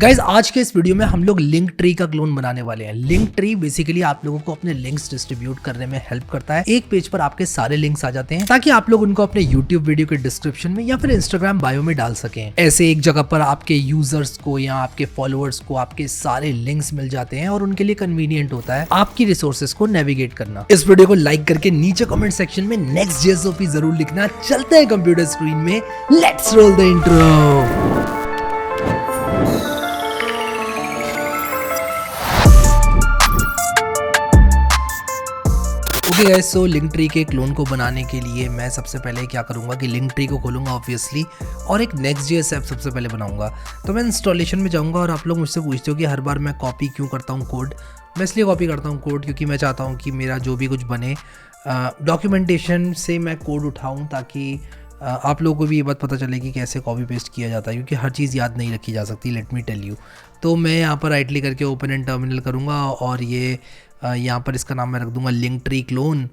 Guys आज के इस वीडियो में हम लोग लिंक ट्री का क्लोन बनाने वाले हैं। लिंक ट्री बेसिकली आप लोगों को अपने लिंक्स डिस्ट्रीब्यूट करने में हेल्प करता है। एक पेज पर आपके सारे लिंक्स आ जाते हैं ताकि आप लोग उनको अपने YouTube वीडियो के डिस्क्रिप्शन में या फिर Instagram बायो में डाल सकें। ऐसे एक जगह पर आपके यूजर्स को या आपके फॉलोअर्स को आपके सारे लिंक्स मिल जाते हैं और उनके लिए कन्वीनियंट होता है आपकी रिसोर्सेज को नेविगेट करना। इस वीडियो को लाइक करके नीचे कमेंट सेक्शन में नेक्स्ट JSOP जरूर लिखना। चलते हैं कंप्यूटर स्क्रीन में, let's roll the intro. Okay guys, so link tree के क्लोन को बनाने के लिए मैं सबसे पहले क्या करूंगा कि लिंक ट्री को खोलूंगा ऑब्वियसली और एक Next.js ऐप सबसे पहले बनाऊंगा। तो मैं इंस्टॉलेशन में जाऊंगा और आप लोग मुझसे पूछते हो कि हर बार मैं कॉपी क्यों करता हूं कोड। मैं इसलिए कॉपी करता हूं कोड क्योंकि मैं चाहता हूं कि मेरा जो भी कुछ बने डॉक्यूमेंटेशन से मैं कोड उठाऊँ ताकि आप लोगों को भी ये बात पता चले कि कैसे कॉपी पेस्ट किया जाता है, क्योंकि हर चीज़ याद नहीं रखी जा सकती। Let me tell you. तो मैं यहाँ पर राइट क्लिक करके ओपन इन टर्मिनल करूँगा और ये यहाँ पर इसका नाम मैं रख दूँगा link tree clone.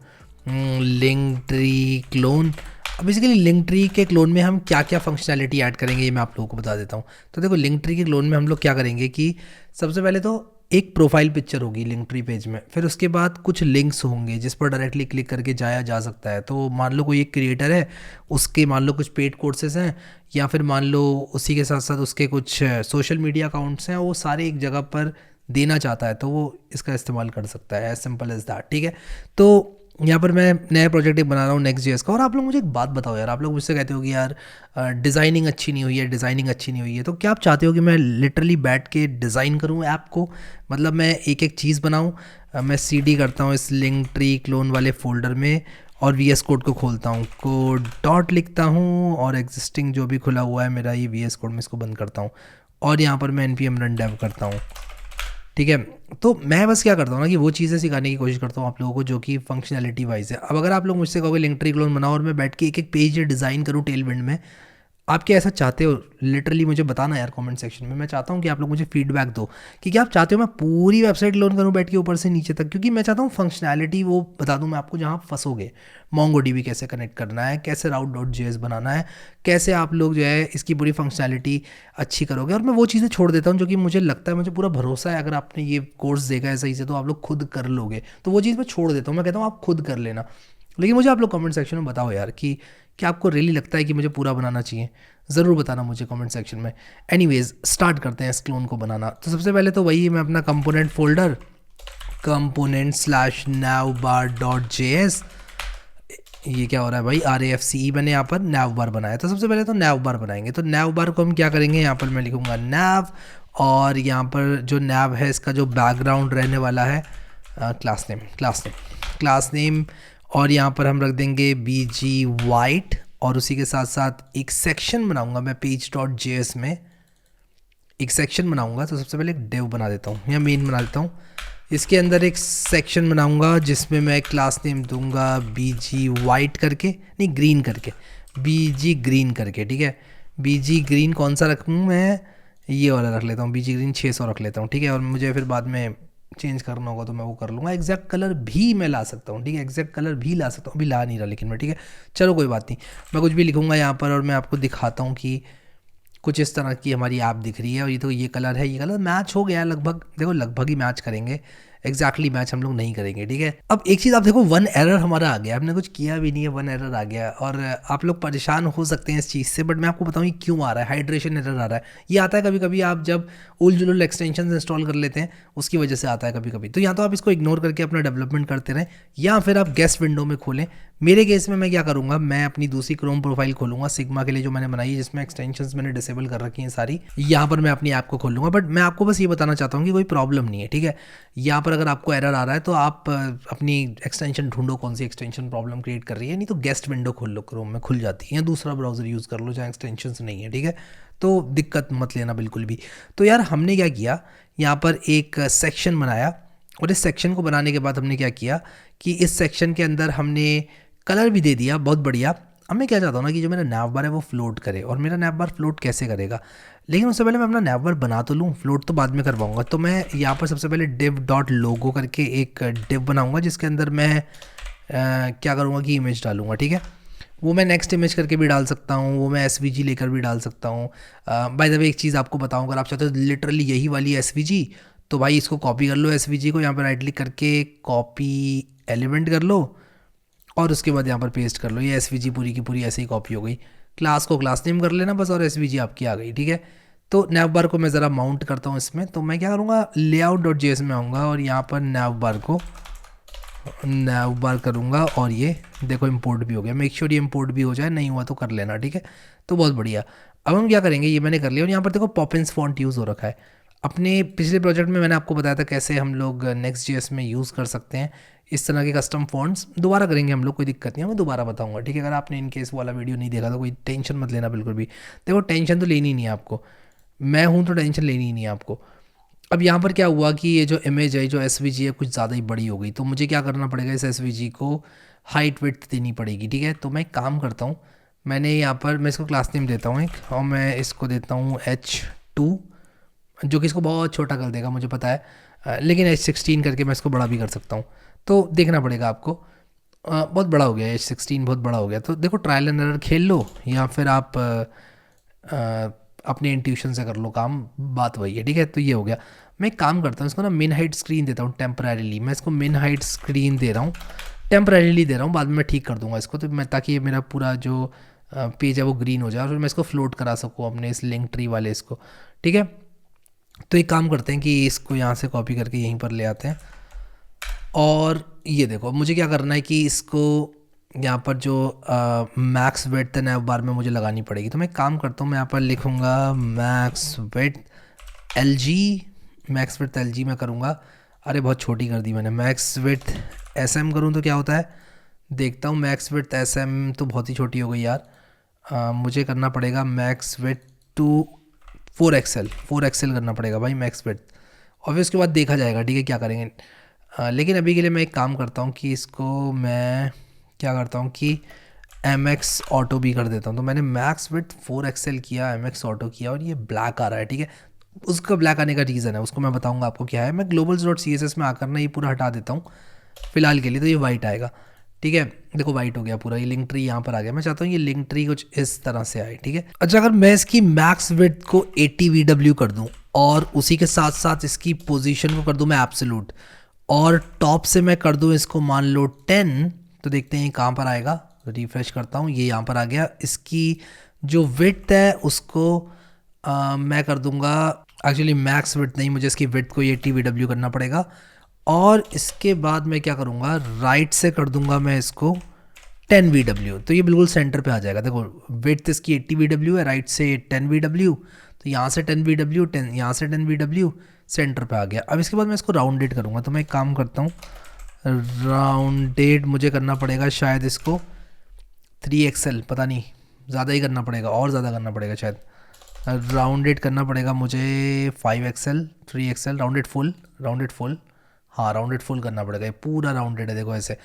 Link tree clone. अब बेसिकली लिंक ट्री के क्लोन में हम क्या क्या फंक्शनैलिटी ऐड करेंगे ये मैं आप लोगों को बता देता हूँ। तो देखो, लिंक ट्री के क्लोन में हम लोग क्या करेंगे कि सबसे पहले तो एक प्रोफाइल पिक्चर होगी लिंक ट्री पेज में, फिर उसके बाद कुछ लिंक्स होंगे जिस पर डायरेक्टली क्लिक करके जाया जा सकता है। तो मान लो कोई एक क्रिएटर है, उसके मान लो कुछ पेड कोर्सेज हैं, या फिर मान लो उसी के साथ साथ उसके कुछ सोशल मीडिया अकाउंट्स हैं, वो सारे एक जगह पर देना चाहता है तो वो इसका इस्तेमाल कर सकता है। As simple as that. ठीक है, तो यहाँ पर मैं नया प्रोजेक्ट एक बना रहा हूँ Next.js का। और आप लोग मुझे एक बात बताओ यार, आप लोग मुझसे कहते हो कि यार डिज़ाइनिंग अच्छी नहीं हुई है, डिज़ाइनिंग अच्छी नहीं हुई है। तो क्या आप चाहते हो कि मैं लिटरली बैठ के डिज़ाइन करूँ ऐप को, मतलब मैं एक एक चीज़ बनाऊँ? मैं CD करता हूँ इस लिंक ट्री क्लोन वाले फोल्डर में और VS कोड को खोलता हूँ, कोड डॉट लिखता हूँ और एग्जिस्टिंग जो भी खुला हुआ है मेरा ये VS कोड में इसको बंद करता हूँ और यहाँ पर मैं npm run dev करता हूँ। ठीक है, तो मैं बस क्या करता हूँ ना कि वो चीज़ें सिखाने की कोशिश करता हूँ आप लोगों को जो कि फंक्शनैलिटी वाइज है। अब अगर आप लोग मुझसे कहोगे लिंक ट्री क्लोन बनाओ और मैं बैठ के एक एक पेज डिज़ाइन करूँ टेलविंड में, आप क्या ऐसा चाहते हो? लिटरली मुझे बताना यार कमेंट सेक्शन में। मैं चाहता हूँ कि आप लोग मुझे फीडबैक दो कि क्या आप चाहते हो मैं पूरी वेबसाइट क्लोन करूँ बैठ के ऊपर से नीचे तक, क्योंकि मैं चाहता हूँ फंक्शनैलिटी वो बता दूँ मैं आपको जहाँ फंसोगे। MongoDB कैसे कनेक्ट करना है, कैसे route.js बनाना है, कैसे आप लोग जो है इसकी पूरी फंक्शनैलिटी अच्छी करोगे। और मैं वो चीज़ें छोड़ देता हूँ जो कि मुझे लगता है, मुझे पूरा भरोसा है अगर आपने ये कोर्स देखा है सही से तो आप लोग खुद कर लोगे। तो वो चीज़ मैं छोड़ देता हूँ, मैं कहता हूँ आप खुद कर लेना। लेकिन मुझे आप लोग कमेंट सेक्शन में बताओ यार कि क्या आपको रियली लगता है कि मुझे पूरा बनाना चाहिए? ज़रूर बताना मुझे कमेंट सेक्शन में। एनीवेज, स्टार्ट करते हैं इस क्लोन को बनाना। तो सबसे पहले तो वही मैं अपना कंपोनेंट फोल्डर component/navbar.js, ये क्या हो रहा है भाई, RAFCE मैंने यहाँ पर navbar बनाया। तो सबसे पहले तो navbar बनाएंगे। तो navbar को हम क्या करेंगे, यहाँ पर मैं लिखूँगा nav और यहाँ पर जो nav है इसका जो बैकग्राउंड रहने वाला है क्लास नेम और यहाँ पर हम रख देंगे BG white और उसी के साथ साथ एक सेक्शन बनाऊंगा मैं page.js में, एक सेक्शन बनाऊंगा। तो सबसे पहले एक div बना देता हूँ या मेन बना देता हूँ। इसके अंदर एक सेक्शन बनाऊंगा जिसमें मैं क्लास नेम दूंगा BG white करके, नहीं ग्रीन करके, BG ग्रीन करके। ठीक है, BG ग्रीन कौन सा रखूँ मैं, ये वाला रख लेता हूँ, BG ग्रीन 600 रख लेता हूँ। ठीक है, और मुझे फिर बाद में चेंज करना होगा तो मैं वो कर लूँगा। एग्जैक्ट कलर भी मैं ला सकता हूँ। ठीक है, एग्जैक्ट कलर भी ला सकता हूँ, अभी ला नहीं रहा लेकिन मैं। ठीक है, चलो कोई बात नहीं, मैं कुछ भी लिखूँगा यहाँ पर और मैं आपको दिखाता हूँ कि कुछ इस तरह की हमारी ऐप दिख रही है। और ये तो ये कलर है, ये कलर मैच हो गया लगभग। देखो लगभग ही मैच करेंगे, एग्जैक्टली मैच हम लोग नहीं करेंगे। ठीक है, अब एक चीज़ आप देखो, 1 एरर हमारा आ गया, हमने कुछ किया भी नहीं है, 1 एरर आ गया। और आप लोग परेशान हो सकते हैं इस चीज़ से, बट मैं आपको बताऊँ क्यों आ रहा है। हाइड्रेशन एरर आ रहा है, ये आता है कभी कभी आप जब उल एक्सटेंशन इंस्टॉल कर लेते हैं, उसकी वजह से आता है कभी कभी। तो या तो आप इसको इग्नोर करके अपना डेवलपमेंट करते रहें या फिर आप गेस्ट विंडो में खोलें। मेरे केस में मैं क्या करूँगा, मैं अपनी दूसरी क्रोम प्रोफाइल खोलूँगा सिग्मा के लिए जो मैंने बनाई है, जिसमें एक्सटेंशंस मैंने डिसेबल कर रखी हैं सारी। यहाँ पर मैं अपनी ऐप को खोलूँगा, बट मैं आपको बस ये बताना चाहता हूँ कि कोई प्रॉब्लम नहीं है। ठीक है, यहाँ पर अगर आपको एरर आ रहा है तो आप अपनी एक्सटेंशन ढूंढो कौन सी एक्सटेंशन प्रॉब्लम क्रिएट कर रही है, नहीं तो गेस्ट विंडो खोल लो, क्रोम में खुल जाती है, या दूसरा ब्राउजर यूज़ कर लो जहाँ एक्सटेंशन नहीं है। ठीक है, तो दिक्कत मत लेना बिल्कुल भी। तो यार हमने क्या किया, यहाँ पर एक सेक्शन बनाया और इस सेक्शन को बनाने के बाद हमने क्या किया कि इस सेक्शन के अंदर हमने कलर भी दे दिया, बहुत बढ़िया। अब मैं क्या चाहता हूँ ना कि जो मेरा navbar है वो फ्लोट करे। और मेरा navbar फ्लोट कैसे करेगा, लेकिन उससे पहले मैं अपना navbar बना तो लूँ, फ्लोट तो बाद में करवाऊँगा। तो मैं यहाँ पर सबसे पहले div.logo करके एक div बनाऊँगा जिसके अंदर मैं क्या करूँगा कि इमेज डालूँगा। ठीक है, वो मैं नेक्स्ट इमेज करके भी डाल सकता हूँ, वो मैं एसवीजी लेकर भी डाल सकता हूँ। बाय द वे एक चीज़ आपको बताऊँ, अगर आप चाहते हो लिटरली यही वाली एसवीजी, तो भाई इसको कॉपी कर लो एसवीजी को, यहाँ पर राइट क्लिक करके कॉपी एलिमेंट कर लो और उसके बाद यहाँ पर पेस्ट कर लो। ये एसवीजी पूरी की पूरी ऐसे ही कॉपी हो गई। क्लास को क्लास नेम कर लेना बस और एसवीजी आपकी आ गई, ठीक है। तो नैव बार को मैं ज़रा माउंट करता हूँ इसमें, तो मैं क्या करूँगा, लेआउट डॉट जेएस में आऊँगा और यहाँ पर नैव बार करूँगा और ये देखो इंपोर्ट भी हो गया। मेक श्योर ये इंपोर्ट भी हो जाए, नहीं हुआ तो कर लेना, ठीक है। तो बहुत बढ़िया। अब हम क्या करेंगे, ये मैंने कर लिया और यहाँ पर देखो पॉपिंस फॉन्ट यूज़ हो रखा है। अपने पिछले प्रोजेक्ट में मैंने आपको बताया था कैसे हम लोग नेक्स्ट जेएस में यूज़ कर सकते हैं इस तरह के कस्टम फॉन्ट्स। दोबारा करेंगे हम लोग, कोई दिक्कत नहीं है, मैं दोबारा बताऊंगा, ठीक है। अगर आपने इन केस वाला वीडियो नहीं देखा तो कोई टेंशन मत लेना बिल्कुल भी। देखो टेंशन तो लेनी ही नहीं है आपको, मैं हूँ तो टेंशन लेनी ही नहीं है आपको। अब यहाँ पर क्या हुआ कि ये जो इमेज है, जो एसवीजी है, कुछ ज़्यादा ही बड़ी हो गई, तो मुझे क्या करना पड़ेगा, इस एसवीजी को हाइट विड्थ देनी पड़ेगी, ठीक है। तो मैं एक काम करता हूँ, मैंने यहाँ पर मैं इसको क्लास नेम देता हूँ एक, और मैं इसको देता हूँ H2, जो कि इसको बहुत छोटा कर देगा मुझे पता है, लेकिन H16 करके मैं इसको बड़ा भी कर सकता हूँ। तो देखना पड़ेगा आपको। बहुत बड़ा हो गया H16, बहुत बड़ा हो गया। तो देखो ट्रायल एंड एरर खेल लो या फिर आप अपने इंट्यूशन से कर लो काम, बात वही है, ठीक है। तो ये हो गया। मैं एक काम करता हूँ, इसको ना मिन हाइट स्क्रीन देता हूँ टेम्परेरीली। मैं इसको मिन हाइट स्क्रीन दे रहा हूँ, टेम्परेरीली दे रहा हूँ, बाद में मैं ठीक कर दूंगा इसको, तो मैं ताकि ये मेरा पूरा जो पेज है वो ग्रीन हो जाए और फिर मैं इसको फ्लोट करा सकूँ अपने इस लिंक ट्री वाले इसको, ठीक है। तो एक काम करते हैं कि इसको यहाँ से कॉपी करके यहीं पर ले आते हैं और ये देखो मुझे क्या करना है कि इसको यहाँ पर जो मैक्स विड्थ है नैव बार में मुझे लगानी पड़ेगी। तो मैं एक काम करता हूँ, मैं यहाँ पर लिखूँगा मैक्स विड्थ एल जी मैं करूँगा। अरे बहुत छोटी कर दी मैंने। मैक्स विड्थ एस एम करूँ तो क्या होता है, देखता हूँ। मैक्स विड्थ एस एम तो बहुत ही छोटी हो गई यार। मुझे करना पड़ेगा मैक्स विड्थ टू 4 एक्सएल करना पड़ेगा भाई मैक्स विड्थ, और फिर उसके बाद देखा जाएगा, ठीक है, क्या करेंगे। लेकिन अभी के लिए मैं एक काम करता हूँ कि इसको मैं क्या करता हूँ कि एम एक्स ऑटो भी कर देता हूँ। तो मैंने मैक्स विड्थ 4 एक्सएल किया, एम एक्स ऑटो किया और ये ब्लैक आ रहा है, ठीक है। उसका ब्लैक आने का रीज़न है, उसको मैं बताऊँगा आपको क्या है। मैं globals dot C S S में आकर ना ये पूरा हटा देता हूँ फिलहाल के लिए, तो ये वाइट आएगा, ठीक है। देखो वाइट हो गया पूरा, ये लिंक ट्री यहाँ पर आ गया। मैं चाहता हूँ ये लिंक ट्री कुछ इस तरह से आए, ठीक है। अच्छा, अगर मैं इसकी मैक्स विड्थ को 80 VW कर दूँ और उसी के साथ साथ इसकी पोजीशन को कर दूँ मैं एब्सोल्यूट, और टॉप से मैं कर दूँ इसको मान लो 10, तो देखते हैं ये कहाँ पर आएगा। रिफ्रेश करता हूँ, ये यहाँ पर आ गया। इसकी जो विड्थ है उसको मैं कर दूंगा, एक्चुअली मैक्स विड्थ नहीं, मुझे इसकी विड्थ को 80 VW करना पड़ेगा। और इसके बाद मैं क्या करूँगा, राइट से कर दूंगा मैं इसको 10 VW, तो ये बिल्कुल सेंटर पे आ जाएगा। देखो विड्थ इसकी 80 VW है, राइट से 10 VW, तो यहाँ से 10 VW, 10 यहाँ से 10 VW, सेंटर पे आ गया। अब इसके बाद मैं इसको राउंडेड करूँगा, तो मैं एक काम करता हूँ, राउंडेड मुझे करना पड़ेगा शायद इसको 3 एक्सएल, पता नहीं, ज़्यादा ही करना पड़ेगा और ज़्यादा करना पड़ेगा शायद। राउंडेड करना पड़ेगा मुझे 5 एक्सएल, 3 एक्सएल, राउंडेड फुल, हाँ राउंडेड फुल करना पड़ेगा। ये पूरा राउंडेड है देखो ऐसे।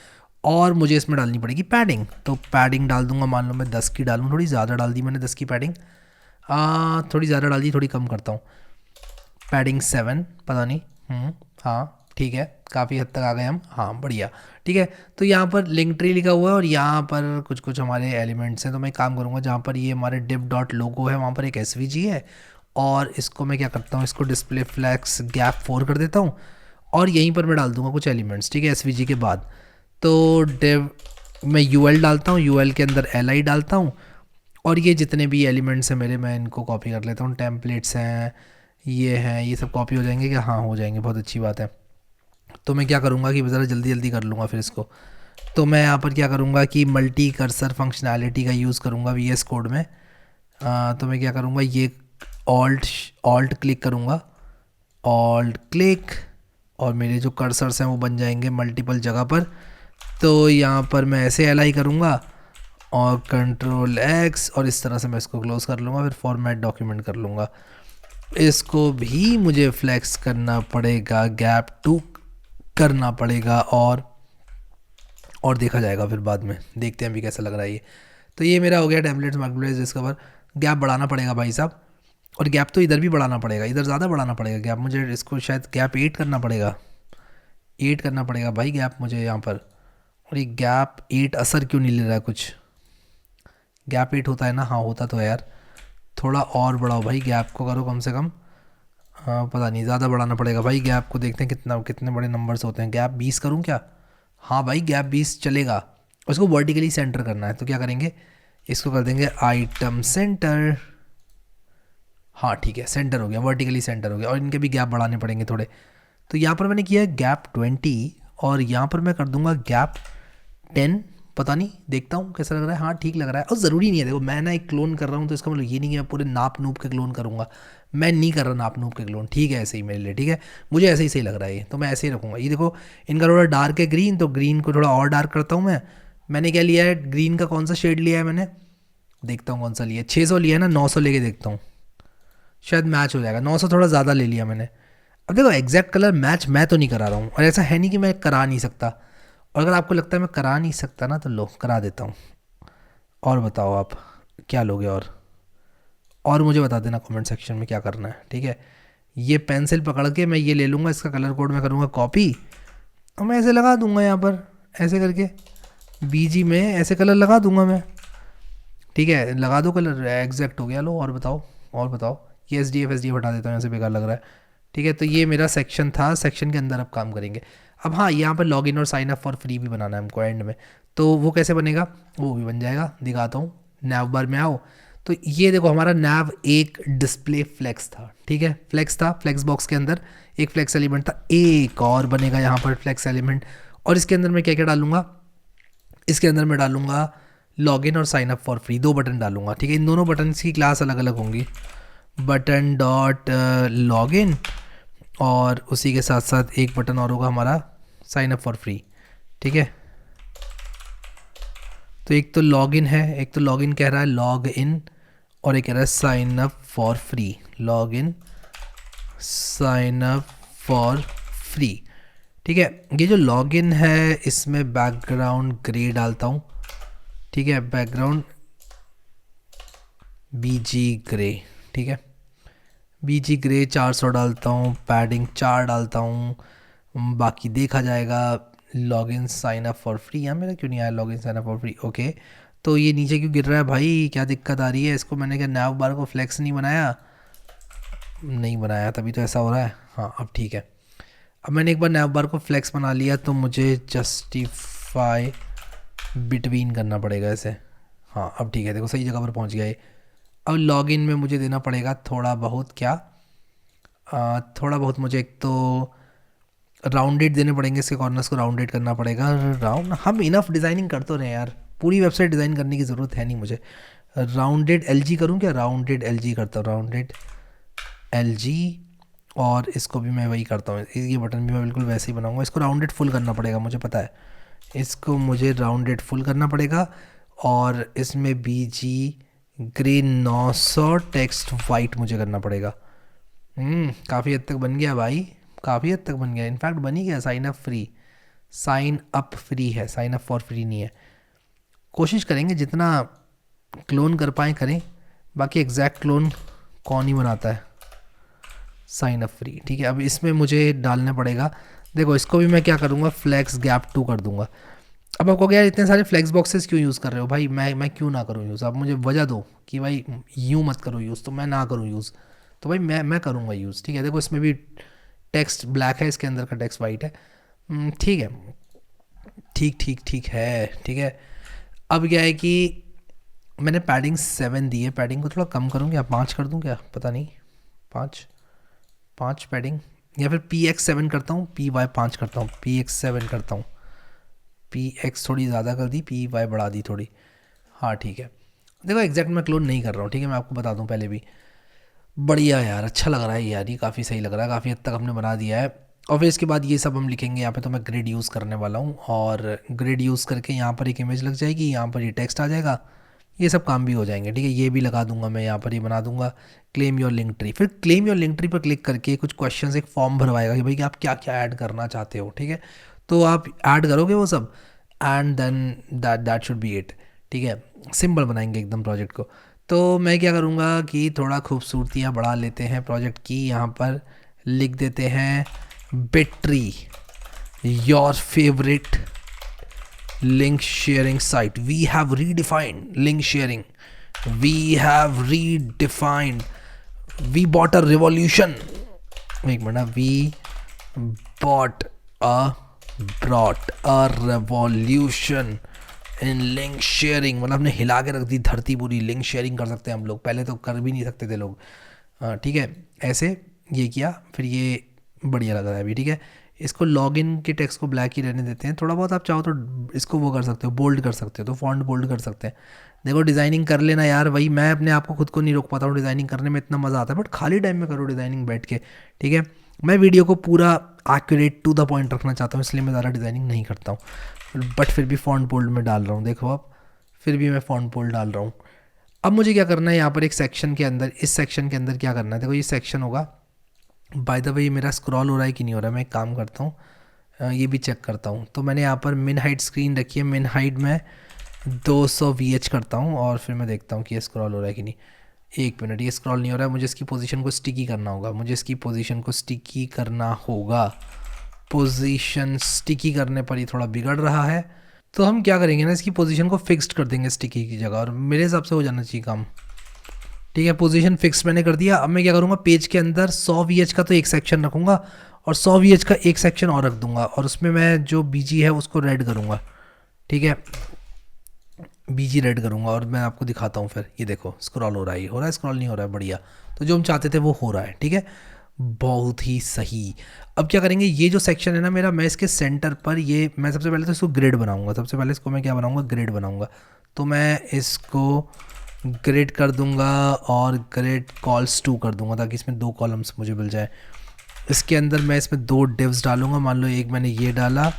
और मुझे इसमें डालनी पड़ेगी पैडिंग, तो पैडिंग डाल दूंगा, मान लो मैं 10 की डालूँ, थोड़ी ज़्यादा डाल दी मैंने 10 की पैडिंग, थोड़ी ज़्यादा डाल दी, थोड़ी कम करता हूँ, पैडिंग 7, पता नहीं, हाँ ठीक है, काफ़ी हद तक आ गए हम, हाँ बढ़िया, ठीक है। तो यहाँ पर लिंक ट्री लिखा हुआ है और यहाँ पर कुछ कुछ हमारे एलिमेंट्स हैं। तो मैं काम करूँगा, जहाँ पर ये हमारे div डॉट लोगो है वहाँ पर एक एसवीजी है, और इसको मैं क्या करता हूँ, इसको डिस्प्ले फ्लैक्स गैप 4 कर देता हूँ और यहीं पर मैं डाल दूंगा कुछ एलिमेंट्स, ठीक है, एसवीजी के बाद। तो डिव मैं यूएल डालता हूँ, यूएल के अंदर एल डालता हूँ, और ये जितने भी एलिमेंट्स हैं मेरे, मैं इनको कॉपी कर लेता हूँ। टेम्पलेट्स हैं, ये हैं, ये सब कॉपी हो जाएंगे क्या, हाँ हो जाएंगे, बहुत अच्छी बात है। तो मैं क्या करूँगा कि ज़रा जल्दी जल्दी कर लूँगा फिर इसको। तो मैं यहाँ पर क्या करूँगा कि मल्टी कर्सर फंक्शनैलिटी का यूज़ करूँगा वीएस कोड में। तो मैं क्या करूँगा, ये ऑल्ट क्लिक करूँगा, ऑल्ट क्लिक, और मेरे जो कर्सर्स हैं वो बन जाएंगे मल्टीपल जगह पर। तो यहाँ पर मैं ऐसे एल आई करूँगा और कंट्रोल एक्स, और इस तरह से मैं इसको क्लोज़ कर लूँगा, फिर फॉर्मेट डॉक्यूमेंट कर लूँगा। इसको भी मुझे फ्लेक्स करना पड़ेगा, गैप 2 करना पड़ेगा, और देखा जाएगा फिर बाद में, देखते हैं अभी कैसा लग रहा है ये। तो ये मेरा हो गया टेम्पलेट्स मार्केटप्लेस डिस्कवर। गैप बढ़ाना पड़ेगा भाई साहब, और गैप तो इधर भी बढ़ाना पड़ेगा, इधर ज़्यादा बढ़ाना पड़ेगा गैप, मुझे इसको शायद गैप 8 करना पड़ेगा, 8 करना पड़ेगा भाई गैप मुझे यहाँ पर। और ये गैप 8 असर क्यों नहीं ले रहा है कुछ, गैप 8 होता है ना? हाँ होता तो है यार। थोड़ा और बढ़ाओ भाई, गैप को करो कम से कम। हाँ पता नहीं, ज़्यादा बढ़ाना पड़ेगा भाई गैप को, देखते हैं कितना कितने बड़े नंबर्स होते हैं। गैप 20 करूँ क्या? हाँ भाई गैप 20 चलेगा। उसको वर्टिकली सेंटर करना है, तो क्या करेंगे, इसको कर देंगे आइटम सेंटर। हाँ ठीक है, सेंटर हो गया, वर्टिकली सेंटर हो गया। और इनके भी गैप बढ़ाने पड़ेंगे थोड़े। तो यहाँ पर मैंने किया है गैप 20, और यहाँ पर मैं कर दूंगा गैप 10। पता नहीं, देखता हूँ कैसा लग रहा है। हाँ ठीक लग रहा है। और ज़रूरी नहीं है, देखो मैं ना एक क्लोन कर रहा हूँ तो इसका मतलब ये नहीं कि मैं पूरे नाप नूप के क्लोन करूँगा। मैं नहीं कर रहा नाप नूप के क्लोन, ठीक है, ऐसे ही मेरे लिए ठीक है। मुझे ऐसे ही सही लग रहा है ये, तो मैं ऐसे ही रखूँगा। ये देखो इनका थोड़ा डार्क है ग्रीन, तो ग्रीन को थोड़ा और डार्क करता हूँ मैं। मैंने क्या लिया है, ग्रीन का कौन सा शेड लिया है मैंने, देखता हूँ कौन सा लिया है। 600 लिया है ना, 900 लेके देखता हूँ, शायद मैच हो जाएगा। 900 थोड़ा ज़्यादा ले लिया मैंने। अब देखो एग्जैक्ट कलर मैच मैं तो नहीं करा रहा हूँ, और ऐसा है नहीं कि मैं करा नहीं सकता। और अगर आपको लगता है मैं करा नहीं सकता ना, तो लो करा देता हूँ। और बताओ आप क्या लोगे, और मुझे बता देना कमेंट सेक्शन में क्या करना है, ठीक है। ये पेंसिल पकड़ के मैं ये ले लूँगा, इसका कलर कोड मैं करूँगा कॉपी, और मैं ऐसे लगा दूँगा यहाँ पर, ऐसे करके बीजी में ऐसे कलर लगा दूँगा मैं, ठीक है। लगा दो कलर, एग्जैक्ट हो गया। लो और बताओ, और बताओ। ये एस डी एफ हटा देता हूँ, ऐसे बेकार लग रहा है, ठीक है। तो ये मेरा सेक्शन था, सेक्शन के अंदर अब काम करेंगे। अब हाँ, यहाँ पर लॉगिन और साइन अप फॉर फ्री भी बनाना है हमको एंड में। तो वो कैसे बनेगा, वो भी बन जाएगा, दिखाता हूँ। नैव बार में आओ, तो ये देखो हमारा नैव एक डिस्प्ले फ्लेक्स था, ठीक है। फ्लेक्स था, फ्लेक्स बॉक्स के अंदर एक फ्लेक्स एलिमेंट था। एक और बनेगा यहाँ पर फ्लेक्स एलिमेंट, और इसके अंदर मैं क्या क्या डालूंगा, इसके अंदर मैं डालूंगा लॉगिन और sign up for free, 2 button डालूंगा, ठीक है। इन दोनों बटन की क्लास अलग अलग होंगी, बटन डॉट लॉगिन, और उसी के साथ साथ एक बटन और होगा हमारा साइन अप फॉर फ्री, ठीक है। तो एक तो लॉगिन है, एक तो लॉगिन कह रहा है लॉग इन, और एक कह रहा है sign up for free, log in sign up for free, ठीक है। ये जो लॉगिन है इसमें बैकग्राउंड ग्रे डालता हूँ, ठीक है, बैकग्राउंड बीजी ग्रे, ठीक है, बीजी ग्रे 400 डालता हूँ, पैडिंग 4 डालता हूँ, बाकी देखा जाएगा। Login sign up for free, यहाँ मेरा क्यों नहीं आया login sign up for free, okay. तो ये नीचे क्यों गिर रहा है भाई, क्या दिक्कत आ रही है इसको? मैंने क्या नैव बार को फ्लेक्स नहीं बनाया, नहीं बनाया, तभी तो ऐसा हो रहा है। हाँ अब ठीक है। अब मैंने एक बार नैव बार को फ्लेक्स बना लिया, तो मुझे जस्टिफाई बिटवीन करना पड़ेगा ऐसे। हाँ अब ठीक है, देखो सही जगह पर पहुँच गया ये। अब लॉगिन में मुझे देना पड़ेगा थोड़ा बहुत, क्या थोड़ा बहुत मुझे एक तो राउंडेड देने पड़ेंगे, इसके कॉर्नर्स को राउंडेड करना पड़ेगा। राउंड हम इनफ डिज़ाइनिंग कर तो रहे हैं यार, पूरी वेबसाइट डिज़ाइन करने की ज़रूरत है नहीं मुझे। राउंडेड LG करूँ क्या, राउंडेड LG करता हूँ, राउंडेड LG। और इसको भी मैं वही करता हूँ, ये बटन भी मैं बिल्कुल वैसे ही बनाऊँगा। इसको राउंडेड फुल करना पड़ेगा, मुझे पता है, इसको मुझे राउंडेड फुल करना पड़ेगा। और इसमें BG ग्रे 900 टेक्स्ट वाइट मुझे करना पड़ेगा। काफ़ी हद तक बन गया भाई, काफ़ी हद तक बन गया, इनफैक्ट बन ही गया। Sign up free, sign up free है, साइन अप फॉर फ्री नहीं है। कोशिश करेंगे जितना क्लोन कर पाएँ करें, बाकी एग्जैक्ट क्लोन कौन ही बनाता है। साइन अप फ्री, ठीक है। अब इसमें मुझे डालना पड़ेगा, देखो इसको भी मैं क्या करूँगा, फ्लेक्स गैप 2 कर दूंगा। अब आपको क्या, इतने सारे फ्लेक्स बॉक्सेस क्यों यूज़ कर रहे हो भाई, मैं क्यों ना करूँ यूज़, आप मुझे वजह दो कि भाई यूँ मत करो यूज़, तो मैं ना करूँ यूज़, तो भाई मैं करूँगा यूज़, ठीक है। देखो इसमें भी टेक्स्ट ब्लैक है, इसके अंदर का टेक्स्ट वाइट है, ठीक है, ठीक ठीक ठीक है, ठीक है। अब क्या है कि मैंने पैडिंग 7 दी है, पैडिंग को थोड़ा कम करूँ क्या, 5 कर दूँ क्या, पता नहीं, 5 पैडिंग, या फिर PX7 करता हूँ, PY 5 करता हूँ, PX7 करता हूँ, PX थोड़ी ज़्यादा कर दी, PY बढ़ा दी थोड़ी। हाँ ठीक है। देखो एग्जैक्ट मैं क्लोन नहीं कर रहा हूँ, ठीक है, मैं आपको बता दूँ पहले भी। बढ़िया यार, अच्छा लग रहा है यार, ये काफ़ी सही लग रहा है, काफ़ी हद तक हमने बना दिया है। और फिर इसके बाद ये सब हम लिखेंगे यहाँ पे, तो मैं ग्रिड यूज़ करने वाला हूँ, और ग्रिड यूज़ करके यहाँ पर एक इमेज लग जाएगी, यहाँ पर ये टेक्स्ट आ जाएगा, ये सब काम भी हो जाएंगे, ठीक है। ये भी लगा दूंगा मैं यहाँ पर, ये बना दूंगा क्लेम योर लिंक ट्री। फिर क्लेम योर लिंक ट्री पर क्लिक करके कुछ क्वेश्चंस, एक फॉर्म भरवाएगा कि भाई आप क्या क्या ऐड करना चाहते हो, ठीक है। तो आप ऐड करोगे वो सब, and then that should be it, ठीक है। सिंपल बनाएंगे एकदम प्रोजेक्ट को। तो मैं क्या करूँगा कि थोड़ा खूबसूरतियाँ बढ़ा लेते हैं प्रोजेक्ट की, यहाँ पर लिख देते हैं Bitree, your favourite link sharing site, we have redefined link sharing, we have redefined, we bought a revolution, एक minute, we bought a brought a revolution in link sharing, मतलब हमने हिला के रख दी धरती पूरी। लिंक शेयरिंग कर सकते हैं हम लोग, पहले तो कर भी नहीं सकते थे लोग। ठीक है, ऐसे ये किया, फिर ये बढ़िया लग रहा है अभी। ठीक है, इसको लॉगिन के टेक्स्ट को ब्लैक ही रहने देते हैं। थोड़ा बहुत आप चाहो तो इसको वो कर सकते हो, बोल्ड कर सकते हो, तो फॉन्ट बोल्ड कर सकते हैं। देखो डिज़ाइनिंग कर लेना यार, वही मैं अपने आप को खुद को नहीं रोक पाता हूँ, डिज़ाइनिंग करने में इतना मज़ा आता है, बट खाली टाइम में करो डिज़ाइनिंग बैठ के। ठीक है, मैं वीडियो को पूरा एक्यूरेट टू द पॉइंट रखना चाहता हूँ, इसलिए मैं ज़्यादा डिज़ाइनिंग नहीं करता हूँ, बट फिर भी फॉन्ट बोल्ड में डाल रहा हूँ। देखो अब फिर भी मैं फॉन्ट बोल्ड डाल रहा हूँ। अब मुझे क्या करना है यहाँ पर एक सेक्शन के अंदर, इस सेक्शन के अंदर क्या करना है, देखो ये सेक्शन होगा। बाय द वे मेरा स्क्रॉल हो रहा है कि नहीं हो रहा है, मैं एक काम करता हूँ, ये भी चेक करता हूँ। तो मैंने यहाँ पर मिन हाइट स्क्रीन रखी है, मिन हाइट में 200 VH करता हूँ और फिर मैं देखता हूँ कि ये स्क्रॉल हो रहा है कि नहीं। एक मिनट, ये स्क्रॉल नहीं हो रहा है, मुझे इसकी पोजीशन को स्टिकी करना होगा, मुझे इसकी पोजीशन को स्टिकी करना होगा। पोजीशन स्टिकी करने पर ही थोड़ा बिगड़ रहा है, तो हम क्या करेंगे ना, इसकी पोजीशन को फिक्स्ड कर देंगे स्टिकी की जगह, और मेरे हिसाब से हो जाना चाहिए काम। ठीक है, पोजीशन फिक्स मैंने कर दिया। अब मैं क्या करूँगा, पेज के अंदर 100 VH का तो एक सेक्शन रखूँगा और 100 VH का एक सेक्शन और रख दूँगा, और उसमें मैं जो BG है उसको रेड करूँगा। ठीक है, BG रेड करूँगा और मैं आपको दिखाता हूँ फिर। ये देखो स्क्रॉल हो रहा है, ये हो रहा है, स्क्रॉल नहीं हो रहा है, बढ़िया। तो जो हम चाहते थे वो हो रहा है। ठीक है, बहुत ही सही। अब क्या करेंगे, ये जो सेक्शन है ना मेरा, मैं इसके सेंटर पर ये, मैं सबसे पहले तो इसको ग्रिड बनाऊंगा। सबसे पहले इसको मैं क्या बनाऊंगा, ग्रिड बनाऊंगा। तो मैं इसको ग्रिड कर दूंगा और ग्रिड कॉल्स 2 कर दूंगा, ताकि इसमें 2 कॉलम्स मुझे मिल जाए। इसके अंदर मैं इसमें 2 डिव्स डालूंगा, मान लो एक मैंने ये डाला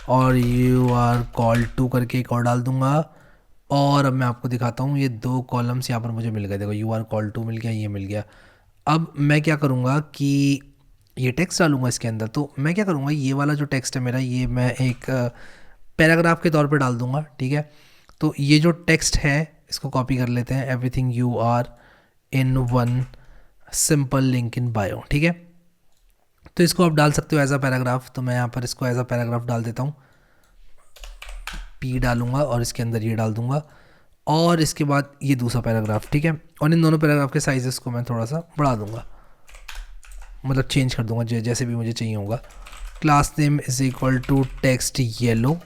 और यू आर कॉल 2 करके एक और डाल दूंगा। और अब मैं आपको दिखाता हूँ, ये 2 कॉलम्स यहाँ पर मुझे मिल गए। देखो यू आर कॉल 2 मिल गया, ये मिल गया। अब मैं क्या करूँगा कि ये टेक्स्ट डालूंगा इसके अंदर। तो मैं क्या करूँगा, ये वाला जो टेक्स्ट है मेरा, ये मैं एक पैराग्राफ के तौर पे डाल दूंगा। ठीक है, तो ये जो टेक्स्ट है इसको कॉपी कर लेते हैं, everything you are in one simple link in bio. ठीक है, तो इसको आप डाल सकते हो एज अ पैराग्राफ। तो मैं यहाँ पर इसको एज अ पैराग्राफ डाल देता हूँ, P डालूंगा और इसके अंदर ये डाल दूंगा, और इसके बाद ये दूसरा पैराग्राफ। ठीक है, और इन दोनों पैराग्राफ के साइजेस को मैं थोड़ा सा बढ़ा दूंगा, मतलब चेंज कर दूंगा जैसे भी मुझे चाहिए होगा। Class name is equal to text yellow.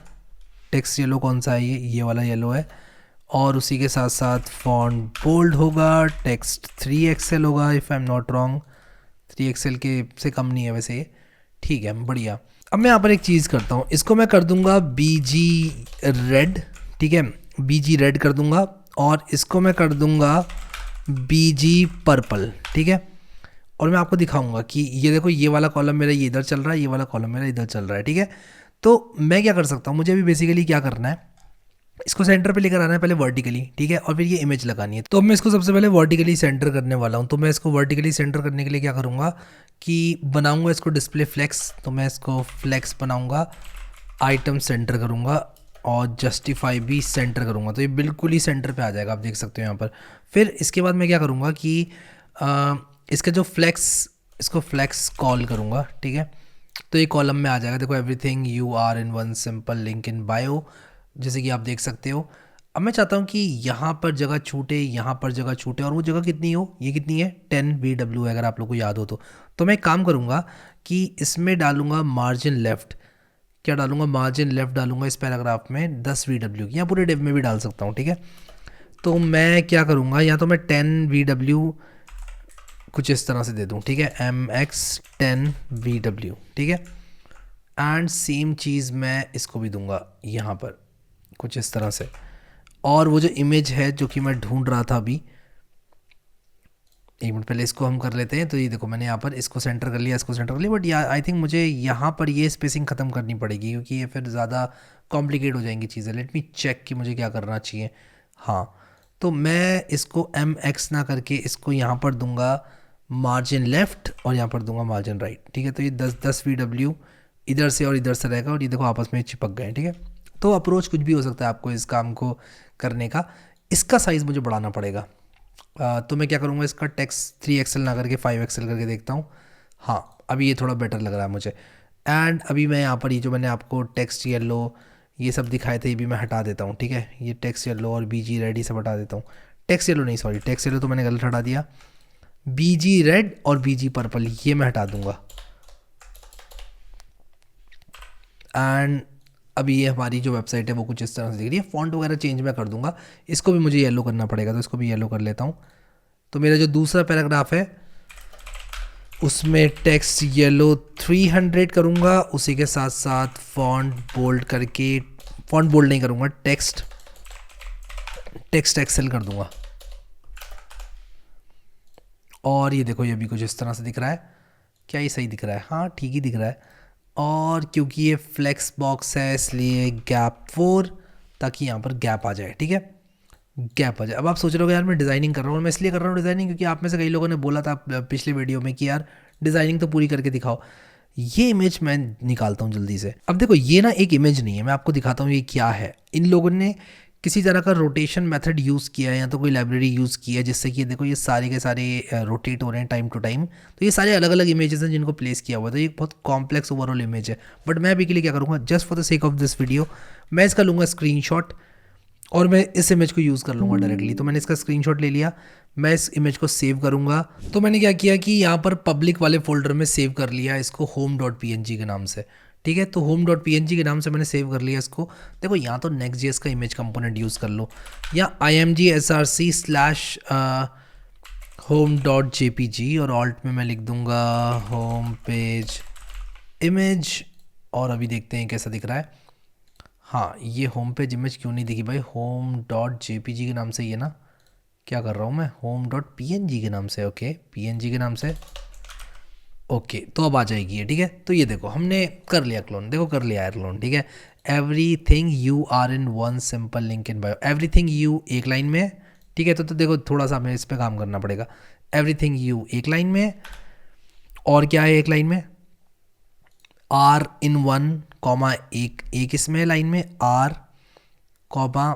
Text yellow कौन सा है, ये वाला येलो है। और उसी के साथ साथ फॉन्ट बोल्ड होगा, टेक्स्ट 3XL होगा if I am not wrong. 3XL के से कम नहीं है वैसे ये। ठीक है, बढ़िया। अब मैं यहाँ पर एक चीज़ करता हूँ, इसको मैं कर दूंगा BG रेड। ठीक है, BG रेड कर दूंगा, और इसको मैं कर दूंगा BG पर्पल। ठीक है, और मैं आपको दिखाऊंगा कि ये देखो, ये वाला कॉलम मेरा ये इधर चल रहा है, ये वाला कॉलम मेरा इधर चल रहा है। ठीक है, तो मैं क्या कर सकता हूँ, मुझे अभी बेसिकली क्या करना है, इसको सेंटर पे लेकर आना है पहले वर्टिकली। ठीक है, और फिर ये इमेज लगानी है। तो मैं इसको सबसे पहले वर्टिकली सेंटर करने वाला हूँ। तो मैं इसको वर्टिकली सेंटर करने के लिए क्या करूँगा कि बनाऊँगा इसको डिस्प्ले फ्लेक्स। तो मैं इसको फ्लेक्स बनाऊँगा, आइटम सेंटर करूँगा और जस्टिफाई भी सेंटर करूँगा, तो ये बिल्कुल ही सेंटर पे आ जाएगा, आप देख सकते हो यहाँ पर। फिर इसके बाद मैं क्या करूँगा कि इसका जो फ्लेक्स, इसको फ्लेक्स कॉल करूँगा। ठीक है, तो ये कॉलम में आ जाएगा। देखो everything you are in one simple link in bio, जैसे कि आप देख सकते हो। अब मैं चाहता हूँ कि यहाँ पर जगह छूटे, यहाँ पर जगह छूटे, और वो जगह कितनी हो, ये कितनी है 10 VW, अगर आप लोग को याद हो तो मैं एक काम करूँगा कि इसमें डालूंगा मार्जिन लेफ़्ट। क्या डालूंगा, मार्जिन लेफ़्ट डालूंगा इस पैराग्राफ में 10 VW की, या पूरे डिव में भी डाल सकता हूँ। ठीक है, तो मैं क्या करूँगा, या तो मैं 10 VW कुछ इस तरह से दे दूँ। ठीक है, MX 10 VW। ठीक है, एंड सेम चीज़ मैं इसको भी दूंगा यहाँ पर कुछ इस तरह से। और वो जो इमेज है जो कि मैं ढूंढ रहा था अभी, एक मिनट पहले इसको हम कर लेते हैं। तो ये देखो मैंने यहाँ पर इसको सेंटर कर लिया, इसको सेंटर कर लिया, बट आई थिंक मुझे यहाँ पर ये स्पेसिंग ख़त्म करनी पड़ेगी, क्योंकि ये फिर ज़्यादा कॉम्प्लिकेट हो जाएंगी चीज़ें। लेट मी चेक कि मुझे क्या करना चाहिए। हाँ, तो मैं इसको MX ना करके इसको यहाँ पर दूंगा मार्जिन लेफ़्ट, और यहाँ पर दूंगा मार्जिन राइट। ठीक है, तो ये 10 VW इधर से और इधर से रहेगा, और ये देखो आपस में चिपक गए। ठीक है, तो अप्रोच कुछ भी हो सकता है आपको इस काम को करने का। इसका साइज़ मुझे बढ़ाना पड़ेगा। तो मैं क्या करूँगा, इसका टेक्स्ट 3XL ना करके 5XL करके देखता हूँ। हाँ, अभी ये थोड़ा बेटर लग रहा है मुझे। एंड अभी मैं यहाँ पर ये जो मैंने आपको टेक्स्ट येलो ये सब दिखाए थे, ये भी मैं हटा देता हूँ। ठीक है, ये टेक्स्ट येलो और BG रेड ये सब हटा देता हूँ। टेक्स्ट येलो नहीं, सॉरी टेक्स्ट येलो तो मैंने गलत हटा दिया, बीजी रेड और बीजी पर्पल ये मैं हटा दूंगा। एंड अभी ये हमारी जो वेबसाइट है वो कुछ इस तरह से दिख रही है। फॉन्ट वगैरह चेंज मैं कर दूंगा, इसको भी मुझे येलो करना पड़ेगा तो इसको भी येलो कर लेता हूँ। तो मेरा जो दूसरा पैराग्राफ है उसमें टेक्स्ट येलो 300 करूँगा, उसी के साथ साथ फॉन्ट बोल्ड करके, फॉन्ट बोल्ड नहीं करूँगा, टेक्स्ट एक्सेल कर दूँगा। और ये देखो ये भी कुछ इस तरह से दिख रहा है। क्या ये सही दिख रहा है? हाँ ठीक ही दिख रहा है। और क्योंकि ये फ्लेक्स बॉक्स है इसलिए गैप 4, ताकि यहाँ पर गैप आ जाए, ठीक है, गैप आ जाए। अब आप सोच रहे हो यार मैं डिज़ाइनिंग कर रहा हूँ, मैं इसलिए कर रहा हूँ डिज़ाइनिंग क्योंकि आप में से कई लोगों ने बोला था पिछले वीडियो में कि यार डिज़ाइनिंग तो पूरी करके दिखाओ। ये इमेज मैं निकालता हूँ जल्दी से। अब देखो ये ना एक इमेज नहीं है, मैं आपको दिखाता हूँ ये क्या है। इन लोगों ने किसी तरह का रोटेशन मेथड यूज़ किया है या तो कोई लाइब्रेरी यूज़ की है जिससे कि देखो ये सारे के सारे रोटेट हो रहे हैं टाइम टू टाइम। तो ये सारे अलग अलग इमेजेस हैं जिनको प्लेस किया हुआ है, तो ये बहुत कॉम्प्लेक्स ओवरऑल इमेज है। बट मैं अभी के लिए क्या करूँगा, just for the sake of this video मैं इसका लूँगा स्क्रीनशॉट और मैं इस इमेज को यूज़ कर लूँगा डायरेक्टली। तो मैंने इसका स्क्रीनशॉट ले लिया, मैं इस इमेज को सेव करूँगा। तो मैंने क्या किया कि यहाँ पर पब्लिक वाले फोल्डर में सेव कर लिया इसको home.png के नाम से, ठीक है। तो home.png के नाम से मैंने सेव कर लिया इसको। देखो यहाँ तो Next.js का इमेज कंपोनेंट यूज़ कर लो या imgsrc/home.jpg और ऑल्ट में मैं लिख दूँगा होम पेज इमेज। और अभी देखते हैं कैसा दिख रहा है। हाँ ये होम पेज इमेज क्यों नहीं दिखी भाई, home.jpg के नाम से, ये ना क्या कर रहा हूँ मैं, home.png के नाम से, ओके png के नाम से, ओके तो अब आ जाएगी ये, ठीक है। तो ये देखो हमने कर लिया क्लोन, देखो कर लिया है क्लोन, ठीक है। Everything you are in one simple link in bio, everything you एक लाइन में, ठीक है। तो देखो थोड़ा सा हमें इस पर काम करना पड़ेगा। एवरीथिंग यू एक लाइन में, और क्या है एक लाइन में, आर इन वन कॉमा एक इसमें लाइन में, R comma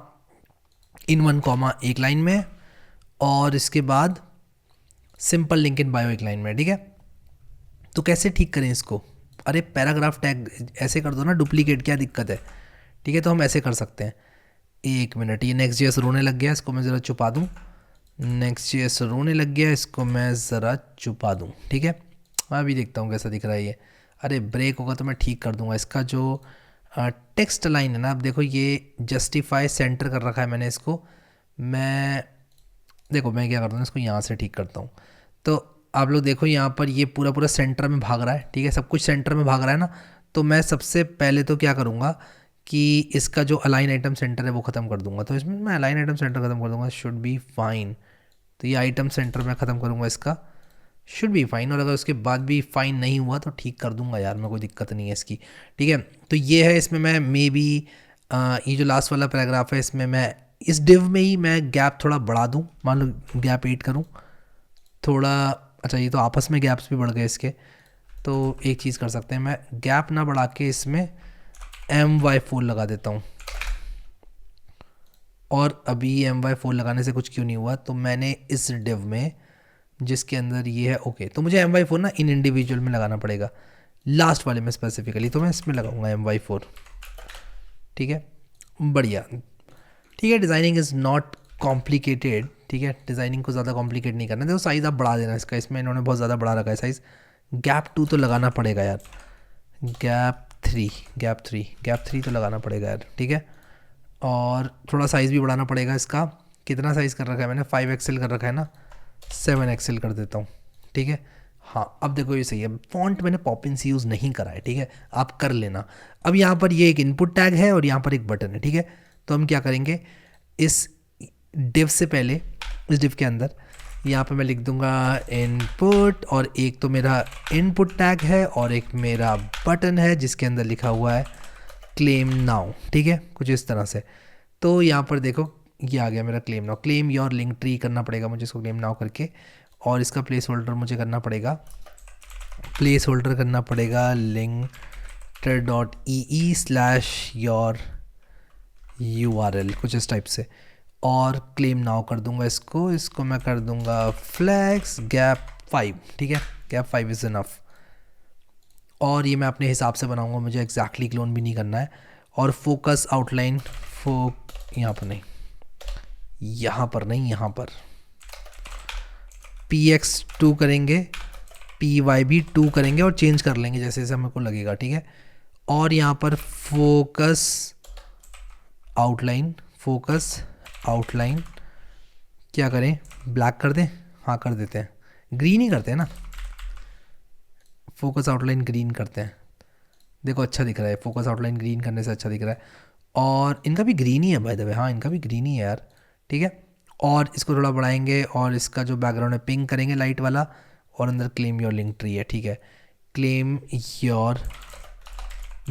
in one comma एक लाइन में, और इसके बाद सिंपल लिंक इन बायो एक लाइन में, ठीक है। तो कैसे ठीक करें इसको, अरे पैराग्राफ टैग ऐसे कर दो ना डुप्लीकेट, क्या दिक्कत है, ठीक है। तो हम ऐसे कर सकते हैं, एक मिनट, ये Next.js रोने लग गया, इसको मैं ज़रा छुपा दूँ। Next.js रोने लग गया, इसको मैं ज़रा छुपा दूँ, ठीक है। अभी देखता हूँ कैसा दिख रहा है ये। अरे ब्रेक होगा तो मैं ठीक कर दूँगा। इसका जो टेक्स्ट लाइन है ना, अब देखो ये जस्टिफाई सेंटर कर रखा है मैंने इसको। मैं देखो मैं क्या करता हूँ, इसको यहाँ से ठीक करता हूँ। तो आप लोग देखो यहाँ पर ये पूरा पूरा सेंटर में भाग रहा है, ठीक है, सब कुछ सेंटर में भाग रहा है ना। तो मैं सबसे पहले तो क्या करूँगा कि इसका जो अलाइन आइटम सेंटर है वो ख़त्म कर दूँगा। तो इसमें मैं अलाइन आइटम सेंटर ख़त्म कर दूँगा, शुड बी फाइन। तो ये आइटम सेंटर मैं ख़त्म करूँगा इसका, शुड बी फाइन। और अगर उसके बाद भी फाइन नहीं हुआ तो ठीक कर दूँगा यार, मैं कोई दिक्कत नहीं है इसकी, ठीक है। तो ये है, इसमें मैं मे बी ये जो लास्ट वाला पैराग्राफ है इसमें मैं इस डिव में ही मैं गैप थोड़ा बढ़ा दूँ, मान लो गैप 8 करूँ थोड़ा। अच्छा ये तो आपस में गैप्स भी बढ़ गए इसके। तो एक चीज़ कर सकते हैं, मैं गैप ना बढ़ा के इसमें my4 लगा देता हूँ। और अभी my4 लगाने से कुछ क्यों नहीं हुआ, तो मैंने इस डिव में जिसके अंदर ये है, ओके, तो मुझे my4 ना इन इंडिविजुअल में लगाना पड़ेगा, लास्ट वाले में स्पेसिफिकली। तो मैं इसमें लगाऊंगा my4, ठीक है, बढ़िया, ठीक है। डिज़ाइनिंग इज़ नॉट कॉम्प्लिकेटेड, ठीक है, डिज़ाइनिंग को ज़्यादा कॉम्प्लिकेट नहीं करना। देखो साइज़ आप बढ़ा देना इसका, इसमें इन्होंने बहुत ज़्यादा बढ़ा रखा है साइज़। गैप 2 तो लगाना पड़ेगा यार, गैप 3 तो लगाना पड़ेगा यार, ठीक है। और थोड़ा साइज़ भी बढ़ाना पड़ेगा इसका। कितना साइज़ कर रखा है मैंने, 5 XL कर रखा है ना, 7 XL कर देता हूँ, ठीक है। हाँ अब देखो ये सही है। फॉन्ट मैंने पॉपिंस यूज़ नहीं करा है, ठीक है, आप कर लेना। अब यहाँ पर ये एक इनपुट टैग है और यहाँ पर एक बटन है, ठीक है। तो हम क्या करेंगे, इस डिव से पहले इस डिव के अंदर यहाँ पे मैं लिख दूंगा इनपुट, और एक तो मेरा इनपुट टैग है और एक मेरा बटन है जिसके अंदर लिखा हुआ है क्लेम नाउ, ठीक है, कुछ इस तरह से। तो यहाँ पर देखो ये आ गया मेरा claim now, claim your link tree करना पड़ेगा मुझे इसको क्लेम नाउ करके। और इसका प्लेस होल्डर मुझे करना पड़ेगा, linktr.ee/your URL, कुछ इस टाइप से। और क्लेम नाउ कर दूंगा इसको मैं कर दूंगा फ्लैग्स गैप 5, ठीक है, गैप 5 इज़ इनफ। और ये मैं अपने हिसाब से बनाऊंगा, मुझे एग्जैक्टली क्लोन भी नहीं करना है। और फोकस आउटलाइन यहाँ पर नहीं, यहाँ पर नहीं, यहाँ पर px2 करेंगे, py भी 2 करेंगे और चेंज कर लेंगे जैसे जैसे हमको लगेगा, ठीक है। और यहाँ पर फोकस आउटलाइन, फोकस आउटलाइन क्या करें, ब्लैक कर दें? हाँ कर देते हैं, ग्रीन ही करते हैं ना, फोकस आउटलाइन ग्रीन करते हैं। देखो अच्छा दिख रहा है, फोकस आउटलाइन ग्रीन करने से अच्छा दिख रहा है। और इनका भी ग्रीन ही है बाय द वे, हाँ इनका भी ग्रीन ही है यार, ठीक है। और इसको थोड़ा बढ़ाएंगे और इसका जो बैकग्राउंड है पिंक करेंगे लाइट वाला, और अंदर क्लेम योर लिंक ट्री है, ठीक है। क्लेम योर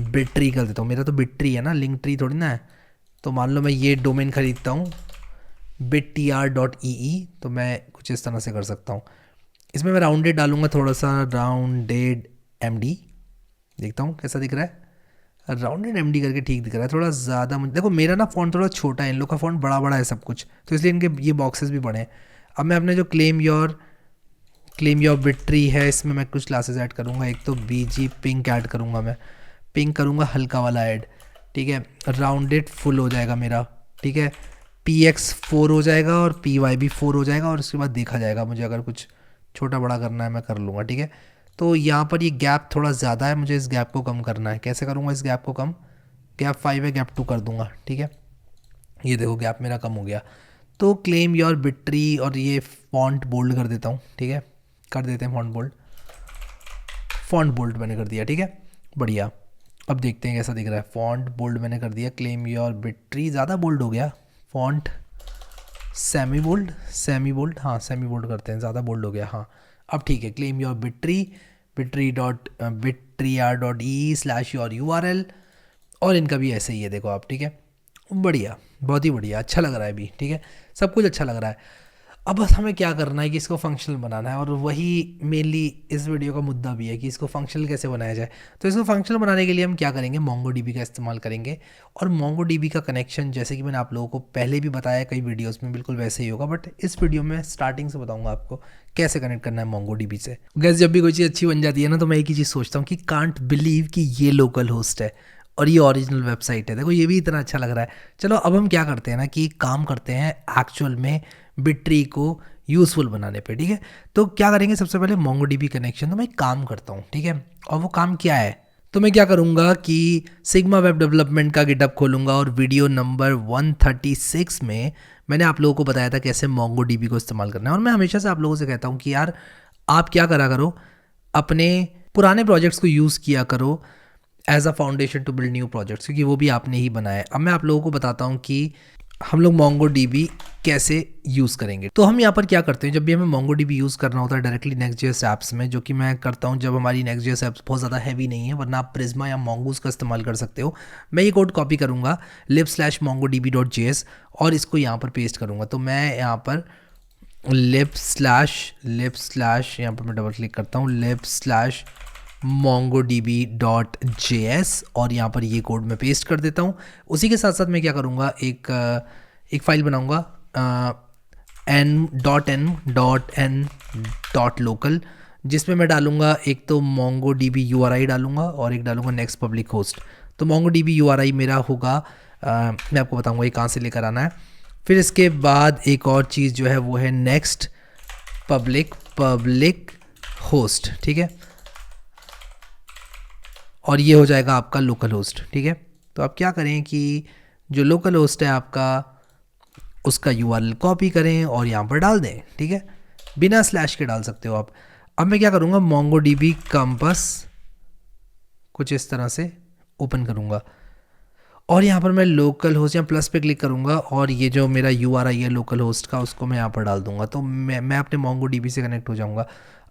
बिट ट्री कर देता हूँ, मेरा तो बिट ट्री है ना, लिंक ट्री थोड़ी ना है। तो मान लो मैं ये डोमेन खरीदता हूँ bittr.ee, तो मैं कुछ इस तरह से कर सकता हूँ। इसमें मैं राउंडेड डालूंगा, थोड़ा सा राउंडेड md, देखता हूँ कैसा दिख रहा है। राउंडेड md करके ठीक दिख रहा है, थोड़ा ज़्यादा मुझे, देखो मेरा ना फ़ॉन्ट थोड़ा छोटा है, इन लोग का फ़ॉन्ट बड़ा बड़ा है सब कुछ, तो इसलिए इनके ये बॉक्सेस भी बड़े हैं। अब मैं अपने जो क्लेम योर बिट ट्री है, इसमें मैं कुछ क्लासेस ऐड करूँगा। एक तो bg पिंक ऐड करूँगा, मैं पिंक करूँगा हल्का वाला ऐड, ठीक है। राउंडेड फुल हो जाएगा मेरा, ठीक है। px 4 हो जाएगा और py भी 4 हो जाएगा, और उसके बाद देखा जाएगा, मुझे अगर कुछ छोटा बड़ा करना है मैं कर लूँगा, ठीक है। तो यहाँ पर ये गैप थोड़ा ज़्यादा है, मुझे इस गैप को कम करना है। कैसे करूँगा इस गैप को कम? गैप 5 है, गैप 2 कर दूँगा, ठीक है। ये देखो गैप मेरा कम हो गया। तो क्लेम योर बिट ट्री, और ये फॉन्ट बोल्ड कर देता हूँ, ठीक है, कर देते हैं फॉन्ट बोल्ड। फॉन्ट बोल्ड मैंने कर दिया, ठीक है, बढ़िया। अब देखते हैं कैसा दिख रहा है। फॉन्ट बोल्ड मैंने कर दिया, क्लेम योर बिट ट्री ज़्यादा बोल्ड हो गया। फॉन्ट सेमी बोल्ड, हाँ सेमी बोल्ड करते हैं, ज़्यादा बोल्ड हो गया, हाँ अब ठीक है। Claim your bit tree r.e/your URL, और इनका भी ऐसे ही है, देखो आप, ठीक है, बढ़िया, बहुत ही बढ़िया, अच्छा लग रहा है अभी, ठीक है, सब कुछ अच्छा लग रहा है। अब बस हमें क्या करना है कि इसको फंक्शनल बनाना है, और वही मेनली इस वीडियो का मुद्दा भी है कि इसको फंक्शनल कैसे बनाया जाए। तो इसको फंक्शनल बनाने के लिए हम क्या करेंगे, MongoDB का इस्तेमाल करेंगे। और MongoDB का कनेक्शन, जैसे कि मैंने आप लोगों को पहले भी बताया कई वीडियोस में, बिल्कुल वैसे ही होगा, बट इस वीडियो में स्टार्टिंग से बताऊंगा आपको कैसे कनेक्ट करना है MongoDB से। गैस जब भी कोई चीज़ अच्छी बन जाती है ना, तो मैं एक ही चीज़ सोचता हूँ कि कांट बिलीव कि ये लोकल होस्ट है और ये ओरिजिनल वेबसाइट है। देखो ये भी इतना अच्छा लग रहा है। चलो अब हम क्या करते हैं ना कि काम करते हैं एक्चुअल में बिट ट्री को यूज़फुल बनाने पे, ठीक है। तो क्या करेंगे, सबसे पहले MongoDB कनेक्शन, तो मैं एक काम करता हूँ, ठीक है। और वो काम क्या है, तो मैं क्या करूँगा कि सिग्मा वेब डेवलपमेंट का गिटअप खोलूँगा, और वीडियो नंबर 136 में मैंने आप लोगों को बताया था कैसे MongoDB को इस्तेमाल करना है। और मैं हमेशा से आप लोगों से कहता हूँ कि यार आप क्या करा करो, अपने पुराने प्रोजेक्ट्स को यूज़ किया करो as a foundation to build new projects, क्योंकि वो भी आपने ही बनाया। अब मैं आप लोगों को बताता हूँ कि हम लोग MongoDB कैसे यूज़ करेंगे। तो हम यहाँ पर क्या करते हैं, जब भी हमें MongoDB यूज़ करना होता है डायरेक्टली Next.js ऐप्स में, जो कि मैं करता हूँ जब हमारी Next.js ऐप्स बहुत ज़्यादा हैवी नहीं है, वरना आप Prisma या Mongoose का इस्तेमाल कर सकते हो। मैं ये कोड कॉपी करूँगा lib/mongodb.js और इसको यहाँ पर पेस्ट करूँगा। तो मैं यहाँ पर lib/ यहाँ पर मैं डबल क्लिक करता हूँ lib/mongodb.js, और यहाँ पर ये कोड मैं पेस्ट कर देता हूँ। उसी के साथ साथ मैं क्या करूँगा, एक फ़ाइल बनाऊँगा n.local, जिसमें मैं डालूँगा एक तो MongoDB URI डालूँगा और एक डालूँगा नेक्स्ट पब्लिक होस्ट। तो MongoDB URI मेरा होगा, मैं आपको बताऊँगा ये कहाँ से लेकर आना है। फिर इसके बाद एक और चीज़ जो है वो है नेक्स्ट पब्लिक होस्ट, ठीक है, और ये हो जाएगा आपका लोकल होस्ट, ठीक है। तो आप क्या करें कि जो लोकल होस्ट है आपका, उसका URL कॉपी करें और यहाँ पर डाल दें, ठीक है, बिना स्लैश के डाल सकते हो आप। अब मैं क्या करूँगा, MongoDB कैंपस कुछ इस तरह से ओपन करूँगा, और यहाँ पर मैं लोकल होस्ट या प्लस पे क्लिक करूँगा, और ये जो मेरा URI है लोकल होस्ट का, उसको मैं यहाँ पर डाल दूँगा। तो मैं अपने MongoDB से कनेक्ट हो जाऊँगा।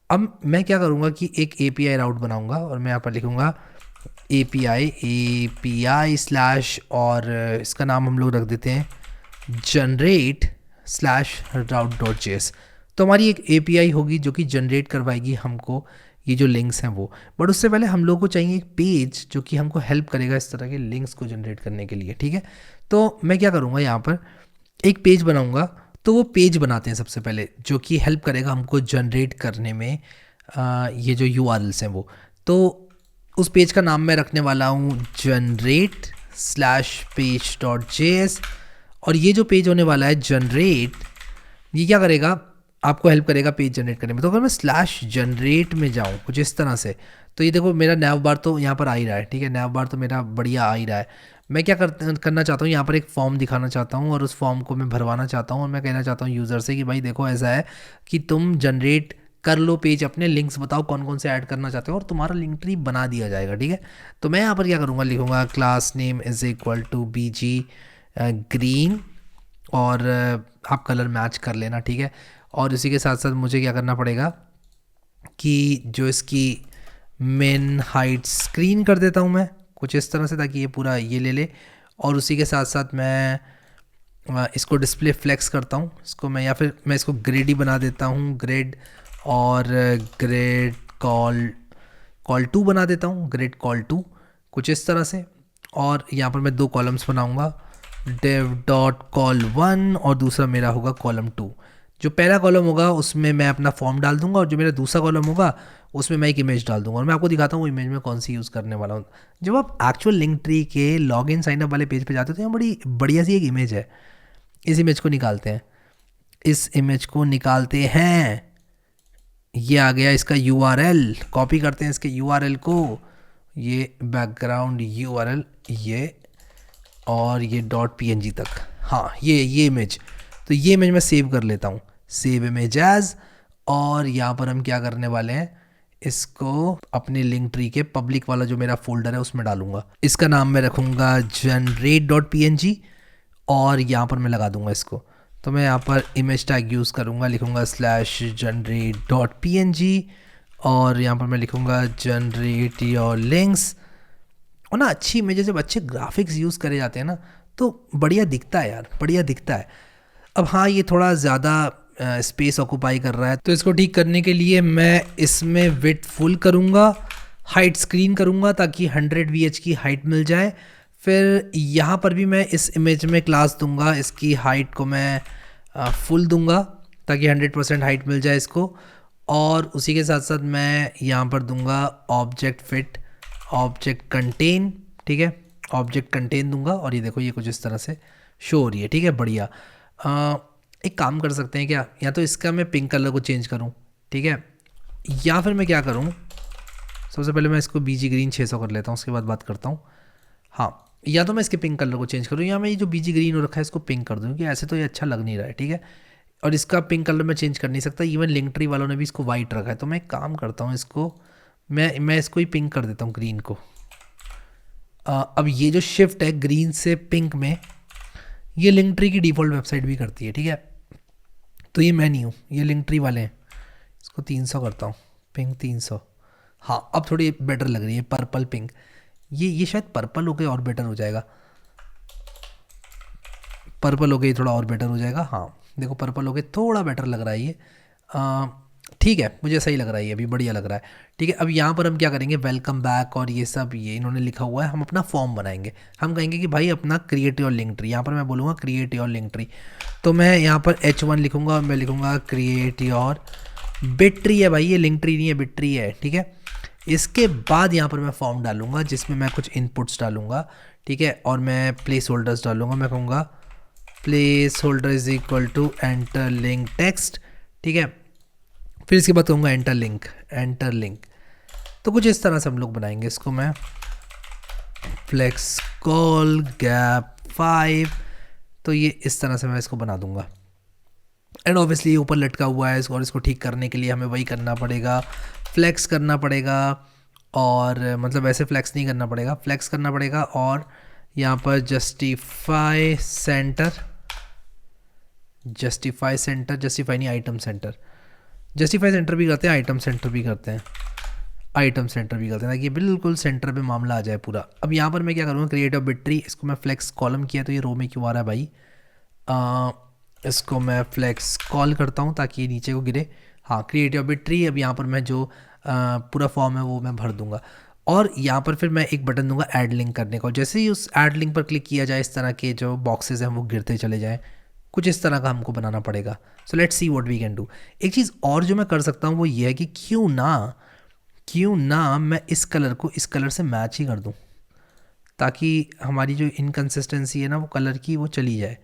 अब मैं क्या करूँगा कि एक API राउट बनाऊँगा, और मैं यहाँ पर लिखूँगा API स्लैश, और इसका नाम हम लोग रख देते हैं generate/route.js। तो हमारी एक API होगी जो कि जनरेट करवाएगी हमको ये जो लिंक्स हैं वो। बट उससे पहले हम लोग को चाहिए एक पेज जो कि हमको हेल्प करेगा इस तरह के लिंक्स को जनरेट करने के लिए, ठीक है। तो मैं क्या करूँगा, यहाँ पर एक पेज बनाऊँगा। तो वो पेज बनाते हैं सबसे पहले, जो कि हेल्प करेगा हमको जनरेट करने में ये जो URLs हैं वो। तो उस पेज का नाम मैं रखने वाला हूँ generate/page.js, और ये जो पेज होने वाला है जनरेट, ये क्या करेगा, आपको हेल्प करेगा पेज जनरेट करने में। तो अगर मैं स्लैश जनरेट में जाऊँ कुछ इस तरह से, तो ये देखो मेरा नैव बार तो यहाँ पर आ ही रहा है, ठीक है, नैव बार तो मेरा बढ़िया आ ही रहा है। मैं क्या करना चाहता हूँ, यहाँ पर एक फॉर्म दिखाना चाहता हूँ और उस फॉर्म को मैं भरवाना चाहता हूँ, और मैं कहना चाहता हूँ यूज़र से कि भाई देखो ऐसा है कि तुम जनरेट कर लो पेज, अपने लिंक्स बताओ कौन कौन से ऐड करना चाहते हो, और तुम्हारा लिंक ट्री बना दिया जाएगा, ठीक है। तो मैं यहाँ पर क्या करूँगा, लिखूँगा class name is equal to BG green, और आप कलर मैच कर लेना, ठीक है। और इसी के साथ साथ मुझे क्या करना पड़ेगा कि जो इसकी मेन हाइट स्क्रीन कर देता हूँ मैं कुछ इस तरह से, ताकि ये पूरा ये ले ले। और उसी के साथ साथ मैं इसको डिस्प्ले फ्लेक्स करता हूँ इसको मैं, या फिर मैं इसको ग्रेड ही बना देता हूँ, ग्रेड, और ग्रेड कॉल 2 बना देता हूँ, ग्रेड कॉल 2 कुछ इस तरह से। और यहाँ पर मैं 2 कॉलम्स बनाऊँगा, dev डॉट कॉल 1 और दूसरा मेरा होगा कॉलम 2। जो पहला कॉलम होगा उसमें मैं अपना फॉर्म डाल दूंगा, और जो मेरा दूसरा कॉलम होगा उसमें मैं एक इमेज डाल दूंगा, और मैं आपको दिखाता हूँ वो इमेज में कौन सी यूज़ करने वाला हूँ। जब आप एक्चुअल लिंक ट्री के लॉगिन साइन अप वाले पेज पे जाते हो तो यहाँ बड़ी बढ़िया सी एक इमेज है। इस इमेज को निकालते हैं, इस इमेज को निकालते हैं, ये आ गया इसका URL, कॉपी करते हैं इसके URL को, ये बैकग्राउंड URL ये, और ये .png तक, हाँ ये इमेज। तो ये इमेज मैं सेव कर लेता हूँ, सेव इमेज एज। और यहाँ पर हम क्या करने वाले हैं, इसको अपने लिंक ट्री के पब्लिक वाला जो मेरा फोल्डर है उसमें डालूंगा। इसका नाम मैं रखूँगा generate.png, और यहाँ पर मैं लगा दूंगा इसको। तो मैं यहाँ पर इमेज टैग यूज़ करूँगा, लिखूँगा /generate.png, और यहाँ पर मैं लिखूँगा generate your links। और ना अच्छी इमेजेस जब अच्छे ग्राफिक्स यूज़ करे जाते हैं ना तो बढ़िया दिखता है यार, बढ़िया दिखता है। अब हाँ ये थोड़ा ज़्यादा स्पेस ऑक्यूपाई कर रहा है, तो इसको ठीक करने के लिए मैं इसमें विड्थ फुल करूँगा, हाइट स्क्रीन करूँगा ताकि 100 VH की हाइट मिल जाए। फिर यहाँ पर भी मैं इस इमेज में क्लास दूंगा, इसकी हाइट को मैं फुल दूंगा ताकि 100% हाइट मिल जाए इसको। और उसी के साथ साथ मैं यहाँ पर दूंगा ऑब्जेक्ट फिट, ऑब्जेक्ट कंटेन, ठीक है, ऑब्जेक्ट कंटेन दूंगा। और ये देखो ये कुछ इस तरह से शो हो रही है, ठीक है, बढ़िया। एक काम कर सकते हैं क्या, या तो इसका मैं पिंक कलर को चेंज करूँ, ठीक है, या फिर मैं क्या करूँ, सबसे पहले मैं इसको BG ग्रीन 600 कर लेता हूँ, उसके बाद बात करता हूँ। हाँ, या तो मैं इसके पिंक कलर को चेंज करूँ, या मैं ये जो BG ग्रीन हो रखा है इसको पिंक कर दूँ, क्योंकि ऐसे तो ये अच्छा लग नहीं रहा है, ठीक है। और इसका पिंक कलर मैं चेंज कर नहीं सकता, इवन लिंक ट्री वालों ने भी इसको वाइट रखा है। तो मैं एक काम करता हूँ, इसको मैं इसको ही पिंक कर देता हूँ, ग्रीन को। अब ये जो शिफ्ट है ग्रीन से पिंक में, ये लिंक ट्री की डिफ़ॉल्ट वेबसाइट भी करती है, ठीक है। तो ये मैं नहीं हूँ, ये लिंक ट्री वाले हैं। इसको 300 करता हूँ, पिंक 300। हाँ अब थोड़ी बेटर लग रही है, पर्पल पिंक। ये शायद पर्पल हो गए और बेटर हो जाएगा, पर्पल हो गई थोड़ा और बेटर हो जाएगा। हाँ देखो पर्पल हो गए, थोड़ा बेटर लग रहा है ये, ठीक है, मुझे सही लग रहा है, ये भी बढ़िया लग रहा है, ठीक है। अब यहाँ पर हम क्या करेंगे, वेलकम बैक और ये सब ये इन्होंने लिखा हुआ है, हम अपना फॉर्म बनाएंगे। हम कहेंगे कि भाई अपना क्रिएट योर लिंक ट्री, यहाँ पर मैं बोलूँगा क्रिएट योर लिंक ट्री। तो मैं यहाँ पर H1 लिखूँगा और मैं लिखूँगा क्रिएट योर बिट ट्री है, भाई ये लिंक ट्री नहीं है, बिट ट्री है, ठीक है। इसके बाद यहाँ पर मैं फॉर्म डालूंगा जिसमें मैं कुछ इनपुट्स डालूंगा, ठीक है, और मैं प्लेस होल्डर्स डालूंगा। मैं कहूँगा place holder is equal to enter link text, ठीक है। फिर इसके बाद कहूँगा एंटर लिंक, एंटर लिंक। तो कुछ इस तरह से हम लोग बनाएंगे इसको। मैं फ्लेक्स कॉल गैप 5, तो ये इस तरह से मैं इसको बना दूंगा। एंड ऑब्वियसली ऊपर लटका हुआ है और इसको ठीक करने के लिए हमें वही करना पड़ेगा, फ्लेक्स करना पड़ेगा। और मतलब ऐसे फ्लेक्स नहीं करना पड़ेगा, फ्लेक्स करना पड़ेगा। और यहाँ पर justify centre, justify centre, justify नहीं आइटम सेंटर, जस्टिफाई सेंटर भी करते हैं, आइटम सेंटर भी करते हैं, आइटम सेंटर भी करते हैं, ताकि बिल्कुल सेंटर पे मामला आ जाए पूरा। अब यहाँ पर मैं क्या करूँगा, क्रिएट अ बिट ट्री, इसको मैं फ्लेक्स कॉलम किया तो ये रो में क्यों आ रहा है भाई, इसको मैं फ्लेक्स कॉल करता हूँ ताकि ये नीचे को गिरे। हाँ क्रिएट अ बिट ट्री। अब यहाँ पर मैं जो पूरा फॉर्म है वो मैं भर दूंगा। और यहाँ पर फिर मैं एक बटन दूंगा ऐड लिंक करने को। जैसे ही उस ऐड लिंक पर क्लिक किया जाए इस तरह के जो बॉक्सेस हैं वो गिरते चले जाएँ, कुछ इस तरह का हमको बनाना पड़ेगा। So let's see what we can do. एक चीज़ और जो मैं कर सकता हूँ वो ये है कि क्यों ना मैं इस कलर को इस कलर से मैच ही कर दूँ, ताकि हमारी जो इनकन्सिस्टेंसी है ना वो कलर की वो चली जाए।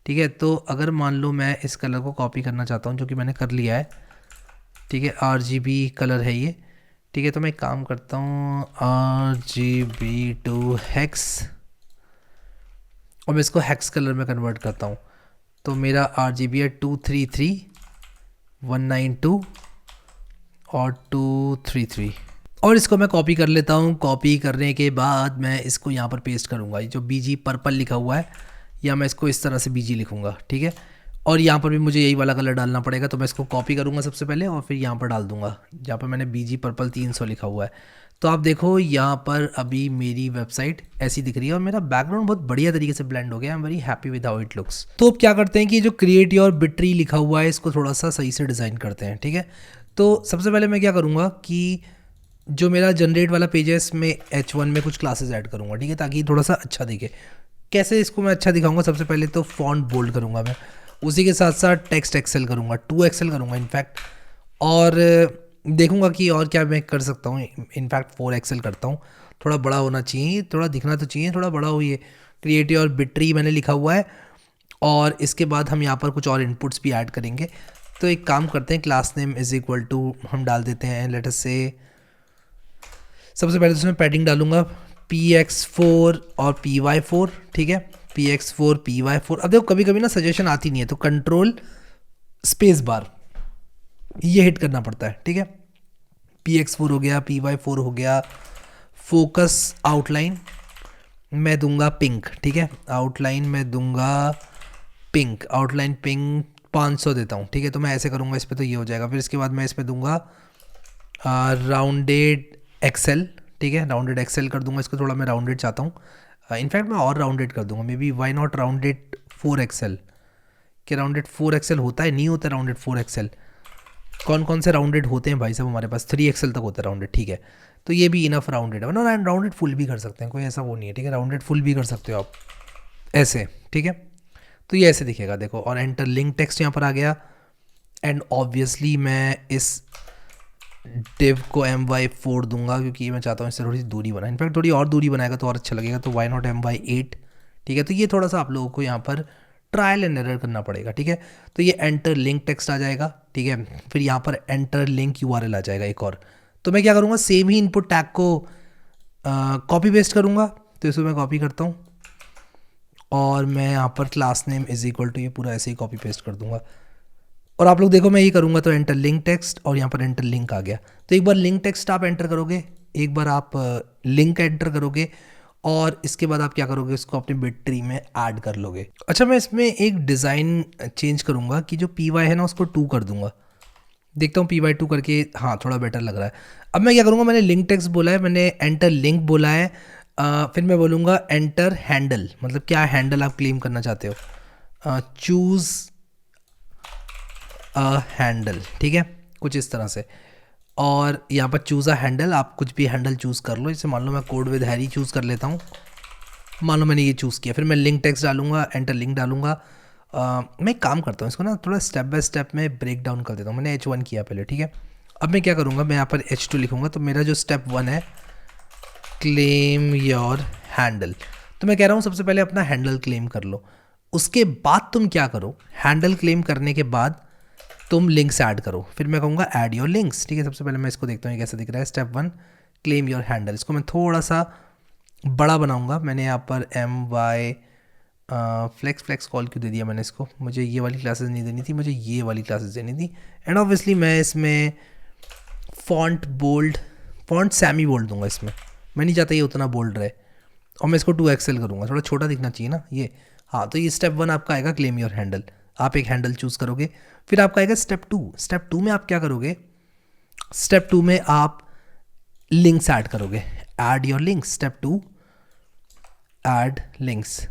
ठीक है। तो अगर मान लो मैं इस कलर को कॉपी करना चाहता हूँ, जो कि मैंने कर लिया है, ठीक है, RGB कलर है ये, ठीक है। तो मैं एक काम करता हूँ, RGB टू हेक्स, और मैं इसको हेक्स कलर में कन्वर्ट करता हूँ। तो मेरा RGB है 233,192 और 233, और इसको मैं कॉपी कर लेता हूँ। कॉपी करने के बाद मैं इसको यहाँ पर पेस्ट करूँगा, ये जो BG पर्पल लिखा हुआ है, या मैं इसको इस तरह से BG लिखूँगा, ठीक है। और यहाँ पर भी मुझे यही वाला कलर डालना पड़ेगा, तो मैं इसको कॉपी करूँगा सबसे पहले और फिर यहाँ पर डाल दूँगा, जहाँ पर मैंने BG पर्पल 300 लिखा हुआ है। तो आप देखो यहाँ पर अभी मेरी वेबसाइट ऐसी दिख रही है और मेरा बैकग्राउंड बहुत बढ़िया तरीके से ब्लेंड हो गया। I am very happy with how it looks. तो अब क्या करते हैं कि जो क्रिएट योर बिट्री लिखा हुआ है, इसको थोड़ा सा सही से डिज़ाइन करते हैं, ठीक है। तो सबसे पहले मैं क्या करूँगा कि जो मेरा जनरेट वाला पेज है, इसमें H1 में कुछ क्लासेस ऐड करूँगा, ठीक है, ताकि थोड़ा सा अच्छा दिखे। कैसे इसको मैं अच्छा दिखाऊंगा, सबसे पहले तो फॉन्ट बोल्ड करूँगा मैं, उसी के साथ साथ टेक्स्ट एक्सेल करूँगा, 2 XL करूँगा इनफैक्ट, और देखूँगा कि और क्या मैं कर सकता हूँ। इनफैक्ट 4 XL करता हूँ, थोड़ा बड़ा होना चाहिए, थोड़ा दिखना तो चाहिए, थोड़ा बड़ा हो। ये क्रिएटिव और बिट्री मैंने लिखा हुआ है, और इसके बाद हम यहाँ पर कुछ और इनपुट्स भी ऐड करेंगे। तो एक काम करते हैं, class name is equal to हम डाल देते हैं, लेट अस से सबसे पहले तो उसमें पैडिंग डालूंगा PX4 और PY4, ठीक है, PX4 PY4। अब देखो कभी कभी ना सजेशन आती नहीं है, तो कंट्रोल स्पेस बार ये हिट करना पड़ता है, ठीक है। PX4 हो गया, PY4 हो गया। फोकस आउटलाइन मैं दूंगा पिंक, ठीक है, आउटलाइन मैं दूंगा पिंक, आउटलाइन पिंक 500 देता हूँ, ठीक है। तो मैं ऐसे करूँगा इस पर, तो ये हो जाएगा। फिर इसके बाद मैं इस पर दूंगा राउंडेड एक्सेल, ठीक है, राउंडेड एक्सेल कर दूंगा इसको, थोड़ा मैं राउंडेड चाहता हूँ। इनफैक्ट मैं और राउंडेड कर दूंगा, maybe why not rounded 4 XL। क्या राउंडेड 4 XL होता है? नहीं होता राउंडेड 4 XL। कौन कौन से राउंडेड होते हैं भाई साहब? हमारे पास 3 XL तक होता है राउंडेड, ठीक है। तो ये भी इनफ राउंडेड है, वरना राउंडेड फुल भी कर सकते हैं, कोई ऐसा वो नहीं है, ठीक है। राउंडेड फुल भी कर सकते हो आप ऐसे, ठीक है। तो ये ऐसे दिखेगा देखो, और एंटर लिंक टेक्स्ट यहाँ पर आ गया। एंड ऑब्वियसली मैं इस डिव को MY4 दूंगा, क्योंकि मैं चाहता हूँ इससे थोड़ी सी दूरी बनाए। इनफैक्ट थोड़ी और दूरी बनाएगा तो और अच्छा लगेगा, तो वाई नॉट MY8, ठीक है। तो ये थोड़ा सा आप लोगों को यहाँ पर ट्रायल एंड एरर करना पड़ेगा, ठीक है। तो ये एंटर लिंक टेक्स्ट आ जाएगा, ठीक है। फिर यहाँ पर एंटर लिंक URL आ जाएगा एक और। तो मैं क्या करूँगा, सेम ही इनपुट टैग को कॉपी पेस्ट करूँगा। तो इसको मैं कॉपी करता हूँ, और मैं यहाँ पर class name is equal to ये पूरा ऐसे ही कॉपी पेस्ट कर दूंगा। और आप लोग देखो मैं ये करूँगा तो एंटर लिंक टेक्स्ट, और यहाँ पर एंटर लिंक आ गया। तो एक बार लिंक टेक्स्ट आप एंटर करोगे, एक बार आप लिंक एंटर करोगे, और इसके बाद आप क्या करोगे, इसको अपने बिट ट्री में ऐड कर लोगे। अच्छा, मैं इसमें एक डिज़ाइन चेंज करूँगा कि जो PY है ना उसको 2 कर दूंगा। देखता हूँ PY2 करके, हाँ थोड़ा बेटर लग रहा है। अब मैं क्या करूँगा, मैंने लिंक टेक्स्ट बोला है, मैंने एंटर लिंक बोला है, फिर मैं बोलूँगा एंटर हैंडल। मतलब क्या हैंडल आप क्लेम करना चाहते हो, चूज़ हैंडल, ठीक है, कुछ इस तरह से। और यहाँ पर चूज़ अ हैंडल, आप कुछ भी हैंडल चूज़ कर लो। जैसे मान लो मैं कोड विद हैरी चूज़ कर लेता हूँ, मान लो मैंने ये चूज़ किया। फिर मैं लिंक टेक्स्ट डालूंगा, एंटर लिंक डालूंगा। मैं एक काम करता हूँ, इसको ना थोड़ा स्टेप बाय स्टेप में ब्रेक डाउन कर देता हूँ। मैंने H1 किया पहले, ठीक है। अब मैं क्या करूँगा, मैं यहाँ पर H2 लिखूँगा। तो मेरा जो स्टेप 1 है, क्लेम योर हैंडल। तो मैं कह रहा हूँ सबसे पहले अपना हैंडल क्लेम कर लो। उसके बाद तुम क्या करो, हैंडल क्लेम करने के बाद तुम लिंक्स ऐड करो। फिर मैं कहूँगा ऐड योर लिंक्स, ठीक है। सबसे पहले मैं इसको देखता हूँ कैसा दिख रहा है। स्टेप 1 क्लेम योर हैंडल, इसको मैं थोड़ा सा बड़ा बनाऊँगा। मैंने यहाँ पर MY फ्लेक्स कॉल क्यों दे दिया मैंने इसको, मुझे ये वाली क्लासेस नहीं देनी थी, मुझे ये वाली क्लासेस देनी थी। एंड ऑब्वियसली मैं इसमें font bold, font semi bold दूंगा इसमें, मैं नहीं चाहता ये उतना बोल्ड रहे। और मैं इसको 2 XL करूँगा, थोड़ा छोटा दिखना चाहिए ना ये। हाँ, तो ये स्टेप 1 आपका आएगा क्लेम योर हैंडल। आप एक हैंडल चूज़ करोगे। फिर आपका आएगा स्टेप 2। स्टेप 2 में आप क्या करोगे, स्टेप 2 में आप लिंक्स ऐड करोगे, add your links. Step 2 add links.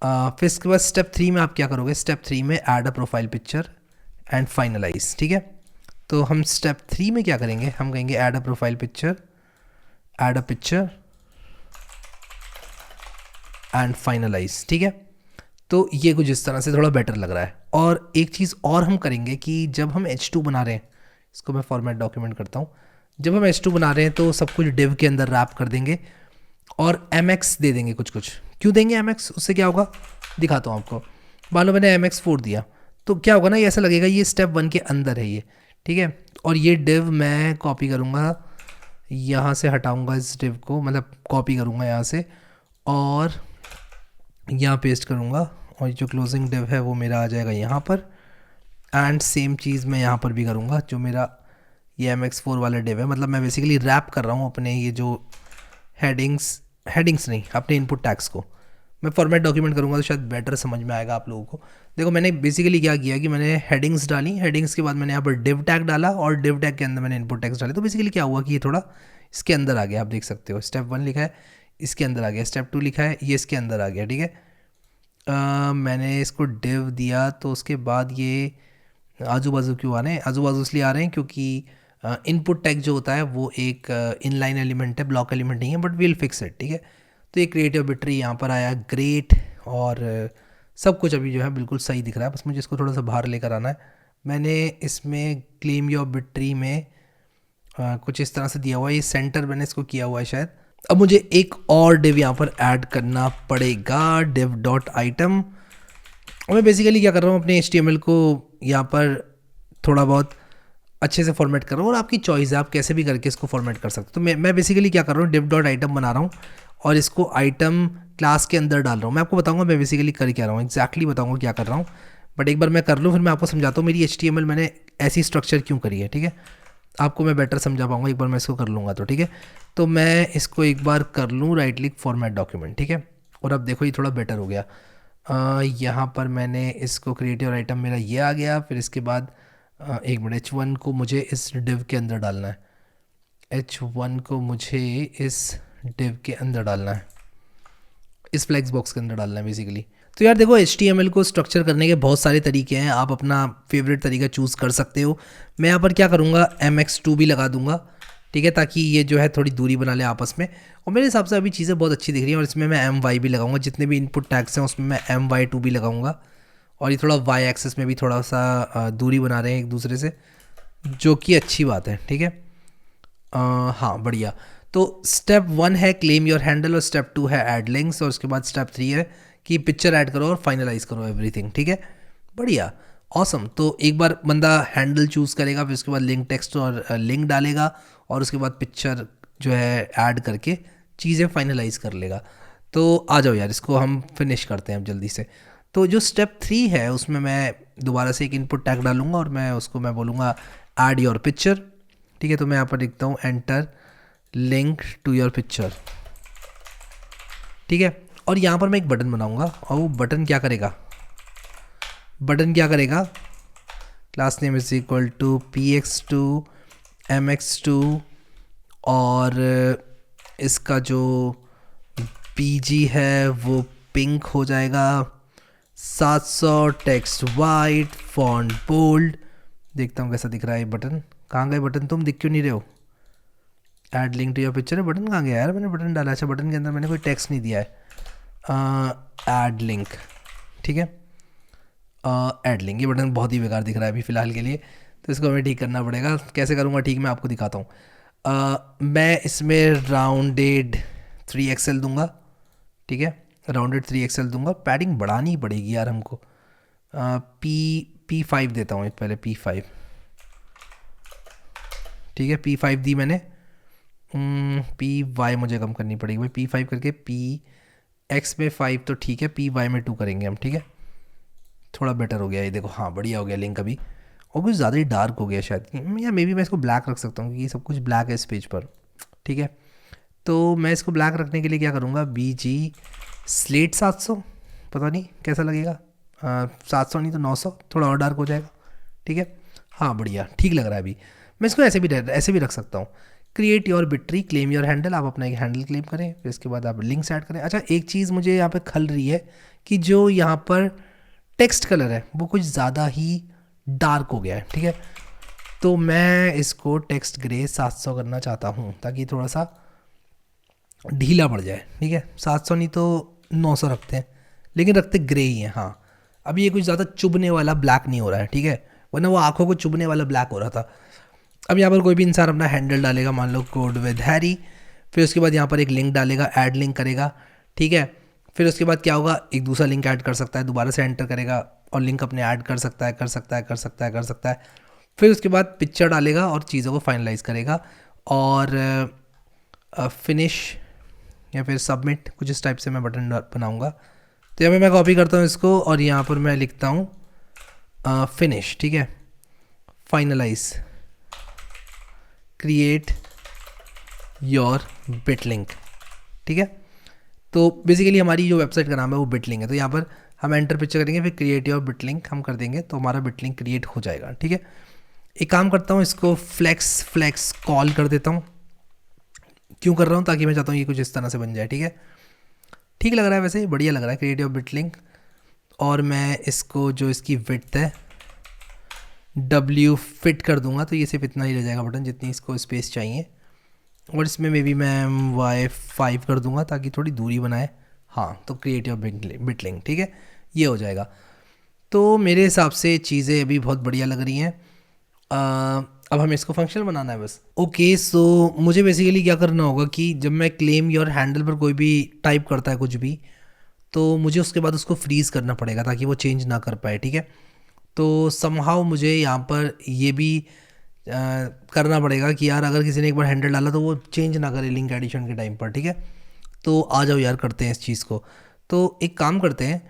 फिर इसके बाद स्टेप 3 में आप क्या करोगे, स्टेप 3 में add a profile picture and finalise, ठीक है। तो हम स्टेप 3 में क्या करेंगे, हम कहेंगे add a profile picture, add a picture and finalise, ठीक है। तो ये कुछ इस तरह से थोड़ा बेटर लग रहा है। और एक चीज़ और हम करेंगे कि जब हम H2 बना रहे हैं, इसको मैं फॉर्मेट डॉक्यूमेंट करता हूँ। जब हम H2 बना रहे हैं तो सब कुछ डिव के अंदर रैप कर देंगे और MX दे देंगे कुछ कुछ, क्यों देंगे MX, उससे क्या होगा दिखाता हूँ आपको। मान लो मैंने MX4 दिया तो क्या होगा ना, ये ऐसा लगेगा ये स्टेप 1 के अंदर है ये, ठीक है। और ये डिव मैं कॉपी करूँगा, यहाँ से हटाऊँगा इस डिव को, मतलब कॉपी करूँगा यहाँ से और यहाँ पेस्ट करूँगा, और जो क्लोजिंग डिव है वो मेरा आ जाएगा यहाँ पर। एंड सेम चीज़ मैं यहाँ पर भी करूँगा, जो मेरा ये MX4 वाला डिव है, मतलब मैं बेसिकली रैप कर रहा हूँ अपने ये जो हेडिंग्स नहीं, अपने इनपुट टैग्स को। मैं फॉर्मेट डॉक्यूमेंट करूँगा तो शायद बेटर समझ में आएगा आप लोगों को। देखो मैंने बेसिकली क्या किया कि मैंने हेडिंग्स डाली, हेडिंग्स के बाद मैंने यहाँ पर डिव टैग डाला और डिव टैग के अंदर मैंने इनपुट टैग्स डाले। तो बेसिकली क्या हुआ कि ये थोड़ा इसके अंदर आ गया, आप देख सकते हो स्टेप 1 लिखा है इसके अंदर आ गया, स्टेप 2 लिखा है ये इसके अंदर आ गया, ठीक है। मैंने इसको डिव दिया तो उसके बाद ये आजू बाजू क्यों आ रहे हैं, आजू बाजू इसलिए आ रहे हैं क्योंकि इनपुट टैग जो होता है वो एक इनलाइन एलिमेंट है, ब्लॉक एलिमेंट नहीं है, बट वील फिक्स इट, ठीक है। तो ये क्रिएटिव बिट्री यहाँ पर आया, ग्रेट, और सब कुछ अभी जो है बिल्कुल सही दिख रहा है। बस मुझे इसको थोड़ा सा बाहर लेकर आना है। मैंने इसमें क्लेम योर बिट्री में कुछ इस तरह से दिया हुआ है, ये सेंटर मैंने इसको किया हुआ है शायद। अब मुझे एक और डिव यहाँ पर ऐड करना पड़ेगा, div डॉट आइटम। और मैं बेसिकली क्या कर रहा हूँ, अपने HTML को यहाँ पर थोड़ा बहुत अच्छे से फॉर्मेट कर रहा हूँ, और आपकी चॉइस है, आप कैसे भी करके इसको फॉर्मेट कर सकते हो। तो मैं बेसिकली क्या कर रहा हूँ, div डॉट आइटम बना रहा हूँ और इसको आइटम क्लास के अंदर डाल रहा हूँ। मैं आपको बताऊँगा मैं बेसिकली कर क्या रहा हूँ, एक्जैक्टली बताऊँगा क्या कर रहा हूँ, बट एक बार मैं कर लूँ फिर मैं आपको समझाता हूँ मेरी HTML मैंने ऐसी स्ट्रक्चर क्यों करी है, ठीक है। आपको मैं बेटर समझा पाऊँगा एक बार मैं इसको कर लूँगा तो, ठीक है। तो मैं इसको एक बार कर लूँ, राइट क्लिक फॉर्मेट डॉक्यूमेंट, ठीक है। और अब देखो ये थोड़ा बेटर हो गया। यहाँ पर मैंने इसको क्रिएटिव आइटम मेरा ये आ गया। फिर इसके बाद एक मिनट, H1 को मुझे इस डिव के अंदर डालना है, H1 को मुझे इस डिव के अंदर डालना है, इस फ्लेक्स बॉक्स के अंदर डालना है बेसिकली। तो यार देखो HTML को स्ट्रक्चर करने के बहुत सारे तरीके हैं, आप अपना फेवरेट तरीका चूज़ कर सकते हो। मैं यहाँ पर क्या करूँगा, MX2 भी लगा दूंगा, ठीक है, ताकि ये जो है थोड़ी दूरी बना ले आपस में। और मेरे हिसाब से अभी चीज़ें बहुत अच्छी दिख रही हैं, और इसमें मैं MY भी लगाऊंगा, जितने भी इनपुट टैग्स हैं उसमें मैं MY2 भी लगाऊंगा। और ये थोड़ा Y एक्सिस में भी थोड़ा सा दूरी बना रहे हैं एक दूसरे से, जो कि अच्छी बात है, ठीक है। हाँ बढ़िया। तो स्टेप 1 है क्लेम योर हैंडल, और स्टेप 2 है ऐड लिंक्स, और उसके बाद स्टेप 3 है कि पिक्चर ऐड करो और फाइनलाइज करो एवरीथिंग, ठीक है। बढ़िया, ऑसम। तो एक बार बंदा हैंडल चूज़ करेगा, फिर उसके बाद लिंक टेक्स्ट और लिंक डालेगा, और उसके बाद पिक्चर जो है ऐड करके चीज़ें फाइनलाइज कर लेगा। तो आ जाओ यार इसको हम फिनिश करते हैं अब जल्दी से। तो जो स्टेप 3 है उसमें मैं दोबारा से एक इनपुट टैग डालूंगा, और मैं बोलूँगा ऐड योर पिक्चर, ठीक है। तो मैं यहाँ पर लिखता हूँ enter link to your picture, ठीक है। और यहाँ पर मैं एक बटन बनाऊंगा, और वो बटन क्या करेगा, class name is equal to px2 mx2, और इसका जो pg है वो पिंक हो जाएगा, 700 टेक्स्ट वाइट, फॉन्ट बोल्ड। देखता हूँ कैसा दिख रहा है ये बटन। कहाँ गए बटन, तुम दिख क्यों नहीं रहे हो। Add link to your picture है, बटन कहाँ गया यार, मैंने बटन डाला, अच्छा बटन के अंदर मैंने कोई टेक्स्ट नहीं दिया है। ऐड लिंक, ठीक है, ऐड लिंक, ये बटन बहुत ही बेकार दिख रहा है अभी फ़िलहाल के लिए, तो इसको हमें ठीक करना पड़ेगा। कैसे करूँगा ठीक, मैं आपको दिखाता हूँ। मैं इसमें राउंडेड 3XL दूंगा, ठीक है, राउंडेड 3XL दूंगा। पैडिंग बढ़ानी पड़ेगी यार हमको, P5 देता हूँ पहले, P5, ठीक है, P5 दी मैंने। PY मुझे कम करनी पड़ेगी भाई, P5 करके PX में 5 तो ठीक है, PY में 2 करेंगे हम, ठीक है। थोड़ा बेटर हो गया ये, देखो, हाँ बढ़िया हो गया लिंक अभी, और कुछ ज़्यादा ही डार्क हो गया शायद, या मे बी मैं इसको ब्लैक रख सकता हूँ क्योंकि सब कुछ ब्लैक है इस पेज पर, ठीक है। तो मैं इसको ब्लैक रखने के लिए क्या करूँगा, BG स्लेट 700, पता नहीं कैसा लगेगा, 700 नहीं तो 900, थोड़ा और डार्क हो जाएगा, ठीक है। हाँ बढ़िया, ठीक लग रहा है अभी। मैं इसको ऐसे भी रख सकता हूँ, create your Bitree claim your handle, आप अपना एक हैंडल क्लेम करें, फिर इसके बाद आप लिंक्स ऐड करें। अच्छा एक चीज़ मुझे यहाँ पे खल रही है कि जो यहाँ पर टेक्स्ट कलर है वो कुछ ज़्यादा ही डार्क हो गया है, ठीक है। तो मैं इसको टेक्स्ट ग्रे 700 करना चाहता हूँ ताकि थोड़ा सा ढीला पड़ जाए, ठीक है। 700 नहीं तो 900 रखते हैं, लेकिन रखते ग्रे ही हैं। हाँ अभी ये कुछ ज़्यादा चुभने वाला ब्लैक नहीं हो रहा है, ठीक है, वरना वो आँखों को चुभने वाला ब्लैक हो रहा था। अब यहाँ पर कोई भी इंसान अपना हैंडल डालेगा, मान लो कोड विद हैरी, फिर उसके बाद यहाँ पर एक लिंक डालेगा, ऐड लिंक करेगा, ठीक है। फिर उसके बाद क्या होगा, एक दूसरा लिंक ऐड कर सकता है, दोबारा से एंटर करेगा और लिंक अपने ऐड कर सकता है, कर सकता है, कर सकता है, कर सकता है। फिर उसके बाद पिक्चर डालेगा और चीज़ों को फाइनलाइज करेगा और फिनिश या फिर सबमिट, कुछ इस टाइप से मैं बटन बनाऊंगा। तो यहाँ पे मैं कॉपी करता हूँ इसको और यहाँ पर मैं लिखता हूँ फिनिश, ठीक है, finalise, create your bit link, ठीक है। तो बेसिकली हमारी जो वेबसाइट का नाम है वो बिट लिंक है। तो यहाँ पर हम एंटर पिक्चर करेंगे, फिर क्रिएट योर बिट लिंक हम कर देंगे तो हमारा बिट लिंक क्रिएट हो जाएगा, ठीक है। एक काम करता हूँ, इसको फ्लेक्स कॉल कर देता हूँ। क्यों कर रहा हूँ, ताकि मैं चाहता हूँ ये कुछ इस तरह से बन जाए, ठीक है। ठीक लग रहा है, वैसे बढ़िया लग रहा है, क्रिएट योर बिट लिंक। और मैं इसको जो इसकी विड्थ है W फिट कर दूंगा, तो ये सिर्फ इतना ही रह जाएगा बटन, जितनी इसको स्पेस चाहिए। और इसमें मे बी मैं Y5 कर दूंगा ताकि थोड़ी दूरी बनाए। हाँ, तो क्रिएट योर बिट लिंक, ठीक है, ये हो जाएगा। तो मेरे हिसाब से चीज़ें अभी बहुत बढ़िया लग रही हैं। अब हमें इसको फंक्शनल बनाना है बस। ओके, सो मुझे बेसिकली क्या करना होगा कि जब मैं क्लेम योर हैंडल पर कोई भी टाइप करता है कुछ भी, तो मुझे उसके बाद उसको फ्रीज़ करना पड़ेगा ताकि वो चेंज ना कर पाए, ठीक है। तो समहाउ मुझे यहाँ पर ये भी करना पड़ेगा कि यार अगर किसी ने एक बार हैंडल डाला तो वो चेंज ना करे लिंक एडिशन के टाइम पर, ठीक है। तो आ जाओ यार, करते हैं इस चीज़ को। तो एक काम करते हैं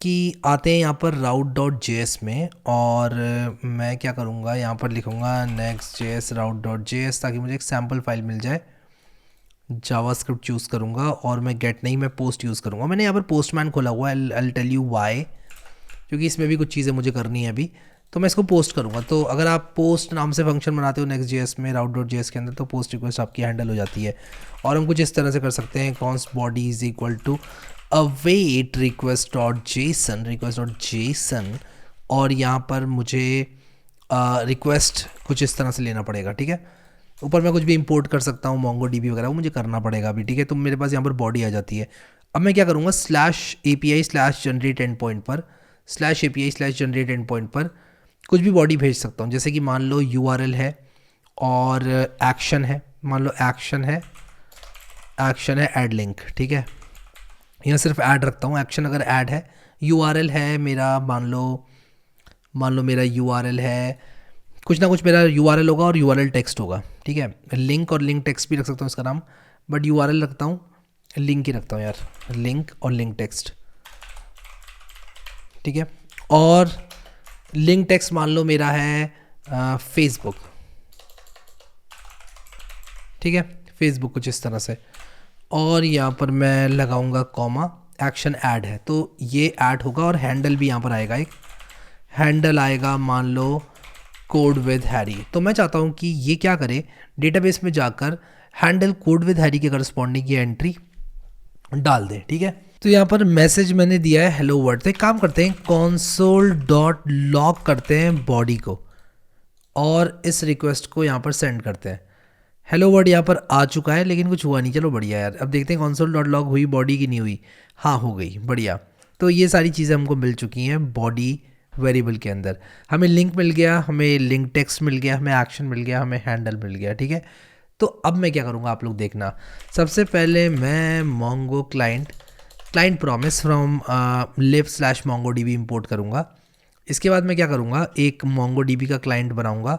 कि आते हैं यहाँ पर route.js में, और मैं क्या करूँगा, यहाँ पर लिखूँगा next.js route.js ताकि मुझे एक सैम्पल फाइल मिल जाए। जावास्क्रिप्ट चूज़ करूँगा और मैं गेट नहीं, मैं पोस्ट यूज़ करूँगा। मैंने यहाँ पर पोस्टमैन खोला हुआ है, I'll tell you why, क्योंकि इसमें भी कुछ चीज़ें मुझे करनी है अभी, तो मैं इसको पोस्ट करूँगा। तो अगर आप पोस्ट नाम से फंक्शन बनाते हो next.js में route.js के अंदर, तो पोस्ट रिक्वेस्ट आपकी हैंडल हो जाती है। और हम कुछ इस तरह से कर सकते हैं, const body is equal to await request.json, और यहाँ पर मुझे रिक्वेस्ट कुछ इस तरह से लेना पड़ेगा, ठीक है। ऊपर मैं कुछ भी इंपोर्ट कर सकता हूँ, MongoDB वगैरह, वो मुझे करना पड़ेगा अभी, ठीक है। तो मेरे पास यहाँ पर बॉडी आ जाती है। अब मैं क्या करूँगा, /API/generate endpoint पर /API/generate endpoint पर कुछ भी बॉडी भेज सकता हूँ। जैसे कि मान लो URL है और एक्शन है, मान लो एक्शन है ऐड लिंक, ठीक है। यहाँ सिर्फ ऐड रखता हूँ, एक्शन अगर ऐड है। URL है मेरा, मान लो मेरा URL है, कुछ ना कुछ मेरा URL होगा और URL टेक्स्ट होगा, ठीक है। लिंक और लिंक टेक्स्ट भी रख सकता हूँ इसका नाम, बट URL रखता हूँ, लिंक ही रखता हूँ यार, लिंक और लिंक टेक्स्ट, ठीक है। और लिंक टेक्स्ट मान लो मेरा है फेसबुक, ठीक है, फेसबुक कुछ इस तरह से। और यहाँ पर मैं लगाऊंगा कॉमा, एक्शन ऐड है तो ये ऐड होगा, और हैंडल भी यहाँ पर आएगा, एक हैंडल आएगा, मान लो कोड विद हैरी। तो मैं चाहता हूँ कि ये क्या करे, डेटाबेस में जाकर हैंडल कोड विद हैरी के करस्पॉन्डिंग की एंट्री डाल दे, ठीक है। तो यहाँ पर मैसेज मैंने दिया है हेलो वर्ल्ड। तो एक काम करते हैं, console.log करते हैं बॉडी को, और इस रिक्वेस्ट को यहाँ पर सेंड करते हैं। हेलो वर्ड यहाँ पर आ चुका है, लेकिन कुछ हुआ नहीं। चलो बढ़िया यार, अब देखते हैं console.log हुई बॉडी की नहीं हुई। हाँ, हो गई, बढ़िया। तो ये सारी चीज़ें हमको मिल चुकी हैं बॉडी वेरिएबल के अंदर। हमें लिंक मिल गया, हमें लिंक टेक्स्ट मिल गया, हमें एक्शन मिल गया, हमें हैंडल मिल गया, ठीक है। तो अब मैं क्या करूँगा, आप लोग देखना। सबसे पहले मैं Mongo client promise from lib/mongodb import करूँगा। इसके बाद मैं क्या करूँगा, एक MongoDB का क्लाइंट बनाऊँगा,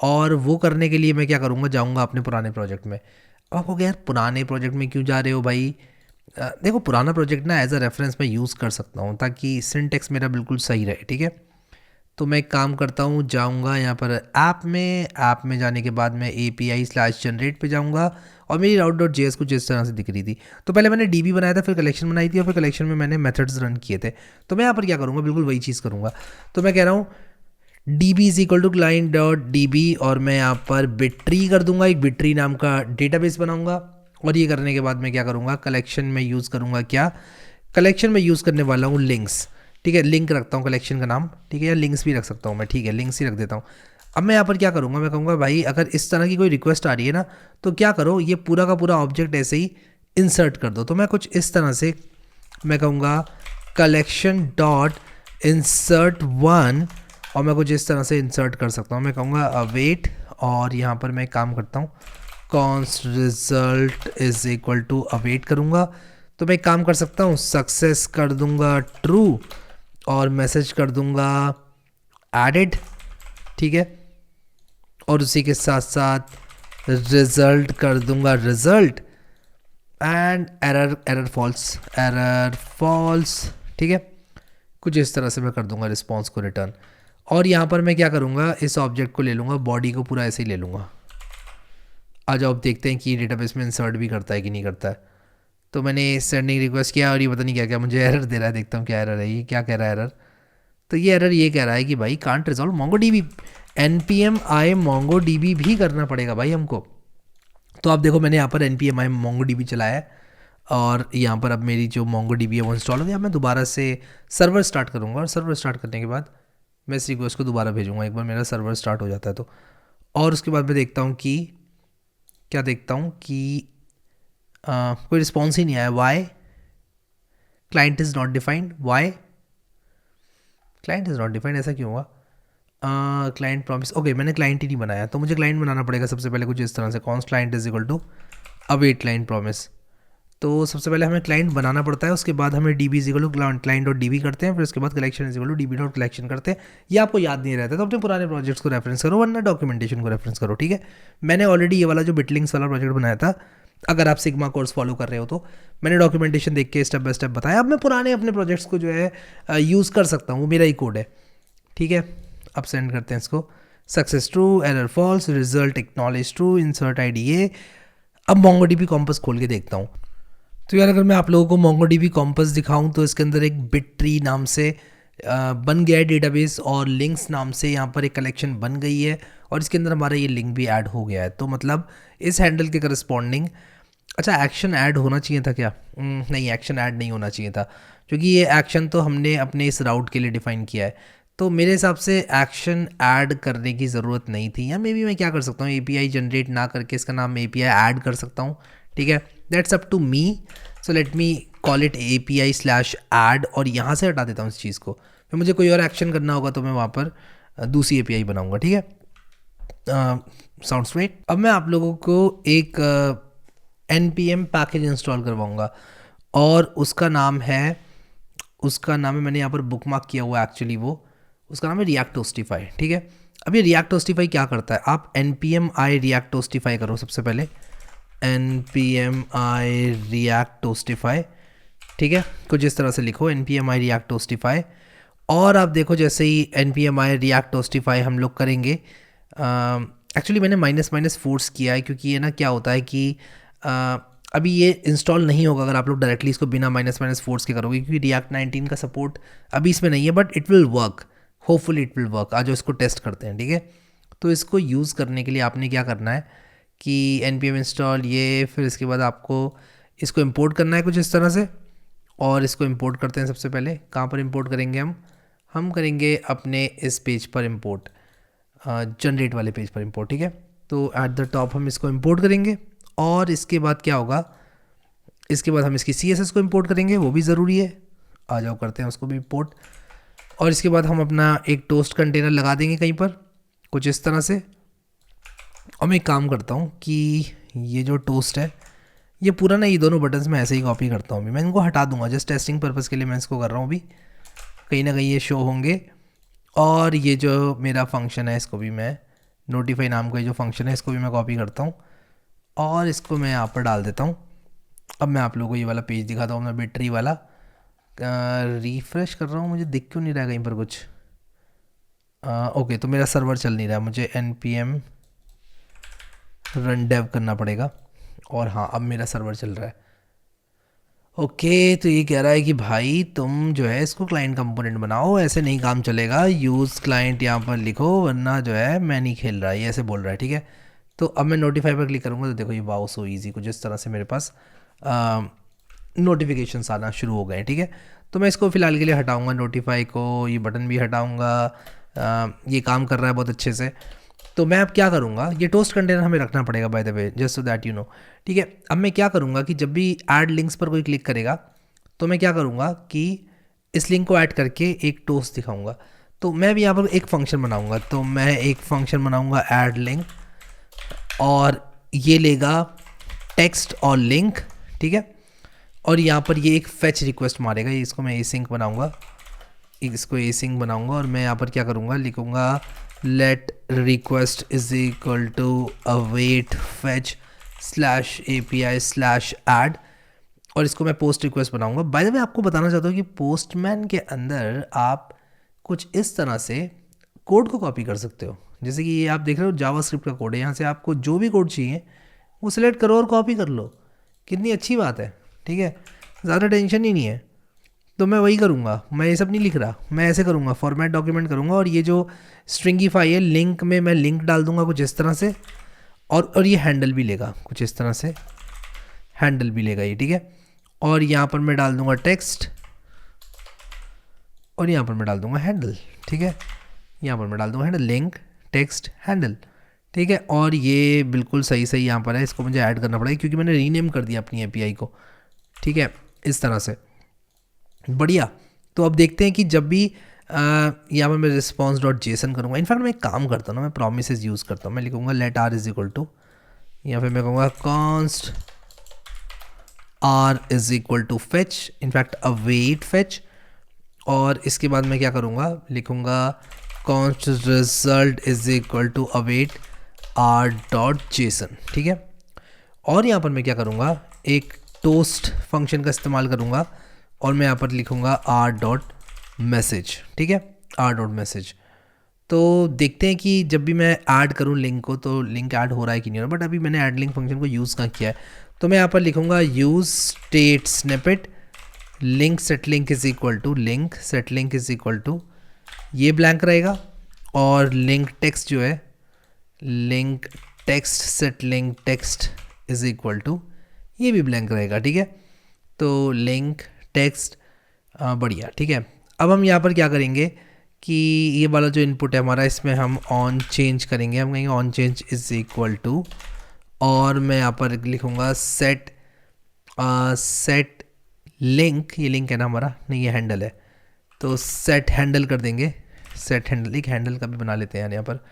और वो करने के लिए मैं क्या करूँगा, जाऊँगा अपने पुराने प्रोजेक्ट में। अब आपको क्या यार, पुराने प्रोजेक्ट में क्यों जा रहे हो भाई? देखो, पुराना प्रोजेक्ट ना एज अ रेफरेंस मैं यूज़ कर सकता हूँ ताकि सिंटेक्स मेरा बिल्कुल सही रहे, ठीक है। तो मैं एक काम करता हूँ, जाऊँगा यहाँ पर ऐप में जाने के बाद मैं API/generate पे जाऊँगा, और मेरी route.js कुछ इस तरह से दिख रही थी। तो पहले मैंने DB बनाया था, फिर कलेक्शन बनाई थी, और फिर कलेक्शन में मैंने मेथड्स रन किए थे। तो मैं यहाँ पर क्या करूँगा, बिल्कुल वही चीज़ करूँगा। तो मैं कह रहा हूँ DB is equal to client.db, और मैं यहाँ पर बिट्री कर दूंगा, एक बिट्री नाम का डेटाबेस बनाऊंगा। और ये करने के बाद मैं क्या करूँगा, कलेक्शन में यूज़ करूँगा, क्या कलेक्शन में यूज़ करने वाला हूँ लिंक्स, ठीक है। लिंक रखता हूँ कलेक्शन का नाम, ठीक है, या लिंक्स भी रख सकता हूँ मैं, ठीक है, लिंक्स ही रख देता हूँ। अब मैं यहाँ पर क्या करूँगा, मैं कहूँगा भाई अगर इस तरह की कोई रिक्वेस्ट आ रही है ना, तो क्या करो, ये पूरा का पूरा ऑब्जेक्ट ऐसे ही इंसर्ट कर दो। तो मैं कुछ इस तरह से मैं कहूँगा collection.insert1, और मैं कुछ इस तरह से इंसर्ट कर सकता हूँ। मैं कहूँगा अवेट, और यहाँ पर मैं काम करता हूँ const result is equal to await करूँगा। तो मैं एक काम कर सकता हूँ, सक्सेस कर दूंगा ट्रू और मैसेज कर दूंगा एडेड, ठीक है। और उसी के साथ साथ रिजल्ट कर दूंगा रिजल्ट एंड एरर फॉल्स, ठीक है। कुछ इस तरह से मैं कर दूंगा रिस्पॉन्स को रिटर्न। और यहाँ पर मैं क्या करूँगा, इस ऑब्जेक्ट को ले लूँगा, बॉडी को पूरा ऐसे ही ले लूँगा। आ जाओ अब देखते हैं कि डेटाबेस में इंसर्ट भी करता है कि नहीं करता है। तो मैंने सेंडिंग रिक्वेस्ट किया और ये पता नहीं क्या क्या मुझे एरर दे रहा है। देखता हूँ क्या एरर है, ये क्या कह रहा है एरर। तो ये एरर ये कह रहा है कि भाई can't resolve MongoDB, npm i MongoDB भी करना पड़ेगा भाई हमको। तो आप देखो मैंने यहाँ पर npm i MongoDB चलाया है और यहाँ पर अब मेरी जो MongoDB है वो इंस्टॉल हो गया। मैं दोबारा से सर्वर स्टार्ट करूँगा और सर्वर स्टार्ट करने के बाद मैं इस रिक्वेस्ट को दोबारा भेजूँगा, एक बार मेरा सर्वर स्टार्ट हो जाता है तो। और उसके बाद मैं देखता हूँ कि क्या देखता हूँ कि कोई रिस्पॉन्स ही नहीं आया। Why? Client is not defined. Why? Client is not defined, ऐसा क्यों हुआ? क्लाइंट प्रॉमिस, ओके मैंने क्लाइंट ही नहीं बनाया, तो मुझे क्लाइंट बनाना पड़ेगा सबसे पहले कुछ इस तरह से, const client is equal to await client promise. तो सबसे पहले हमें क्लाइंट बनाना पड़ता है, उसके बाद हमें DB is equal to client dot DB करते हैं, फिर उसके बाद collection is equal to DB dot collection करते हैं। ये आपको याद नहीं रहता तो अपने पुराने प्रोजेक्ट्स को रेफरेंस करो, वरना डॉक्यूमेंटेशन को रेफरेंस करो, ठीक है। मैंने ऑलरेडी ये वाला जो बिटलिंक्स वाला प्रोजेक्ट बनाया था, अगर आप सिग्मा कोर्स फॉलो कर रहे हो तो मैंने डॉक्यूमेंटेशन देख के स्टेप बाय स्टेप बताया। अब मैं पुराने अपने प्रोजेक्ट्स को जो है यूज़ कर सकता हूँ, वो मेरा ही कोड है, ठीक है। अब सेंड करते हैं इसको, success true, error false, result acknowledge true, insert IDA। अब MongoDB कॉम्पस खोल के देखता हूँ। तो यार अगर मैं आप लोगों को MongoDB कॉम्पस दिखाऊं तो इसके अंदर एक बिट ट्री नाम से बन गया है डेटाबेस, और लिंक्स नाम से यहाँ पर एक कलेक्शन बन गई है, और इसके अंदर हमारा ये लिंक भी ऐड हो गया है। तो मतलब इस हैंडल के करस्पॉन्डिंग, अच्छा एक्शन ऐड होना चाहिए था क्या? नहीं, एक्शन ऐड नहीं होना चाहिए था, क्योंकि ये एक्शन तो हमने अपने इस राउट के लिए डिफाइन किया है। तो मेरे हिसाब से एक्शन ऐड करने की ज़रूरत नहीं थी, या मे बी मैं क्या कर सकता हूँ, API जनरेट ना करके इसका नाम API ऐड कर सकता हूँ, ठीक है। That's up to me, so let me call it API/add, और यहाँ से हटा देता हूँ इस चीज़ को। फिर मुझे कोई और एक्शन करना होगा तो मैं वहाँ पर दूसरी API बनाऊँगा, ठीक है। Sounds great. अब मैं आप लोगों को एक npm पैकेज इंस्टॉल करवाऊँगा, और उसका नाम है मैंने यहाँ पर बुकमार्क किया हुआ एक्चुअली, वो उसका नाम है React Toastify, ठीक है। अब ये React Toastify क्या करता है, आप npm i React Toastify करो सबसे पहले, npm i React Toastify, ठीक है। कुछ इस तरह से लिखो npm i React Toastify, और आप देखो जैसे ही npm i React Toastify हम लोग करेंगे, एक्चुअली मैंने माइनस फोर्स किया है, क्योंकि ये ना क्या होता है कि अभी ये इंस्टॉल नहीं होगा अगर आप लोग डायरेक्टली इसको बिना माइनस फोर्स के करोगे, क्योंकि React 19 का सपोर्ट अभी इसमें नहीं है, but it will work, hopefully it will work. आज इसको टेस्ट करते हैं, ठीक है। तो इसको यूज़ करने के लिए आपने क्या करना है कि npm इंस्टॉल ये, फिर इसके बाद आपको इसको इंपोर्ट करना है कुछ इस तरह से, और इसको इंपोर्ट करते हैं। सबसे पहले कहाँ पर इंपोर्ट करेंगे हम करेंगे अपने इस पेज पर इंपोर्ट, जनरेट वाले पेज पर इंपोर्ट, ठीक है। तो एट द टॉप हम इसको इंपोर्ट करेंगे, और इसके बाद क्या होगा, इसके बाद हम इसकी CSS को इंपोर्ट करेंगे, वो भी ज़रूरी है। आ जाओ करते हैं उसको भी इंपोर्ट, और इसके बाद हम अपना एक टोस्ट कंटेनर लगा देंगे कहीं पर कुछ इस तरह से। और मैं एक काम करता हूँ कि ये जो टोस्ट है, ये पूरा ना, ये दोनों बटन्स मैं ऐसे ही कॉपी करता हूँ। मैं इनको हटा दूंगा, जस्ट टेस्टिंग पर्पज़ के लिए मैं इसको कर रहा हूँ अभी, कहीं ना कहीं ये शो होंगे। और ये जो मेरा फंक्शन है, इसको भी मैं नोटिफाई नाम का जो फंक्शन है, इसको भी मैं कॉपी करता हूँ, और इसको मैं यहाँ पर डाल देता हूँ। अब मैं आप लोगों को ये वाला पेज दिखाता हूँ, मैं बैटरी वाला रिफ्रेश कर रहा हूँ, मुझे दिख क्यों नहीं रहा कहीं पर कुछ। ओके, तो मेरा सर्वर चल नहीं रहा, मुझे npm रन डेव करना पड़ेगा, और हाँ अब मेरा सर्वर चल रहा है। ओके, तो ये कह रहा है कि भाई तुम जो है इसको क्लाइंट कंपोनेंट बनाओ, ऐसे नहीं काम चलेगा, यूज़ क्लाइंट यहाँ पर लिखो, वरना जो है मैं नहीं खेल रहा, ये ऐसे बोल रहा है, ठीक है। तो अब मैं नोटिफाई पर क्लिक करूँगा तो देखो ये वाओ सो ईजी, कुछ इस तरह से मेरे पास नोटिफिकेशंस आना शुरू हो गए, ठीक है। तो मैं इसको फ़िलहाल के लिए हटाऊँगा, नोटिफाई को, ये बटन भी हटाऊँगा। ये काम कर रहा है बहुत अच्छे से। तो मैं अब क्या करूँगा, ये टोस्ट कंटेनर हमें रखना पड़ेगा bye the way, just so that you know, ठीक है। अब मैं क्या करूँगा कि जब भी ऐड लिंक्स पर कोई क्लिक करेगा तो मैं क्या करूँगा कि इस लिंक को ऐड करके एक टोस्ट दिखाऊँगा। तो मैं भी यहाँ पर एक फंक्शन बनाऊँगा, तो मैं एक फंक्शन बनाऊँगा ऐड लिंक, और ये लेगा टेक्स्ट और लिंक, ठीक है। और यहाँ पर ये एक फैच रिक्वेस्ट मारेगा, इसको मैं एसिंक बनाऊंगा, इसको एसिंक बनाऊंगा और मैं यहाँ पर क्या करूँगा, लिखूँगा let request is equal to await fetch slash API slash add, और इसको मैं पोस्ट रिक्वेस्ट बनाऊंगा। बाय द वे आपको बताना चाहता हूँ कि पोस्टमैन के अंदर आप कुछ इस तरह से कोड को कॉपी कर सकते हो। जैसे कि ये आप देख रहे हो जावास्क्रिप्ट का कोड है, यहाँ से आपको जो भी कोड चाहिए वो सिलेक्ट करो और कॉपी कर लो। कितनी अच्छी बात है, ठीक है, ज़्यादा टेंशन ही नहीं है। तो मैं वही करूँगा, मैं ये सब नहीं लिख रहा, मैं ऐसे करूँगा, फॉर्मेट डॉक्यूमेंट करूँगा, और ये जो स्ट्रिंगीफाई है लिंक में मैं लिंक डाल दूँगा कुछ इस तरह से, और ये हैंडल भी लेगा कुछ इस तरह से, हैंडल भी लेगा ये, ठीक है। और यहाँ पर मैं डाल दूँगा टेक्स्ट, और यहाँ पर मैं डाल दूँगा हैंडल, ठीक है। यहाँ पर मैं डाल दूँगा हैंडल, लिंक टेक्स्ट हैंडल, ठीक है। और ये बिल्कुल सही सही यहाँ पर है, इसको मुझे ऐड करना पड़ेगा क्योंकि मैंने रीनेम कर दिया अपनी API को, ठीक है, इस तरह से, बढ़िया। तो अब देखते हैं कि जब भी यहाँ पर मैं response.json करूँगा, इनफैक्ट मैं एक काम करता हूँ ना, मैं promises यूज़ करता हूँ, मैं लिखूँगा let r is equal to, या फिर मैं कहूँगा const r is equal to fetch, in fact await fetch, और इसके बाद मैं क्या करूँगा, लिखूँगा const result is equal to await r.json, ठीक है। और यहाँ पर मैं क्या करूँगा, एक टोस्ट फंक्शन का इस्तेमाल करूँगा, और मैं यहाँ पर लिखूँगा r.message, ठीक है, r.message। तो देखते हैं कि जब भी मैं ऐड करूँ लिंक को तो लिंक ऐड हो रहा है कि नहीं हो रहा, बट अभी मैंने ऐड लिंक फंक्शन को यूज़ कहाँ किया है, तो मैं यहाँ पर लिखूँगा use state snippet link set link is equal to, link set link is equal to, ये ब्लैंक रहेगा, और लिंक टेक्स्ट जो है link text set link text is equal to, ये भी ब्लैंक रहेगा, ठीक है। तो लिंक टेक्स्ट, बढ़िया, ठीक है। अब हम यहाँ पर क्या करेंगे कि ये वाला जो इनपुट है हमारा, इसमें हम ऑन चेंज करेंगे, हम कहेंगे on change is equal to, और मैं यहाँ पर लिखूँगा सेट सेट लिंक, ये लिंक है ना हमारा, नहीं ये हैंडल है, तो सेट हैंडल कर देंगे, सेट हैंडल, एक हैंडल का भी बना लेते हैं यहाँ पर,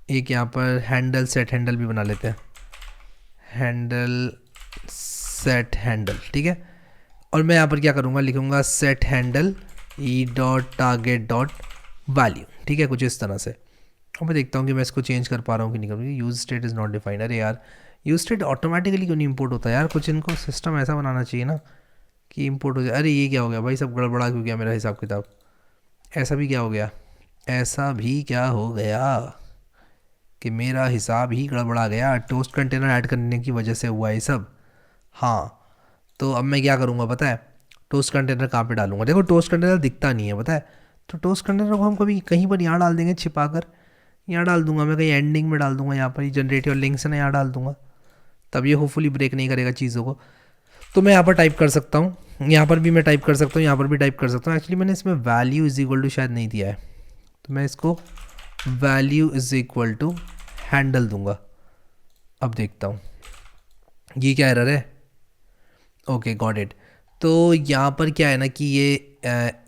एक यहाँ पर हैंडल सेट हैंडल भी बना लेते हैं, हैंडल सेट हैंडल, ठीक है। और मैं यहाँ पर क्या करूँगा, लिखूँगा सेट हैंडल e.target.value, ठीक है, कुछ इस तरह से। और मैं देखता हूँ कि मैं इसको चेंज कर पा रहा हूँ कि नहीं कर रहा हूँ। Use state is not defined, अरे यार यूज स्टेट ऑटोमेटिकली क्यों नहीं इंपोर्ट होता यार, कुछ इनको सिस्टम ऐसा बनाना चाहिए ना कि इंपोर्ट हो जाए। अरे ये क्या हो गया भाई, सब गड़बड़ा क्यों गया मेरा हिसाब किताब, ऐसा भी क्या हो गया, ऐसा भी क्या हो गया कि मेरा हिसाब ही गड़बड़ा गया, टोस्ट कंटेनर ऐड करने की वजह से हुआ ये सब। हाँ, तो अब मैं क्या करूँगा पता है, टोस्ट कंटेनर कहाँ पे डालूंगा, देखो टोस्ट कंटेनर दिखता नहीं है पता है, तो टोस्ट कंटेनर को हम कभी कहीं पर यहाँ डाल देंगे छिपा कर, यहाँ डाल दूंगा मैं, कहीं एंडिंग में डाल दूंगा, यहाँ पर जनरेटिव लिंक्स है ना, यहाँ डाल दूंगा, तब ये होपफुली ब्रेक नहीं करेगा चीज़ों को। तो मैं यहाँ पर टाइप कर सकता हूँ, यहाँ पर भी मैं टाइप कर सकता हूँ, यहाँ पर भी टाइप कर सकता हूँ। एक्चुअली मैंने इसमें वैल्यू इज इक्वल टू शायद नहीं दिया है, तो मैं इसको value is equal to handle दूंगा। अब देखता हूँ ये क्या एरर है, ओके गॉट इट। तो यहाँ पर क्या है ना कि ये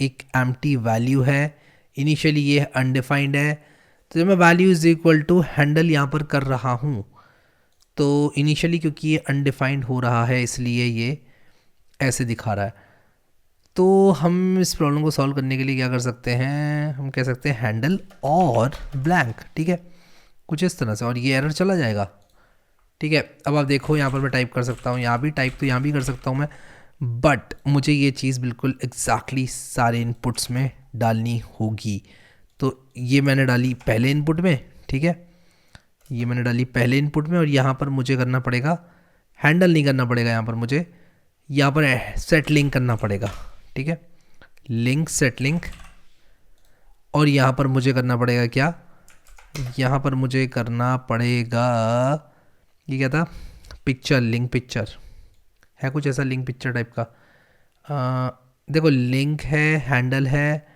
एक एम्प्टी वैल्यू है, इनिशियली ये अनडिफाइंड है, तो जब मैं value is equal to handle यहाँ पर कर रहा हूँ तो इनिशियली क्योंकि ये अनडिफाइंड हो रहा है इसलिए ये ऐसे दिखा रहा है। तो हम इस प्रॉब्लम को सॉल्व करने के लिए क्या कर सकते हैं, हम कह सकते हैं हैंडल और ब्लैंक, ठीक है, कुछ इस तरह से, और ये एरर चला जाएगा, ठीक है। अब आप देखो यहाँ पर मैं टाइप कर सकता हूँ, यहाँ भी टाइप तो यहाँ भी कर सकता हूँ मैं, बट मुझे ये चीज़ बिल्कुल एग्जैक्टली सारे इनपुट्स में डालनी होगी। तो ये मैंने डाली पहले इनपुट में, ठीक है, ये मैंने डाली पहले इनपुट में, और यहाँ पर मुझे करना पड़ेगा, हैंडल नहीं करना पड़ेगा, यहाँ पर मुझे यहाँ पर सेट लिंक करना पड़ेगा, ठीक है, लिंक सेट लिंक। और यहाँ पर मुझे करना पड़ेगा क्या, यहाँ पर मुझे करना पड़ेगा, ये क्या था, पिक्चर, लिंक पिक्चर है कुछ ऐसा, लिंक पिक्चर टाइप का। देखो लिंक है, हैंडल है,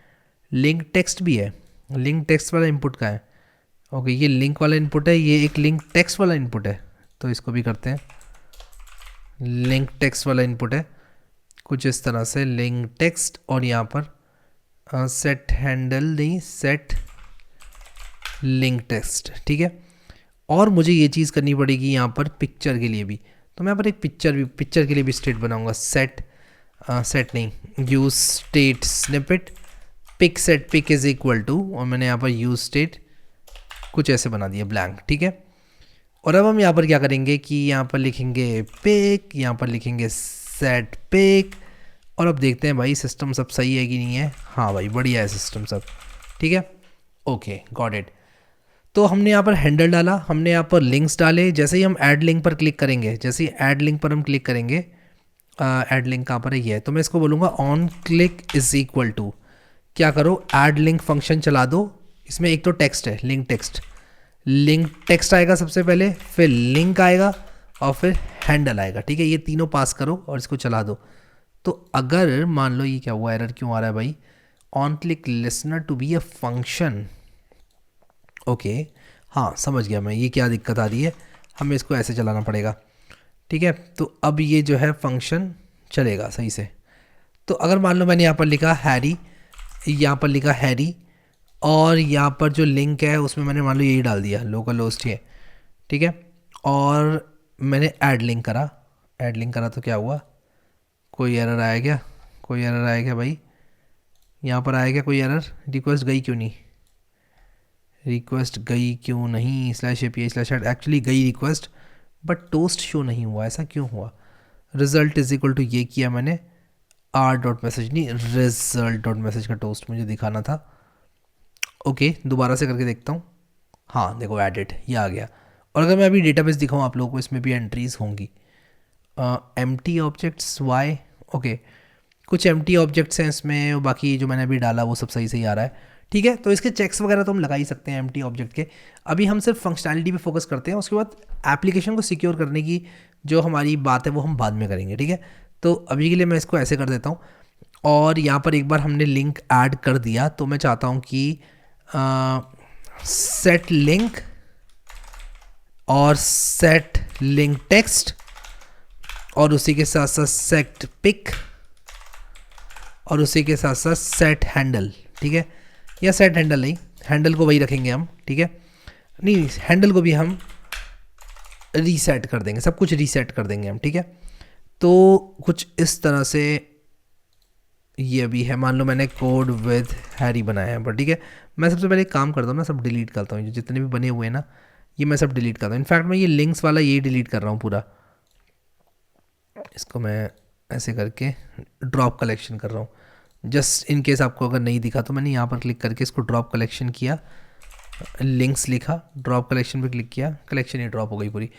लिंक टेक्स्ट भी है, लिंक टेक्स्ट वाला इनपुट का है, ओके, ये लिंक वाला इनपुट है, ये एक लिंक टेक्स्ट वाला इनपुट है, तो इसको भी करते हैं, लिंक टेक्स्ट वाला इनपुट है कुछ इस तरह से, लिंक टेक्स्ट, और यहाँ पर सेट हैंडल नहीं, सेट लिंक टेक्स्ट, ठीक है। और मुझे ये चीज़ करनी पड़ेगी यहाँ पर पिक्चर के लिए भी, तो मैं यहाँ पर एक पिक्चर के लिए भी स्टेट बनाऊंगा, सेट नहीं, use state snippet pic set pic is equal to, और मैंने यहाँ पर यूज स्टेट कुछ ऐसे बना दिया ब्लैंक, ठीक है। और अब हम यहाँ पर क्या करेंगे कि यहाँ पर लिखेंगे पिक, यहाँ पर लिखेंगे सेट पिक, और अब देखते हैं भाई सिस्टम सब सही है कि नहीं है। हाँ भाई बढ़िया है सिस्टम सब, ठीक है, ओके गॉट इट। तो हमने यहाँ पर हैंडल डाला, हमने यहाँ पर लिंक्स डाले। जैसे ही हम ऐड लिंक पर क्लिक करेंगे, जैसे ही ऐड लिंक पर हम क्लिक करेंगे, ऐड लिंक कहाँ पर है, ये है, तो मैं इसको बोलूँगा on click is equal to, क्या करो ऐड लिंक फंक्शन चला दो। इसमें एक तो टेक्स्ट है, लिंक टेक्स्ट आएगा सबसे पहले, फिर लिंक आएगा और फिर हैंडल आएगा, ठीक है। ये तीनों पास करो और इसको चला दो। तो अगर मान लो ये क्या हुआ, एरर क्यों आ रहा है भाई, on click listener to be a function, okay हाँ समझ गया मैं, ये क्या दिक्कत आ रही है, हमें इसको ऐसे चलाना पड़ेगा, ठीक है। तो अब ये जो है फंक्शन चलेगा सही से। तो अगर मान लो मैंने यहाँ पर लिखा हैरी, यहाँ पर लिखा हैरी, और यहाँ पर जो लिंक है उसमें मैंने मान लो यही डाल दिया लोकल होस्ट है, ठीक है, और मैंने ऐड लिंक करा तो क्या हुआ, कोई एरर आया क्या, कोई एरर आया क्या भाई, यहाँ पर आया क्या कोई एरर, रिक्वेस्ट गई क्यों नहीं, slash API slash add, actually गई रिक्वेस्ट बट टोस्ट शो नहीं हुआ, ऐसा क्यों हुआ। रिजल्ट इज इक्वल टू ये किया मैंने, r.message नहीं, result.message का टोस्ट मुझे दिखाना था। ओके दोबारा से करके देखता हूँ, हाँ देखो एडिट ये आ गया। और अगर मैं अभी डेटाबेस दिखाऊँ आप लोगों को, इसमें भी एंट्रीज होंगी, empty objects y, ओके कुछ empty objects हैं इसमें, बाकी जो मैंने अभी डाला वो सब सही सही आ रहा है, ठीक है। तो इसके चेक्स वगैरह तो हम लगा ही सकते हैं empty object के। अभी हम सिर्फ फंक्शनैलिटी पे फोकस करते हैं, उसके बाद एप्लीकेशन को सिक्योर करने की जो हमारी बात है वो हम बाद में करेंगे, ठीक है। तो अभी के लिए मैं इसको ऐसे कर देता हूँ, और यहाँ पर एक बार हमने लिंक ऐड कर दिया, तो मैं चाहता हूँ कि सेट लिंक और सेट लिंक टेक्स्ट, और उसी के साथ साथ सेट पिक, और उसी के साथ साथ सेट हैंडल, ठीक है, या सेट हैंडल नहीं, हैंडल को वही रखेंगे हम, ठीक है, नहीं हैंडल को भी हम रीसेट कर देंगे, सब कुछ रीसेट कर देंगे हम, ठीक है। तो कुछ इस तरह से ये भी है, मान लो मैंने कोड विद हैरी बनाया है पर, ठीक है। मैं सबसे पहले एक काम करता हूँ ना, सब डिलीट करता हूँ, जितने भी बने हुए हैं ना ये मैं सब डिलीट करता हूँ। इनफैक्ट मैं ये लिंक्स वाला ये डिलीट कर रहा हूँ पूरा, इसको मैं ऐसे करके ड्रॉप कलेक्शन कर रहा हूँ, जस्ट इन केस आपको अगर नहीं दिखा। तो मैंने यहाँ पर क्लिक करके इसको ड्रॉप कलेक्शन किया, लिंक्स लिखा, ड्रॉप कलेक्शन पे क्लिक किया, कलेक्शन ही ड्रॉप हो गई पूरी।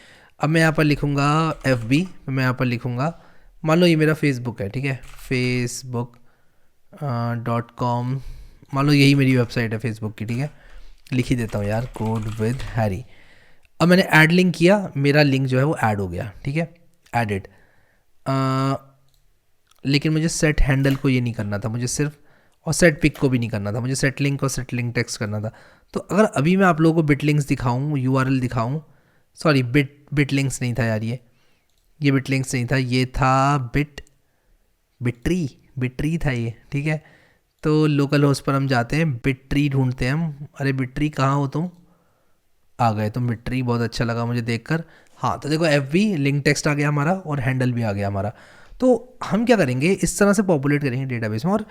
अब मैं यहाँ पर लिखूँगा FB, मैं यहाँ पर लिखूँगा, मान लो ये मेरा फेसबुक है, ठीक है, facebook.com, मान लो यही मेरी वेबसाइट है फेसबुक की, ठीक है, लिख ही देता हूँ यार कोड विद हैरी। अब मैंने ऐड लिंक किया, मेरा लिंक जो है वो ऐड हो गया, ठीक है, एडिड। लेकिन मुझे सेट हैंडल को ये नहीं करना था, मुझे सिर्फ, और सेट पिक को भी नहीं करना था, मुझे सेट लिंक और सेट लिंक टेक्स्ट करना था। तो अगर अभी मैं आप लोगों को बिट लिंक्स दिखाऊँ, URL दिखाऊँ, सॉरी बिट लिंक्स नहीं था यार, ये बिट लिंक्स नहीं था, ये था बिट्री था ये, ठीक है। तो लोकल होस्ट पर हम जाते हैं, बिट्री ढूंढते हैं हम, अरे बिट्री कहाँ हो तुम, आ गए तुम बिट्री, बहुत अच्छा लगा मुझे देखकर। हाँ तो देखो FB लिंक टेक्स्ट आ गया हमारा और हैंडल भी आ गया हमारा। तो हम क्या करेंगे, इस तरह से पॉपुलेट करेंगे डेटाबेस में। और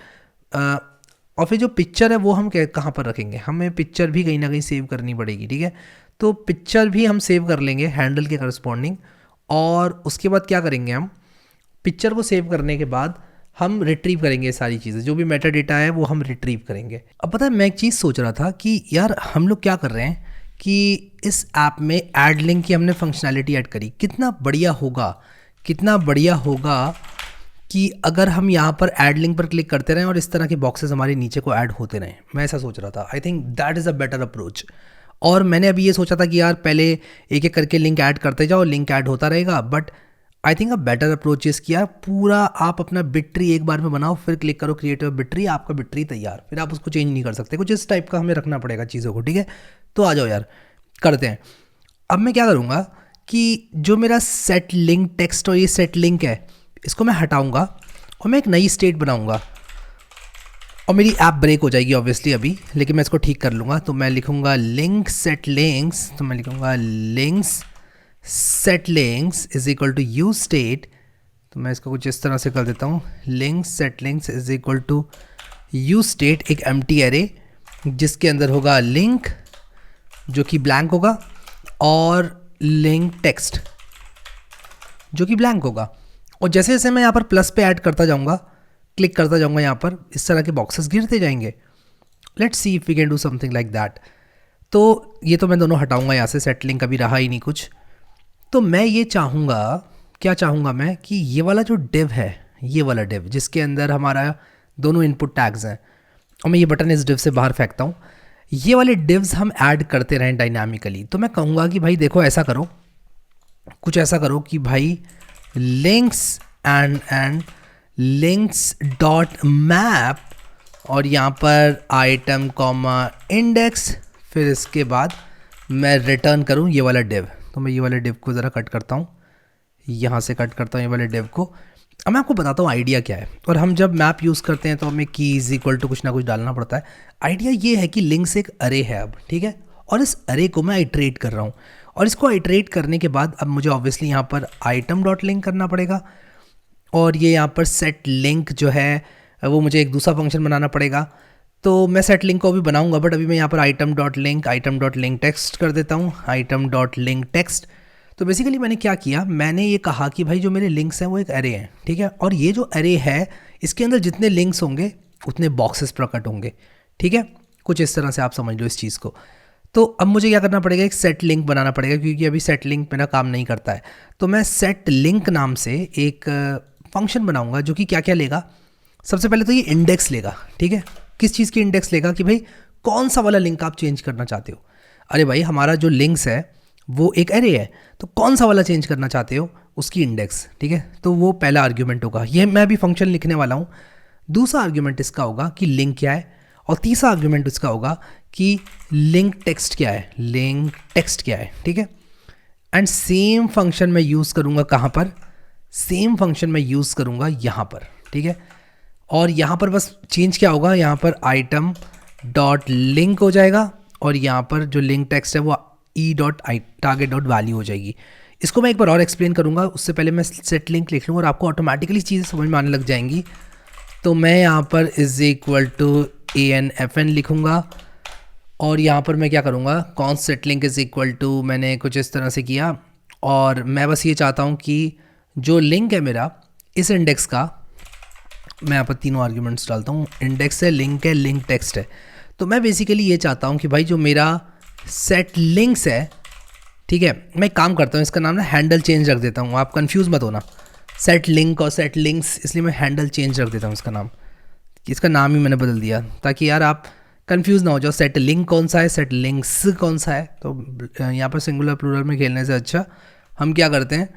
फिर जो पिक्चर है वो हम कहाँ पर रखेंगे, हमें पिक्चर भी कहीं ना कहीं सेव करनी पड़ेगी, ठीक है। तो पिक्चर भी हम सेव कर लेंगे हैंडल के करस्पॉन्डिंग, और उसके बाद क्या करेंगे, हम पिक्चर को सेव करने के बाद हम रिट्रीव करेंगे सारी चीज़ें, जो भी मेटा डेटा है वो हम रिट्रीव करेंगे। अब पता है मैं एक चीज़ सोच रहा था कि यार हम लोग क्या कर रहे हैं कि इस ऐप में ऐड लिंक की हमने फंक्शनैलिटी ऐड करी, कितना बढ़िया होगा कि अगर हम यहाँ पर ऐड लिंक पर क्लिक करते रहें और इस तरह के बॉक्सेस हमारे नीचे को ऐड होते रहें। मैं ऐसा सोच रहा था, I think that is a better approach. और मैंने अभी ये सोचा था कि यार पहले एक एक करके लिंक ऐड करते जाओ, लिंक ऐड होता रहेगा, but I think a better approach इस किया पूरा आप अपना बिट्री एक बार में बनाओ, फिर क्लिक करो क्रिएट बिट्री, आपका बिट्री तैयार, फिर आप उसको चेंज नहीं कर सकते। कुछ इस टाइप का हमें रखना पड़ेगा चीज़ों को, ठीक है। तो आ जाओ यार करते हैं। अब मैं क्या करूँगा कि जो मेरा सेट लिंक टेक्स्ट और ये सेट लिंक है इसको मैं हटाऊँगा और मैं एक नई स्टेट बनाऊँगा, और मेरी ऐप ब्रेक हो जाएगी ऑब्वियसली अभी, लेकिन मैं इसको ठीक कर लूँगा। तो मैं लिखूँगा लिंक सेट लिंक्स, तो मैं लिखूँगा links set links is equal to use state, तो मैं इसको कुछ इस तरह से कर देता हूँ, links set links is equal to use state एक एम्प्टी एरे जिसके अंदर होगा लिंक जो कि ब्लैंक होगा और लिंक टेक्स्ट जो कि ब्लैंक होगा। और जैसे जैसे मैं यहाँ पर प्लस पे ऐड करता जाऊँगा, क्लिक करता जाऊँगा, यहाँ पर इस तरह के बॉक्सेस गिरते जाएंगे। Let's see if we can do something like that. तो ये तो मैं दोनों हटाऊँगा यहाँ से, सेट लिंक अभी रहा ही नहीं कुछ। तो मैं ये चाहूँगा, क्या चाहूँगा मैं कि ये वाला जो डिव है, ये वाला डिव जिसके अंदर हमारा दोनों इनपुट टैग्स हैं, और मैं ये बटन इस डिव से बाहर फेंकता हूँ, ये वाले डिव्स हम ऐड करते रहें डायनामिकली। तो मैं कहूँगा कि भाई देखो ऐसा करो, कुछ ऐसा करो कि भाई links and links dot map, और यहाँ पर आइटम कॉमा इंडेक्स, फिर इसके बाद मैं रिटर्न करूँ ये वाला डिव। तो मैं ये वाले डिव को ज़रा कट करता हूँ, यहाँ से कट करता हूँ ये वाले डिव को। अब मैं आपको बताता हूँ आइडिया क्या है। और हम जब मैप यूज़ करते हैं तो हमें की इज इक्वल टू कुछ ना कुछ डालना पड़ता है। आइडिया ये है कि लिंक्स एक अरे है अब, ठीक है, और इस अरे को मैं आइट्रेट कर रहा हूँ, और इसको आइट्रेट करने के बाद अब मुझे ऑब्वियसली यहाँ पर आइटम डॉट लिंक करना पड़ेगा, और ये यहाँ पर सेट लिंक जो है वो मुझे एक दूसरा फंक्शन बनाना पड़ेगा। तो मैं सेट लिंक को भी बनाऊंगा, बट अभी मैं यहाँ पर आइटम डॉट लिंक टेक्स्ट कर देता हूँ, आइटम डॉट लिंक टेक्स्ट। तो बेसिकली मैंने क्या किया, मैंने ये कहा कि भाई जो मेरे लिंक्स हैं वो एक अरे हैं, ठीक है, और ये जो अरे है इसके अंदर जितने लिंक्स होंगे उतने बॉक्सेस प्रकट होंगे, ठीक है, कुछ इस तरह से आप समझ लो इस चीज़ को। तो अब मुझे क्या करना पड़ेगा, एक सेट लिंक बनाना पड़ेगा, क्योंकि अभी सेट लिंक मेरा काम नहीं करता है। तो मैं सेट लिंक नाम से एक फंक्शन बनाऊंगा जो कि क्या क्या लेगा। सबसे पहले तो ये इंडेक्स लेगा, ठीक है, किस चीज़ की इंडेक्स लेगा कि भाई कौन सा वाला लिंक आप चेंज करना चाहते हो। अरे भाई हमारा जो लिंक्स है वो एक एरे है, तो कौन सा वाला चेंज करना चाहते हो उसकी इंडेक्स, ठीक है। तो वो पहला आर्ग्यूमेंट होगा, ये मैं अभी फंक्शन लिखने वाला हूँ। दूसरा आर्ग्यूमेंट इसका होगा कि लिंक क्या है, और तीसरा आर्ग्यूमेंट इसका होगा कि लिंक टेक्स्ट क्या है, लिंक टेक्स्ट क्या है, ठीक है। एंड सेम फंक्शन मैं यूज़ करूँगा कहाँ पर, सेम फंक्शन मैं यूज़ करूँगा यहाँ पर, ठीक है। और यहाँ पर बस चेंज क्या होगा, यहाँ पर आइटम डॉट लिंक हो जाएगा, और यहाँ पर जो लिंक टेक्स्ट है वो E dot I target dot value हो जाएगी। इसको मैं एक बार और एक्सप्लेन करूँगा, उससे पहले मैं सेट लिंक लिख लूँगा और आपको ऑटोमेटिकली चीज़ें समझ में आने लग जाएंगी। तो मैं यहाँ पर इज इक्वल टू ANFN लिखूँगा, और यहाँ पर मैं क्या करूँगा, const set link is equal to, मैंने कुछ इस तरह से किया, और मैं बस ये चाहता हूँ कि जो लिंक है मेरा इस इंडेक्स का, मैं यहाँ पर तीनों आर्ग्यूमेंट्स डालता हूँ, इंडेक्स है, लिंक टेक्स्ट है। तो मैं बेसिकली ये चाहता हूँ कि भाई जो मेरा सेट लिंक्स है, ठीक है, मैं एक काम करता हूँ, इसका नाम ना हैंडल चेंज रख देता हूँ, आप कंफ्यूज मत होना, सेट लिंक और सेट लिंक्स, इसलिए मैं हैंडल चेंज रख देता हूँ इसका नाम, इसका नाम ही मैंने बदल दिया ताकि यार आप कंफ्यूज ना हो जाओ, सेट लिंक कौन सा है, सेट लिंक्स कौन सा है। तो यहाँ पर सिंगुलर प्लूरल में खेलने से अच्छा हम क्या करते हैं,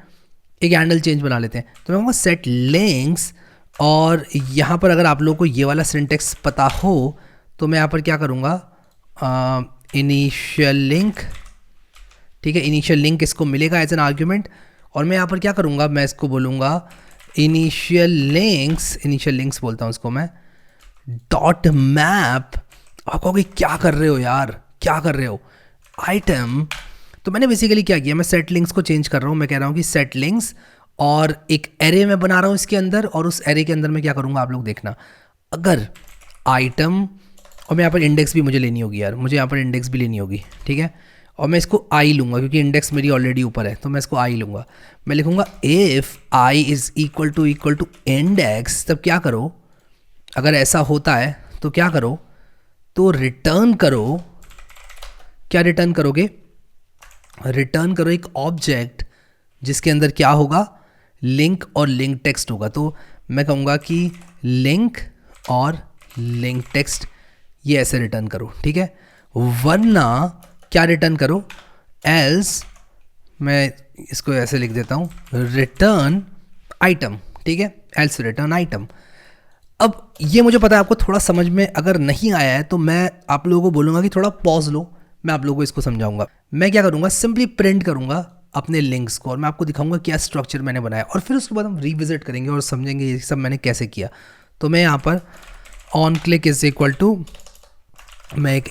एक हैंडल चेंज बना लेते हैं। तो मैं कहूँगा सेट लिंक्स, और यहाँ पर अगर आप लोगों को ये वाला सिंटेक्स पता हो तो मैं यहाँ पर क्या करूँगा, इनिशियल लिंक, ठीक है, इनिशियल लिंक इसको मिलेगा एज एन आर्ग्यूमेंट, और मैं यहाँ पर क्या करूँगा, मैं इसको बोलूँगा इनिशियल लिंक्स बोलता हूँ इसको मैं, डॉट मैप। आप कहोगे क्या कर रहे हो यार, क्या कर रहे हो, आइटम। तो मैंने बेसिकली क्या किया, मैं सेट लिंक्स को चेंज कर रहा हूँ, मैं कह रहा हूँ कि सेट लिंक्स, और एक एरे में बना रहा हूँ इसके अंदर, और उस एरे के अंदर मैं क्या करूँगा आप लोग देखना, अगर आइटम, और मैं यहाँ पर इंडेक्स भी मुझे लेनी होगी यार, मुझे यहाँ पर इंडेक्स भी लेनी होगी, ठीक है, और मैं इसको आई लूँगा क्योंकि इंडेक्स मेरी ऑलरेडी ऊपर है, तो मैं इसको आई लूँगा। मैं लिखूँगा if i is equal to index, तब क्या करो, अगर ऐसा होता है तो क्या करो, तो रिटर्न करो, क्या रिटर्न करोगे, रिटर्न करो एक ऑब्जेक्ट जिसके अंदर क्या होगा, लिंक और लिंक टेक्स्ट होगा। तो मैं कहूँगा कि लिंक और लिंक टेक्स्ट ये ऐसे रिटर्न करो, ठीक है, वरना क्या रिटर्न करो, एल्स, मैं इसको ऐसे लिख देता हूँ, रिटर्न आइटम, ठीक है, एल्स रिटर्न आइटम। अब ये मुझे पता है आपको थोड़ा समझ में अगर नहीं आया है तो मैं आप लोगों को बोलूँगा कि थोड़ा पॉज लो, मैं आप लोगों को इसको समझाऊंगा। मैं क्या करूँगा, सिंपली प्रिंट करूँगा अपने लिंक्स को, और मैं आपको दिखाऊंगा क्या स्ट्रक्चर मैंने बनाया, और फिर उसके बाद हम रिविजिट करेंगे और समझेंगे ये सब मैंने कैसे किया। तो मैं यहाँ पर on click is equal to, मैं एक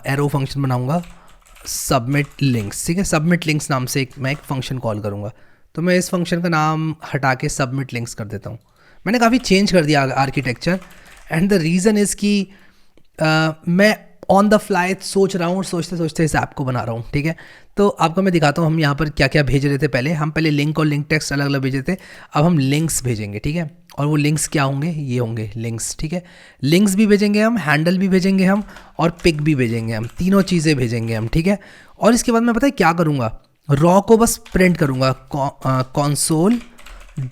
एरो फंक्शन बनाऊंगा, सबमिट लिंक्स, ठीक है। सबमिट लिंक्स नाम से मैं एक फंक्शन कॉल करूँगा। तो मैं इस फंक्शन का नाम हटा के सबमिट लिंक्स कर देता हूँ। मैंने काफ़ी चेंज कर दिया architecture, and the reason is कि मैं ऑन द फ्लाई सोच रहा हूँ और सोचते सोचते इस ऐप को बना रहा हूँ, ठीक है। तो आपको मैं दिखाता हूँ हम यहाँ पर क्या क्या भेज रहे थे। हम पहले लिंक और लिंक टेक्स्ट अलग अलग भेजे थे, अब हम लिंक्स भेजेंगे, ठीक है। और वो लिंक्स क्या होंगे, ये होंगे लिंक्स, ठीक है। लिंक्स भी भेजेंगे हम, हैंडल भी भेजेंगे हम, और पिक भी भेजेंगे हम, तीनों चीज़ें भेजेंगे हम, ठीक है। और इसके बाद मैं पता है क्या करूँगा, रॉ को बस प्रिंट करूँगा, console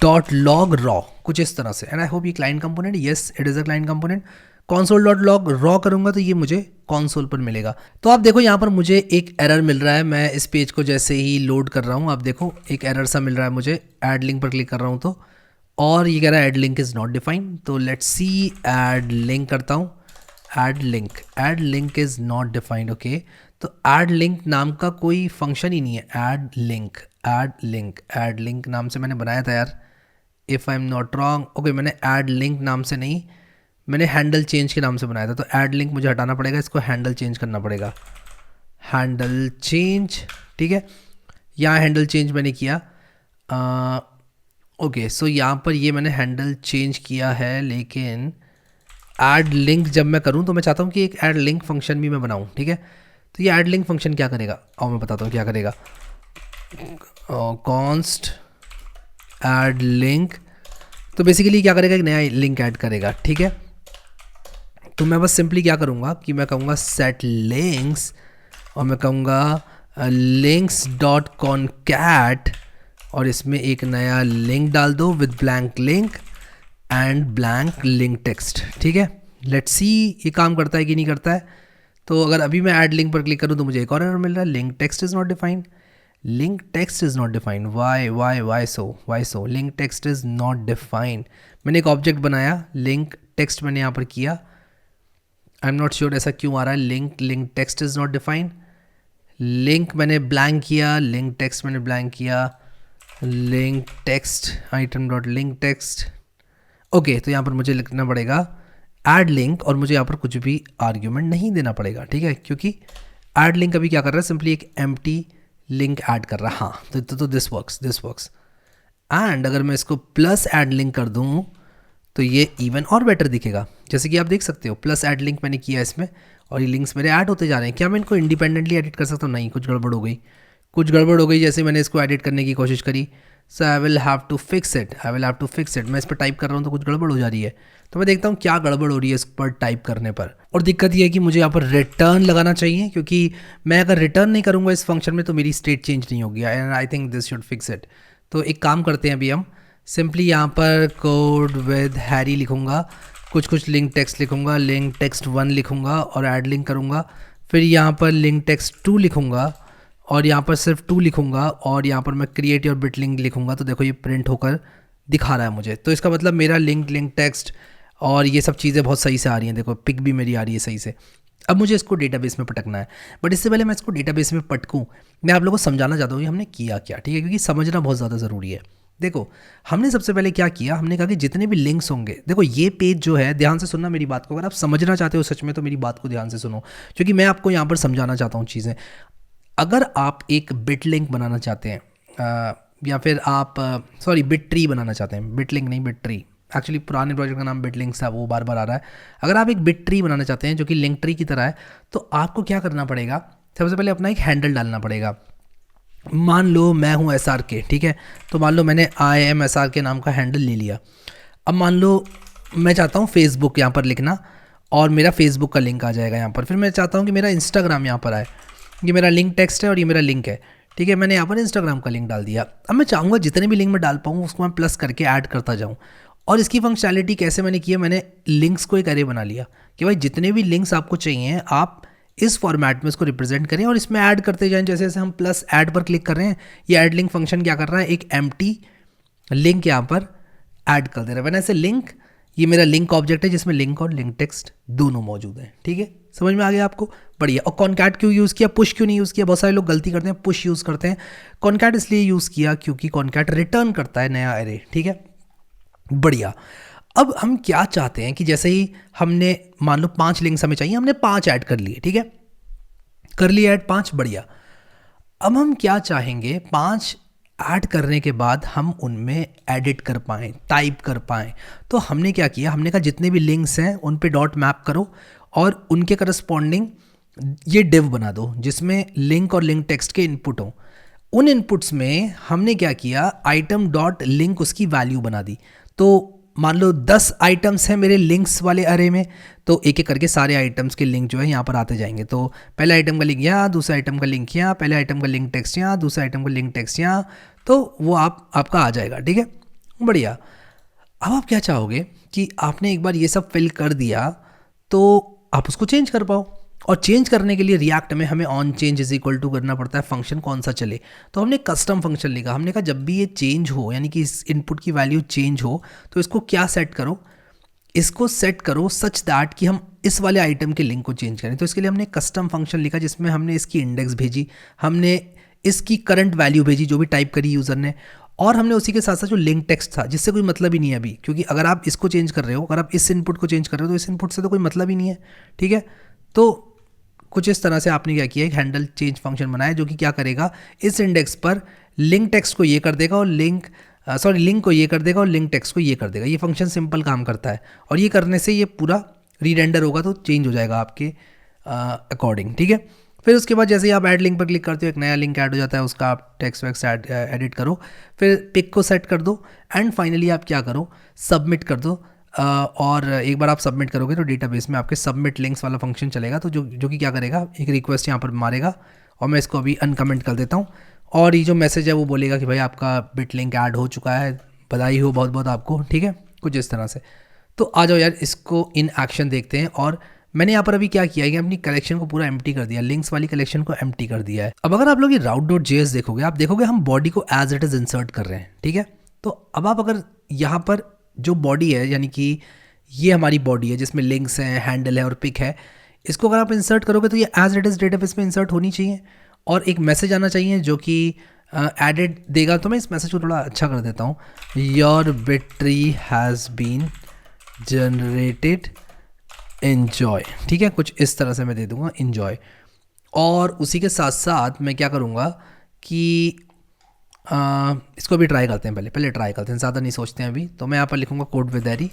डॉट लॉग रॉ, कुछ इस तरह से। एंड आई होप ये client component, yes it is a client component. console dot log raw करूँगा तो ये मुझे console पर मिलेगा। तो आप देखो यहाँ पर मुझे एक एरर मिल रहा है। मैं इस पेज को जैसे ही लोड कर रहा हूँ, आप देखो एक एरर सा मिल रहा है मुझे। ऐड लिंक पर क्लिक कर रहा हूँ तो, और ये कह रहा है add link is not defined. तो लेट्स सी, ऐड लिंक करता हूँ। Add link is not defined, okay. तो ऐड लिंक नाम का कोई फंक्शन ही नहीं है। ऐड लिंक नाम से मैंने बनाया था यार, if I am not wrong, okay. मैंने ऐड लिंक नाम से नहीं, मैंने हैंडल चेंज के नाम से बनाया था। तो ऐड लिंक मुझे हटाना पड़ेगा, इसको हैंडल चेंज करना पड़ेगा, हैंडल चेंज, ठीक है। यहाँ हैंडल चेंज मैंने किया, ओके। सो यहाँ पर ये मैंने हैंडल चेंज किया है, लेकिन ऐड लिंक जब मैं करूँ तो मैं चाहता हूँ कि एक ऐड लिंक फंक्शन भी मैं बनाऊँ, ठीक है। तो ये ऐड लिंक फंक्शन क्या करेगा, और मैं बताता हूँ क्या करेगा। कॉन्स्ट ऐड लिंक, तो बेसिकली क्या करेगा, एक नया लिंक ऐड करेगा, ठीक है। तो मैं बस सिंपली क्या करूँगा कि मैं कहूँगा सेट लिंक्स, और मैं कहूँगा लिंक्स डॉट कॉनकैट, और इसमें एक नया लिंक डाल दो with blank link and blank link text, ठीक है। लेट्स सी ये काम करता है कि नहीं करता है। तो अगर अभी मैं ऐड लिंक पर क्लिक करूँ तो मुझे एक और एरर मिल रहा है, link text is not defined. Link text is not defined, why so link text is not defined. मैंने एक ऑब्जेक्ट बनाया, लिंक टेक्स्ट मैंने यहाँ पर किया, आई एम नॉट श्योर ऐसा क्यों आ रहा है। Link text is not defined, link मैंने ब्लैंक किया, लिंक टेक्स्ट मैंने ब्लैंक किया, link text item dot link text, okay. तो यहाँ पर मुझे लिखना पड़ेगा ऐड लिंक, और मुझे यहाँ पर कुछ भी आर्ग्यूमेंट नहीं देना पड़ेगा, ठीक है, क्योंकि ऐड लिंक अभी क्या कर रहा है, सिंपली एक एम्प्टी लिंक ऐड कर रहा है। हाँ, तो दिस वर्क्स। एंड अगर मैं इसको प्लस ऐड लिंक कर दूँ तो ये इवन और बेटर दिखेगा। जैसे कि आप देख सकते हो प्लस ऐड लिंक मैंने किया इसमें, और ये लिंक्स मेरे ऐड होते जा रहे हैं। क्या मैं इनको इंडिपेंडेंटली एडिट कर सकता हूँ? नहीं, कुछ गड़बड़ हो गई। जैसे मैंने इसको एडिट करने की कोशिश करी, so I will have to fix it. मैं इस पर टाइप कर रहा हूँ तो कुछ गड़बड़ हो जा रही है। तो मैं देखता हूँ क्या गड़बड़ हो रही है इस पर टाइप करने पर। और दिक्कत ये है कि मुझे यहाँ पर रिटर्न लगाना चाहिए, क्योंकि मैं अगर रिटर्न नहीं करूँगा इस फंक्शन में तो मेरी स्टेट चेंज नहीं होगी, and I think this should fix it. तो एक काम करते हैं, अभी हम सिंपली यहाँ पर कोड विद हैरी लिखूँगा, कुछ लिंक टेक्स्ट लिखूँगा, लिंक टेक्स्ट 1 लिखूँगा और ऐड लिंक करूँगा। फिर यहाँ पर लिंक टेक्स्ट 2 लिखूँगा, और यहाँ पर सिर्फ 2 लिखूँगा, और यहाँ पर मैं क्रिएट योर बिट लिंक लिखूँगा। तो देखो ये प्रिंट होकर दिखा रहा है मुझे। तो इसका मतलब मेरा लिंक टेक्स्ट और ये सब चीज़ें बहुत सही से आ रही हैं। देखो पिक भी मेरी आ रही है सही से। अब मुझे इसको डेटाबेस में पटकना है, बट इससे पहले मैं इसको डेटाबेस में पटकूँ, मैं आप लोगों को समझाना चाहता हूँ कि हमने किया क्या, ठीक है, क्योंकि समझना बहुत ज़्यादा ज़रूरी है। देखो हमने सबसे पहले क्या किया, हमने कहा कि जितने भी लिंक्स होंगे, देखो ये पेज जो है, ध्यान से सुनना मेरी बात को, अगर आप समझना चाहते हो सच में तो मेरी बात को ध्यान से सुनो, क्योंकि मैं आपको यहाँ पर समझाना चाहता हूँ चीज़ें। अगर आप एक बिट लिंक बनाना चाहते हैं या फिर आप बिट ट्री बनाना चाहते हैं, बिट लिंक नहीं बिट ट्री, एक्चुअली पुराने प्रोजेक्ट का नाम बिट लिंक्स था, वो बार बार आ रहा है। अगर आप एक बिट ट्री बनाना चाहते हैं जो कि लिंक ट्री की तरह है, तो आपको क्या करना पड़ेगा, सबसे पहले अपना एक हैंडल डालना पड़ेगा। मान लो मैं हूँ SRK, ठीक है, तो मान लो मैंने IM SRK नाम का हैंडल ले लिया। अब मान लो मैं चाहता हूँ फेसबुक यहाँ पर लिखना, और मेरा फेसबुक का लिंक आ जाएगा यहाँ पर। फिर मैं चाहता हूँ कि मेरा इंस्टाग्राम यहाँ पर आए, ये मेरा लिंक टेक्स्ट है और ये मेरा लिंक है, ठीक है, मैंने यहाँ पर इंस्टाग्राम का लिंक डाल दिया। अब मैं चाहूँगा जितने भी लिंक मैं डाल पाऊँ उसको मैं प्लस करके ऐड करता जाऊँ। और इसकी फंक्शनैलिटी कैसे मैंने की है, मैंने लिंक्स को एक अरे बना लिया कि भाई जितने भी लिंक्स आपको चाहिए आप इस फॉर्मेट में इसको रिप्रेजेंट करें और इसमें ऐड करते जाएं। जैसे जैसे हम प्लस ऐड पर क्लिक कर रहे हैं, ये ऐड लिंक फंक्शन क्या कर रहा है, एक एम्प्टी लिंक यहाँ पर ऐड कर दे रहा है। वैसे लिंक, ये मेरा लिंक ऑब्जेक्ट है जिसमें लिंक और लिंक टेक्स्ट दोनों मौजूद हैं, ठीक है, समझ में आ गया आपको, बढ़िया। और कॉनकैट क्यों यूज़ किया, पुश क्यों नहीं यूज़ किया? बहुत सारे लोग गलती करते हैं, पुश यूज़ करते हैं। कॉनकैट इसलिए यूज़ किया क्योंकि कॉनकैट रिटर्न करता है नया एरे, ठीक है, बढ़िया। अब हम क्या चाहते हैं कि जैसे ही हमने मान लो 5 लिंक्स हमें चाहिए, हमने 5 ऐड कर लिए, ठीक है। कर लिया ऐड 5, बढ़िया। अब हम क्या चाहेंगे, 5 ऐड करने के बाद हम उनमें एडिट कर पाएँ, टाइप कर पाएँ। तो हमने क्या किया, हमने कहा जितने भी लिंक्स हैं उन पे डॉट मैप करो और उनके करस्पॉन्डिंग ये डिव बना दो जिसमें लिंक और लिंक टेक्स्ट के इनपुट हों। उन इनपुट्स में हमने क्या किया, आइटम डॉट लिंक उसकी वैल्यू बना दी। तो मान लो 10 आइटम्स हैं मेरे लिंक्स वाले अरे में, तो एक एक करके सारे आइटम्स के लिंक जो है यहाँ पर आते जाएंगे। तो पहले आइटम का लिंक यहाँ, दूसरा आइटम का लिंक यहाँ, पहले आइटम का लिंक टेक्स्ट यहाँ, दूसरा आइटम का लिंक टेक्स्ट यहाँ, तो वो आपका आ जाएगा, ठीक है, बढ़िया। अब आप क्या चाहोगे कि आपने एक बार ये सब फिल कर दिया तो आप उसको चेंज कर पाओ, और चेंज करने के लिए रिएक्ट में हमें on change is equal to करना पड़ता है फंक्शन कौन सा चले। तो हमने कस्टम फंक्शन लिखा, हमने कहा जब भी ये चेंज हो, यानी कि इस इनपुट की वैल्यू चेंज हो, तो इसको क्या सेट करो, इसको सेट करो सच दैट कि हम इस वाले आइटम के लिंक को चेंज करें। तो इसके लिए हमने कस्टम फंक्शन लिखा जिसमें हमने इसकी इंडेक्स भेजी, हमने इसकी करंट वैल्यू भेजी जो भी टाइप करी यूज़र ने, और हमने उसी के साथ साथ जो लिंक टेक्स्ट था जिससे कोई मतलब ही नहीं है अभी, क्योंकि अगर आप इसको चेंज कर रहे हो, अगर आप इस इनपुट को चेंज कर रहे हो तो इस इनपुट से तो कोई मतलब ही नहीं है, ठीक है। तो कुछ इस तरह से आपने क्या किया, एक हैंडल चेंज फंक्शन बनाया जो कि क्या करेगा, इस इंडेक्स पर लिंक टेक्स्ट को ये कर देगा और लिंक को ये कर देगा और लिंक टेक्स्ट को ये कर देगा। ये फंक्शन सिंपल काम करता है और ये करने से ये पूरा रीरेंडर होगा तो चेंज हो जाएगा आपके अकॉर्डिंग, ठीक है। फिर उसके बाद जैसे ही आप ऐड लिंक पर क्लिक करते हो एक नया लिंक ऐड हो जाता है, उसका आप टेक्स्ट वैक्स एडिट करो, फिर पिक को सेट कर दो एंड फाइनली आप क्या करो, सबमिट कर दो। और एक बार आप सबमिट करोगे तो डेटाबेस में आपके सबमिट लिंक्स वाला फंक्शन चलेगा, तो जो कि क्या करेगा, एक रिक्वेस्ट यहाँ पर मारेगा और मैं इसको अभी अनकमेंट कर देता हूँ। और ये जो मैसेज है वो बोलेगा कि भाई आपका बिट लिंक ऐड हो चुका है, बधाई हो बहुत बहुत आपको, ठीक है, कुछ इस तरह से। तो आ जाओ यार इसको इन एक्शन देखते हैं। और मैंने यहाँ पर अभी क्या किया है कि अपनी कलेक्शन को पूरा एम्प्टी कर दिया, लिंक्स वाली कलेक्शन को एम्प्टी कर दिया है। अब अगर आप लोग ये route.js देखोगे, आप देखोगे हम बॉडी को एज इट इज़ इंसर्ट कर रहे हैं, ठीक है। तो अब आप अगर यहाँ पर जो बॉडी है, यानी कि ये हमारी बॉडी है जिसमें लिंक्स हैं, हैंडल है और पिक है, इसको अगर आप इंसर्ट करोगे तो ये एज इट इज़ डेटाबेस में इंसर्ट होनी चाहिए और एक मैसेज आना चाहिए जो कि एडेड देगा। तो मैं इस मैसेज को थोड़ा अच्छा कर देता हूँ, your bit tree has been generated, enjoy, ठीक है, कुछ इस तरह से मैं दे दूँगा एन्जॉय। और उसी के साथ साथ मैं क्या करूँगा कि इसको भी ट्राई करते हैं, पहले ट्राई करते हैं, ज़्यादा नहीं सोचते हैं अभी। तो मैं यहाँ पर लिखूँगा कोड विद एरी,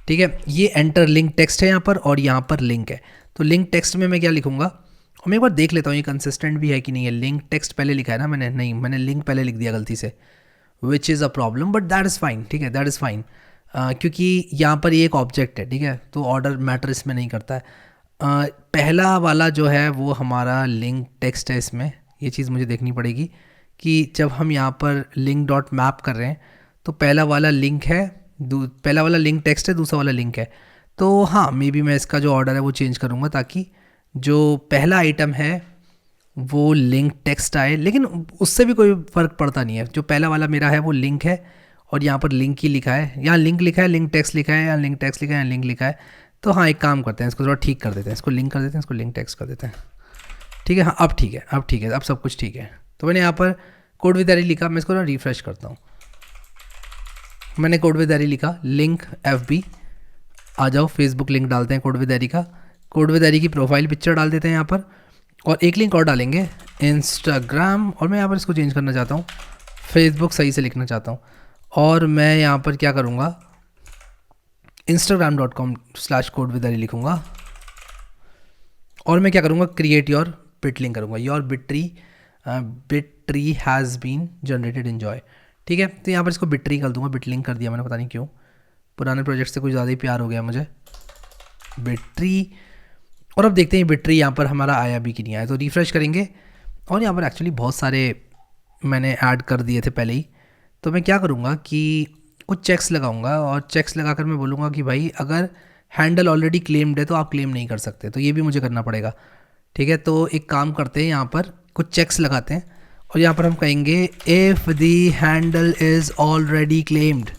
ठीक है। ये एंटर लिंक टेक्स्ट है यहाँ पर और यहाँ पर लिंक है। तो लिंक टेक्स्ट में मैं क्या लिखूँगा, और मैं एक बार देख लेता हूँ ये कंसिस्टेंट भी है कि नहीं है। लिंक टेक्स्ट पहले लिखा है ना मैंने, नहीं मैंने लिंक पहले लिख दिया गलती से, which is a problem, but that is fine, ठीक है, दैट इज़ फाइन, क्योंकि यहाँ पर ये एक ऑब्जेक्ट है, ठीक है, तो ऑर्डर मैटर इसमें नहीं करता है। पहला वाला जो है वो हमारा लिंक टेक्स्ट है, इसमें ये चीज़ मुझे देखनी पड़ेगी कि जब हम यहाँ पर लिंक डॉट मैप कर रहे हैं तो पहला वाला लिंक है, पहला वाला लिंक टेक्स्ट है, दूसरा वाला लिंक है। तो हाँ, मे बी मैं इसका जो ऑर्डर है वो चेंज करूँगा ताकि जो पहला आइटम है वो लिंक टेक्स्ट आए, लेकिन उससे भी कोई फ़र्क पड़ता नहीं है। जो पहला वाला मेरा है वो लिंक है और यहाँ पर लिंक ही लिखा है, यहाँ लिंक लिखा है, लिंक टेक्स्ट लिखा है, या लिंक टेक्स्ट लिखा है, या लिंक लिखा है। तो हाँ, एक काम करते हैं, इसको थोड़ा ठीक कर देते हैं, इसको लिंक कर देते हैं, इसको लिंक टेक्स्ट कर देते हैं, ठीक है। हाँ, अब ठीक है, अब ठीक है, अब सब कुछ ठीक है। तो मैंने यहाँ पर कोड विद एरी लिखा, मैं इसको ना रिफ्रेश करता हूँ। मैंने कोड विद एरी लिखा, लिंक FB, आ जाओ फेसबुक लिंक डालते हैं कोड विद एरी का, कोड विद एरी की प्रोफाइल पिक्चर डाल देते हैं यहाँ पर, और एक लिंक और डालेंगे इंस्टाग्राम, और मैं यहाँ पर इसको चेंज करना चाहता हूँ, फेसबुक सही से लिखना चाहता हूँ। और मैं यहाँ पर क्या करूँगा, instagram.com/कोड विद एरी लिखूँगा, और मैं क्या करूँगा, क्रिएट योर बिट लिंक करूँगा, your bit tree has been generated, enjoy, ठीक है। तो यहाँ पर इसको बिट ट्री कर दूँगा, बिट लिंक कर दिया मैंने, पता नहीं क्यों, पुराने प्रोजेक्ट से कुछ ज़्यादा ही प्यार हो गया मुझे, बिट ट्री। और अब देखते हैं बिट ट्री यहाँ पर हमारा आया भी कि नहीं आया। तो रिफ़्रेश करेंगे और यहाँ पर एक्चुअली बहुत सारे मैंने ऐड कर दिए थे पहले ही। तो मैं क्या करूँगा कि कुछ चेक्स लगाऊंगा, और चेक्स लगाकर मैं बोलूँगा कि भाई अगर हैंडल ऑलरेडी क्लेम्ड है तो आप क्लेम नहीं कर सकते, तो ये भी मुझे करना पड़ेगा, ठीक है। तो एक काम करते हैं, यहाँ पर कुछ चेक्स लगाते हैं और यहाँ पर हम कहेंगे if the handle is already claimed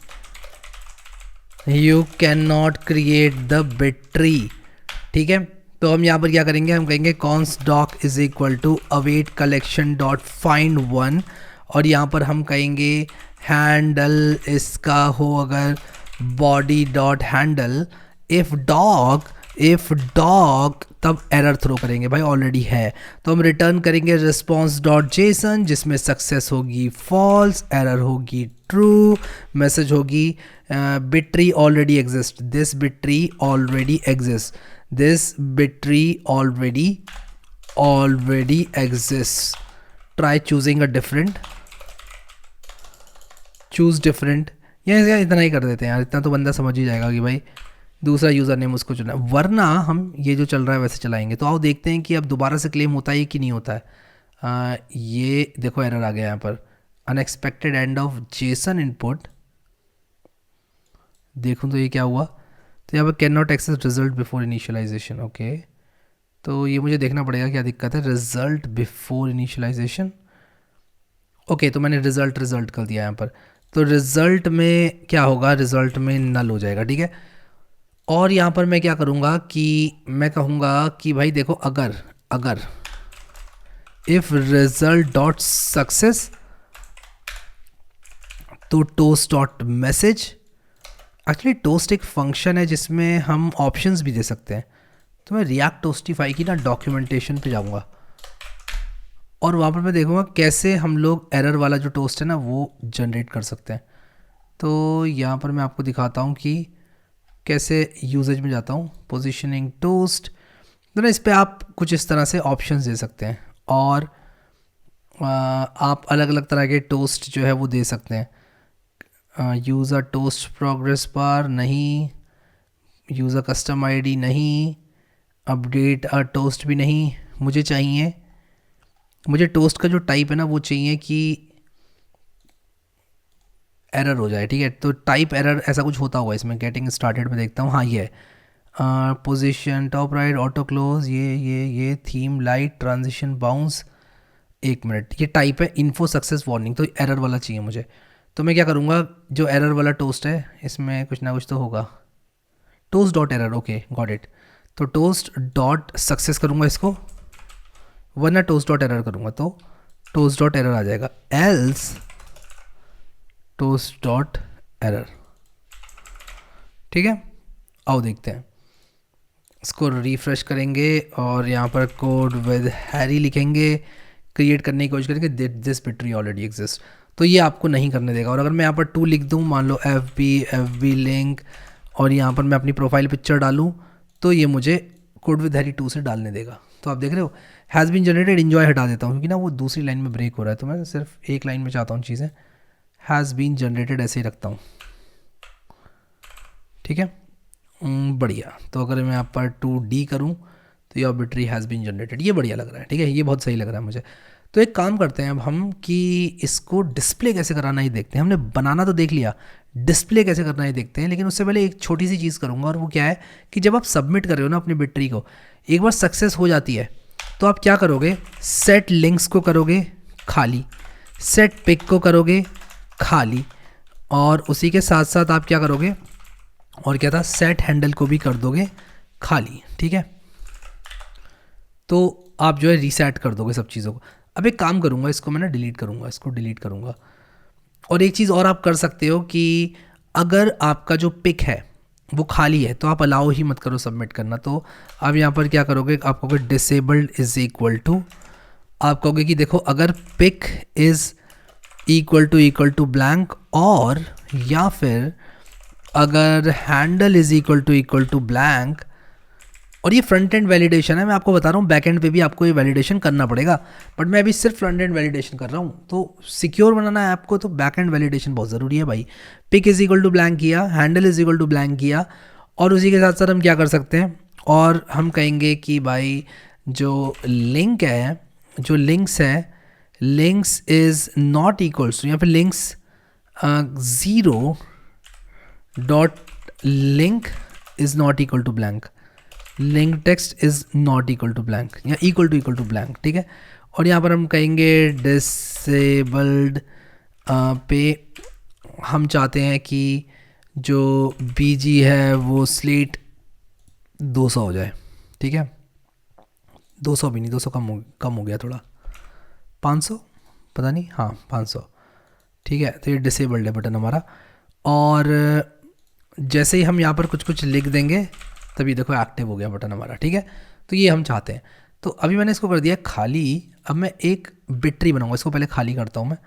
you can not create the bit tree, ठीक है। तो हम यहाँ पर क्या करेंगे, हम कहेंगे const doc is equal to await collection dot find one, और यहाँ पर हम कहेंगे हैंडल इसका हो अगर body dot handle, if doc if doc, तब एरर थ्रो करेंगे भाई, ऑलरेडी है तो हम रिटर्न करेंगे रिस्पॉन्स डॉट जेसन, जिसमें सक्सेस होगी फॉल्स, एरर होगी ट्रू, मैसेज होगी bit tree already exist, this bit tree already exist, this bit tree already exist, try choosing a different, choose different, या इतना ही कर देते हैं यार, इतना तो बंदा समझ ही जाएगा कि भाई दूसरा यूज़र नेम उसको चुना, वरना हम ये जो चल रहा है वैसे चलाएंगे। तो आओ देखते हैं कि अब दोबारा से क्लेम होता है कि नहीं होता है। ये देखो एरर आ गया यहाँ पर, unexpected end of JSON input, देखूँ तो ये क्या हुआ, तो यहाँ पर can not access result before initialization. Okay, तो ये मुझे देखना पड़ेगा क्या दिक्कत है, रिजल्ट बिफोर इनिशियलाइजेशन। ओके, तो मैंने रिजल्ट कर दिया यहाँ पर, तो रिजल्ट में क्या होगा, रिजल्ट में नल हो जाएगा, ठीक है। और यहाँ पर मैं क्या करूँगा कि मैं कहूँगा कि भाई देखो अगर इफ़ रिजल्ट डॉट सक्सेस, तो toast dot message, actually toast एक फंक्शन है जिसमें हम ऑप्शंस भी दे सकते हैं। तो मैं रिएक्ट टोस्टिफाई की ना डॉक्यूमेंटेशन पे जाऊँगा और वहाँ पर मैं देखूँगा कैसे हम लोग एरर वाला जो टोस्ट है ना वो जनरेट कर सकते हैं। तो यहाँ पर मैं आपको दिखाता हूँ कि कैसे यूजेज में जाता हूँ, पोजीशनिंग टोस्ट, तो ना इस पर आप कुछ इस तरह से ऑप्शंस दे सकते हैं और आप अलग अलग तरह के टोस्ट जो है वो दे सकते हैं। यूज़र टोस्ट प्रोग्रेस बार नहीं, यूज़र कस्टम आईडी नहीं, अपडेट टोस्ट भी नहीं, मुझे टोस्ट का जो टाइप है ना वो चाहिए कि एरर हो जाए, ठीक है। तो टाइप एरर ऐसा कुछ होता होगा इसमें, गेटिंग स्टार्टेड में देखता हूँ, हाँ ये है position top right auto close, ये theme light transition bounce, 1 minute, ये टाइप है इन्फो सक्सेस वार्निंग, तो एरर वाला चाहिए मुझे। तो मैं क्या करूँगा, जो एरर वाला टोस्ट है इसमें कुछ ना कुछ तो होगा, toast dot error, okay got it. तो टोस्ट डॉट सक्सेस करूँगा इसको, वरना टोस्ट डॉट एरर करूँगा तो टोस्ट डॉट एरर आ जाएगा, एल्स टोस्ट डॉट एरर, ठीक है। आओ देखते हैं, इसको रिफ्रेश करेंगे और यहाँ पर कोड विद हैरी लिखेंगे, क्रिएट करने की कोशिश करेंगे, this bit tree already exist, तो ये आपको नहीं करने देगा। और अगर मैं यहाँ पर 2 लिख दूँ, मान लो एफ बी लिंक, और यहाँ पर मैं अपनी प्रोफाइल पिक्चर डालूँ, तो ये मुझे कोड विद हैरी 2 से डालने देगा। तो आप देख रहे हो, हैज़ बीन जनरेटेड, इन्जॉय हटा देता हूँ क्योंकि ना वो दूसरी लाइन में ब्रेक हो रहा है, तो मैं सिर्फ एक लाइन में चाहता हूँ चीज़ें, हैज़ बीन जनरेटेड ऐसे ही रखता हूँ, ठीक है। बढ़िया, तो अगर मैं यहाँ पर 2D करूँ तो your bit tree has been generated, ये बढ़िया लग रहा है, ठीक है, ये बहुत सही लग रहा है मुझे। तो एक काम करते हैं अब हम कि इसको डिस्प्ले कैसे कराना ही देखते हैं, हमने बनाना तो देख लिया, डिस्प्ले कैसे करना ही देखते हैं। लेकिन उससे पहले एक छोटी सी चीज़ करूँगा, और वो क्या है कि जब आप सबमिट कर रहे हो ना अपनी बिट ट्री को, एक बार सक्सेस हो जाती है तो आप क्या करोगे, सेट लिंक्स को करोगे खाली, सेट पिक को करोगे खाली, और उसी के साथ साथ आप क्या करोगे, और क्या था, सेट हैंडल को भी कर दोगे खाली, ठीक है। तो आप जो है रीसेट कर दोगे सब चीज़ों को। अब एक काम करूँगा, इसको मैं ना डिलीट करूँगा, इसको डिलीट करूँगा। और एक चीज़ और आप कर सकते हो कि अगर आपका जो पिक है वो खाली है तो आप अलाउ ही मत करो सबमिट करना। तो अब यहाँ पर क्या करोगे, आप कहोगे डिसेबल्ड इज़ इक्वल टू, आप कहोगे कि देखो अगर pic is equal to blank, और या फिर अगर handle is equal to blank, और ये फ्रंट एंड वैलिडेशन है, मैं आपको बता रहा हूँ बैक एंड पे भी आपको ये वैलिडेशन करना पड़ेगा, बट मैं अभी सिर्फ फ्रंट एंड वैलिडेशन कर रहा हूँ। तो सिक्योर बनाना है आपको तो बैक एंड वैलिडेशन बहुत ज़रूरी है भाई। Pick is equal to blank किया, handle is equal to blank किया, और उसी के साथ साथ हम क्या कर सकते हैं, और हम कहेंगे कि भाई जो लिंक है, जो लिंक्स है, links is not equals to, या फिर links 0 dot link is not equal to blank, link text is not equal to blank, या इक्वल टू ब्लैंक, ठीक है। और यहाँ पर हम कहेंगे डिसेबल्ड पे हम चाहते हैं कि जो बीजी है वो स्लेट 200 हो जाए, ठीक है। 200 भी नहीं, 200 कम हो गया थोड़ा, 500 पता नहीं, हाँ 500, ठीक है। तो ये डिसेबल्ड है बटन हमारा। और जैसे ही हम यहाँ पर कुछ लिख देंगे तभी देखो एक्टिव हो गया बटन हमारा, ठीक है। तो ये हम चाहते हैं। तो अभी मैंने इसको कर दिया खाली। अब मैं एक बिट ट्री बनाऊंगा, इसको पहले खाली करता हूँ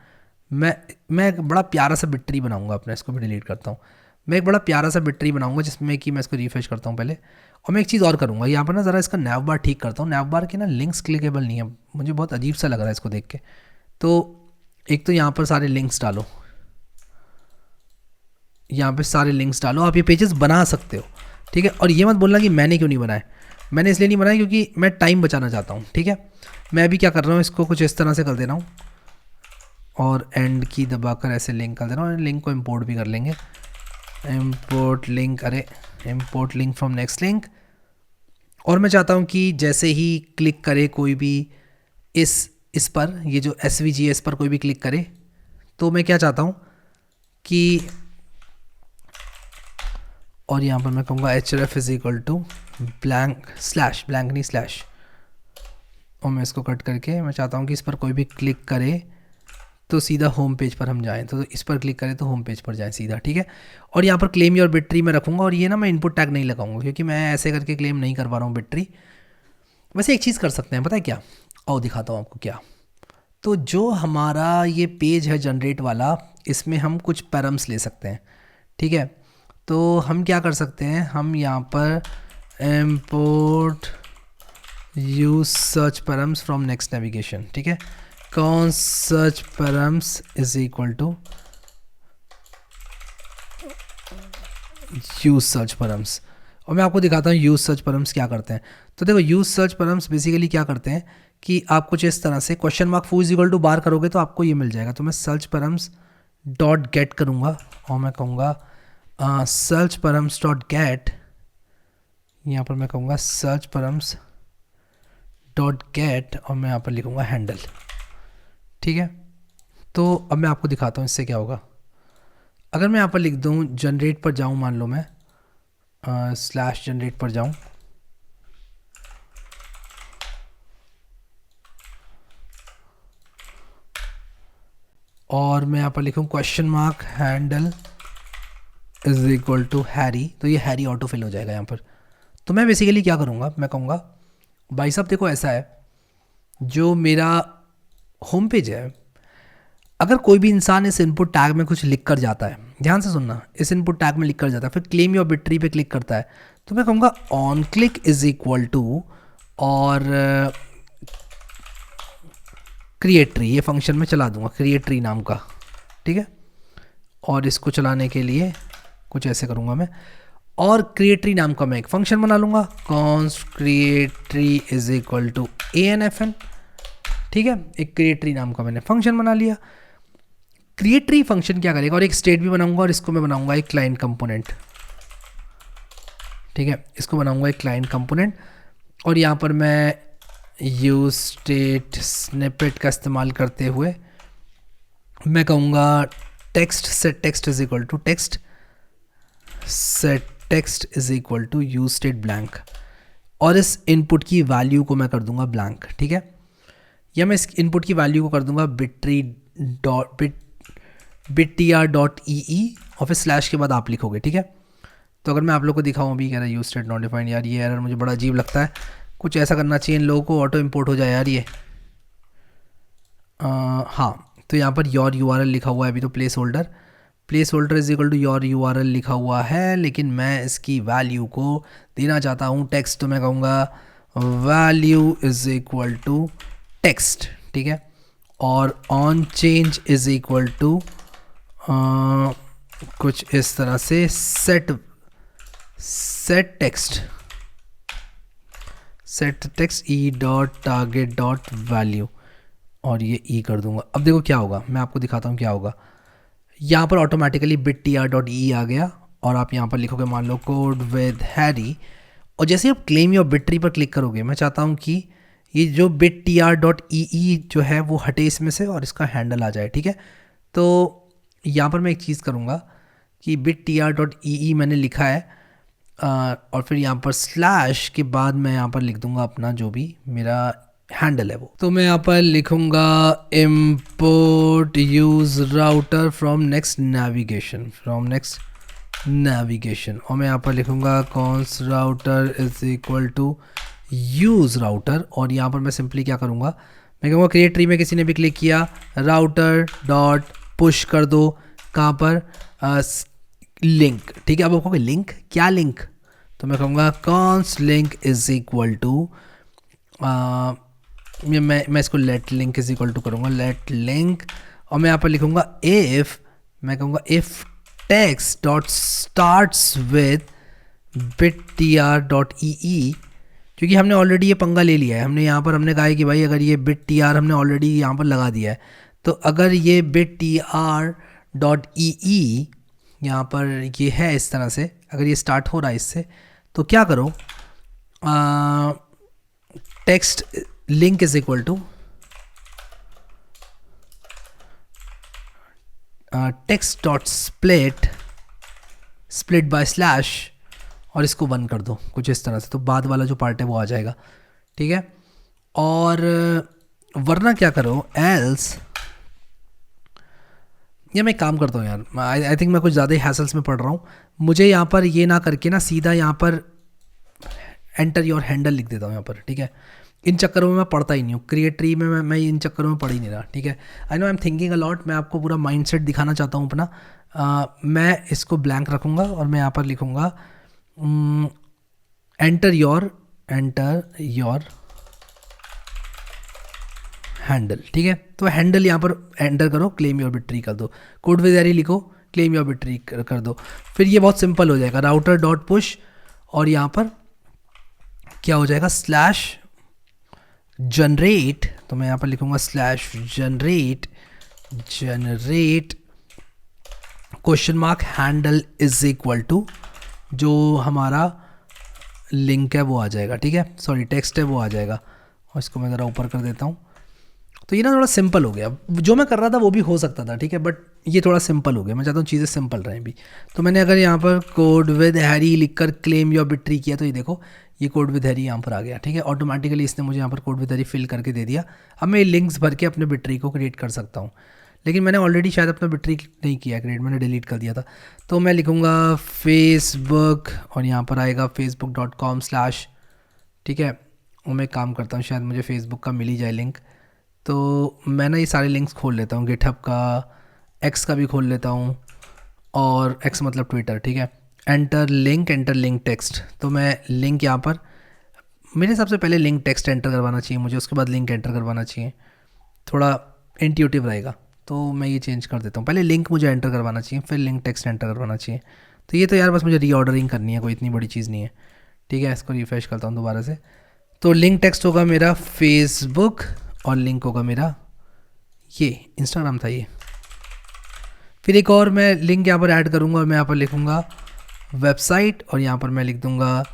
मैं एक बड़ा प्यारा सा बिट ट्री बनाऊंगा अपना, इसको भी डिलीट करता हूँ। मैं एक बड़ा प्यारा सा बिट ट्री बनाऊंगा जिसमें कि मैं इसको रिफ्रेश करता हूँ पहले। और मैं एक चीज़ और करूँगा, यहाँ पर ना ज़रा इसका नैव बार ठीक करता हूँ। नैव बार के ना लिंक्स क्लिकेबल नहीं है, मुझे बहुत अजीब सा लग रहा है इसको देख के। तो एक तो यहाँ पर सारे लिंक्स डालो, यहाँ पे सारे लिंक्स डालो। आप ये पेजेस बना सकते हो, ठीक है। और ये मत बोलना कि मैंने क्यों नहीं बनाए। मैंने इसलिए नहीं बनाया क्योंकि मैं टाइम बचाना चाहता हूँ, ठीक है। मैं अभी क्या कर रहा हूँ, इसको कुछ इस तरह से कर दे रहा हूँ और एंड की दबाकर ऐसे लिंक कर दे रहा हूँ। लिंक को इम्पोर्ट भी कर लेंगे, इम्पोर्ट लिंक, अरे import link from next link. और मैं चाहता हूँ कि जैसे ही क्लिक करे कोई भी इस पर, ये जो SVGS पर कोई भी क्लिक करे, तो मैं क्या चाहता हूँ कि, और यहाँ पर मैं कहूँगा href is equal to blank slash, blank नहीं स्लैश, और मैं इसको कट करके मैं चाहता हूँ कि इस पर कोई भी क्लिक करे तो सीधा होम पेज पर हम जाएं। तो इस पर क्लिक करें तो होम पेज पर जाएं सीधा, ठीक है। और यहाँ पर क्लेम योर बिट ट्री मैं रखूँगा, और ये ना मैं इनपुट टैग नहीं लगाऊंगा क्योंकि मैं ऐसे करके क्लेम नहीं कर पा रहा हूँ बिट ट्री। वैसे एक चीज़ कर सकते हैं, पता है क्या, और दिखाता हूँ आपको क्या। तो जो हमारा ये पेज है जनरेट वाला, इसमें हम कुछ पैरम्स ले सकते हैं, ठीक है। तो हम क्या कर सकते हैं, हम यहाँ पर import use search params from next navigation, ठीक है। कौन search params is equal to use search params. और मैं आपको दिखाता हूँ यूज सर्च पैरम्स क्या करते हैं। तो देखो यूज सर्च पैरम्स बेसिकली क्या करते हैं कि आप कुछ इस तरह से क्वेश्चन मार्क फू इज इक्वल टू बार करोगे तो आपको ये मिल जाएगा। तो मैं सर्च पैरम्स डॉट गेट करूँगा और मैं कहूँगा सर्च पैरम्स डॉट गेट, यहाँ पर मैं कहूँगा सर्च पैरम्स डॉट गेट, और मैं यहाँ पर लिखूँगा हैंडल, ठीक है। तो अब मैं आपको दिखाता हूँ इससे क्या होगा। अगर मैं यहाँ पर लिख दूँ जनरेट पर जाऊँ, मान लो मैं स्लैश जनरेट पर जाऊँ, और मैं यहाँ पर लिखूँ question mark handle is equal to Harry, तो ये हैरी ऑटो फिल हो जाएगा यहाँ पर। तो मैं बेसिकली क्या करूँगा, मैं कहूँगा भाई साहब देखो ऐसा है, जो मेरा होम पेज है, अगर कोई भी इंसान इस इनपुट टैग में कुछ लिख कर जाता है, ध्यान से सुनना, इस इनपुट टैग में लिख कर जाता है, फिर क्लेम योर बिट ट्री पे क्लिक करता है, तो मैं कहूँगा on click is equal to और क्रिएट ट्री, ये फंक्शन में चला दूंगा क्रिएट ट्री नाम का, ठीक है। और इसको चलाने के लिए कुछ ऐसे करूँगा मैं, और क्रिएट ट्री नाम का मैं एक फंक्शन बना लूँगा, const create tree is equal to ANFN, ठीक है। एक क्रिएट ट्री नाम का मैंने फंक्शन बना लिया। क्रिएट ट्री फंक्शन क्या करेगा, और एक स्टेट भी बनाऊंगा, और इसको मैं बनाऊंगा एक क्लाइंट कंपोनेंट, ठीक है। इसको बनाऊंगा एक क्लाइंट कंपोनेंट, और यहाँ पर मैं यूज स्टेट स्निपेट का इस्तेमाल करते हुए मैं कहूँगा text set text is equal to text set text is equal to use state blank, और इस इनपुट की वैल्यू को मैं कर दूंगा ब्लैंक, ठीक है। या मैं इस इनपुट की वैल्यू को कर दूंगा bittr.ee, और फिर स्लैश के बाद आप लिखोगे, ठीक है। तो अगर मैं आप लोग को दिखाऊँ, अभी कह रहा है यूज स्टेट नॉट डिफाइंड, यार ये एरर मुझे बड़ा अजीब लगता है, कुछ ऐसा करना चाहिए इन लोगों को, ऑटो इंपोर्ट हो जाए यार ये। हाँ, तो यहाँ पर योर URL लिखा हुआ है अभी, तो place holder is equal to your URL लिखा हुआ है, लेकिन मैं इसकी वैल्यू को देना चाहता हूँ टेक्स्ट, तो मैं कहूँगा value is equal to text, ठीक है। और on change is equal to कुछ इस तरह से set text e dot target dot value, और ये ई कर दूंगा। अब देखो क्या होगा, मैं आपको दिखाता हूँ क्या होगा। यहाँ पर ऑटोमेटिकली bittr.e आ गया, और आप यहाँ पर लिखोगे मान लो कोड विद हैरी, और जैसे आप क्लेम योर बिट ट्री पर क्लिक करोगे, मैं चाहता हूँ कि ये जो bittr.ee जो है वो हटे इसमें से, और इसका हैंडल आ जाए, ठीक है। तो यहाँ पर मैं एक चीज़ करूँगा कि bittr.ee मैंने लिखा है, और फिर यहाँ पर स्लैश के बाद मैं यहाँ पर लिख दूंगा अपना जो भी मेरा हैंडल है वो। तो मैं यहाँ पर लिखूंगा import use router from next navigation, from next navigation, और मैं यहाँ पर लिखूँगा const router is equal to use router, और यहाँ पर मैं सिंपली क्या करूँगा, मैं कहूँगा क्रिएट ट्री में किसी ने भी क्लिक किया, राउटर डॉट पुश कर दो कहाँ पर, लिंक, ठीक है। अब आप कहोगे लिंक, क्या लिंक, तो मैं कहूँगा const link is equal to, मैं इसको let link is equal to करूँगा, लेट लिंक, और मैं यहाँ पर लिखूँगा इफ़, मैं कहूँगा if text dot starts with bittr.ee, क्योंकि हमने ऑलरेडी ये पंगा ले लिया है, हमने यहाँ पर हमने कहा है कि भाई अगर ये bittr हमने ऑलरेडी यहाँ पर लगा दिया है, तो अगर ये bittr.ee यहाँ पर ये है इस तरह से, अगर ये स्टार्ट हो रहा है इससे, तो क्या करो, text link is equal to text dot split by slash, और इसको 1 कर दो कुछ इस तरह से, तो बाद वाला जो पार्ट है वो आ जाएगा, ठीक है। और वरना क्या करो, एल्स, या मैं काम करता हूँ यार, आई थिंक मैं कुछ ज़्यादा ही हैसल्स में पढ़ रहा हूँ, मुझे यहाँ पर ये ना करके ना सीधा यहाँ पर एंटर योर हैंडल लिख देता हूँ यहाँ पर, ठीक है। इन चक्करों में मैं पढ़ता ही नहीं हूँ, क्रिएट ट्री में मैं इन चक्करों में पढ़ ही नहीं रहा, ठीक है। I know I am thinking a lot, मैं आपको पूरा माइंडसेट दिखाना चाहता हूँ अपना। मैं इसको ब्लैंक रखूँगा और मैं यहाँ पर लिखूँगा एंटर योर हैंडल, ठीक है। तो हैंडल यहाँ पर एंटर करो, क्लेम योर बिट्री कर दो, कोड विद एरी लिखो, क्लेम योर बिट्री कर दो, फिर ये बहुत सिंपल हो जाएगा, राउटर डॉट पुश, और यहाँ पर क्या हो जाएगा, स्लैश जनरेट, तो मैं यहाँ पर लिखूँगा slash generate question mark handle is equal to, जो हमारा लिंक है वो आ जाएगा, ठीक है, सॉरी टेक्स्ट है वो आ जाएगा, और इसको मैं ज़रा ऊपर कर देता हूँ। तो ये ना थोड़ा सिंपल हो गया, जो मैं कर रहा था वो भी हो सकता था, ठीक है, बट ये थोड़ा सिंपल हो गया, मैं चाहता हूँ चीज़ें सिंपल रहें भी। तो मैंने अगर यहाँ पर कोड विद हैरी लिखकर क्लेम योर बिट्री किया, तो ये देखो ये कोड विद हैरी यहाँ पर आ गया, ठीक है, ऑटोमेटिकली इसने मुझे यहाँ पर कोड विद हैरी फिल करके दे दिया। अब मैं लिंक्स भर के अपने बिट्री को क्रिएट कर सकता हूँ, लेकिन मैंने ऑलरेडी शायद अपना बिट्री नहीं किया क्रिएट, मैंने डिलीट कर दिया था। तो मैं लिखूँगा फेसबुक, और यहाँ पर आएगा facebook.com/, ठीक है। और मैं काम करता हूँ, शायद मुझे फेसबुक का मिल ही जाए लिंक, तो मैं ना ये सारे लिंक्स खोल लेता हूँ, गिटहब का, एक्स का भी खोल लेता हूँ, और एक्स मतलब ट्विटर, ठीक है। एंटर लिंक टेक्स्ट, तो मैं लिंक यहाँ पर, मेरे हिसाब से पहले लिंक टेक्स्ट एंटर करवाना चाहिए मुझे, उसके बाद लिंक एंटर करवाना चाहिए, थोड़ा इंट्यूटिव रहेगा, तो मैं ये चेंज कर देता हूँ, पहले लिंक मुझे एंटर करवाना चाहिए, फिर लिंक टेक्स्ट एंटर करवाना चाहिए। तो ये तो यार बस मुझे रीऑर्डरिंग करनी है, कोई इतनी बड़ी चीज़ नहीं है, ठीक है। इसको रिफ्रेश करता हूँ दोबारा से, तो लिंक टेक्स्ट होगा मेरा फेसबुक, और लिंक होगा मेरा ये इंस्टाग्राम था ये। फिर एक और मैं लिंक यहाँ पर ऐड करूँगा, और मैं यहाँ पर लिखूँगा वेबसाइट, और यहाँ पर मैं लिख दूँगा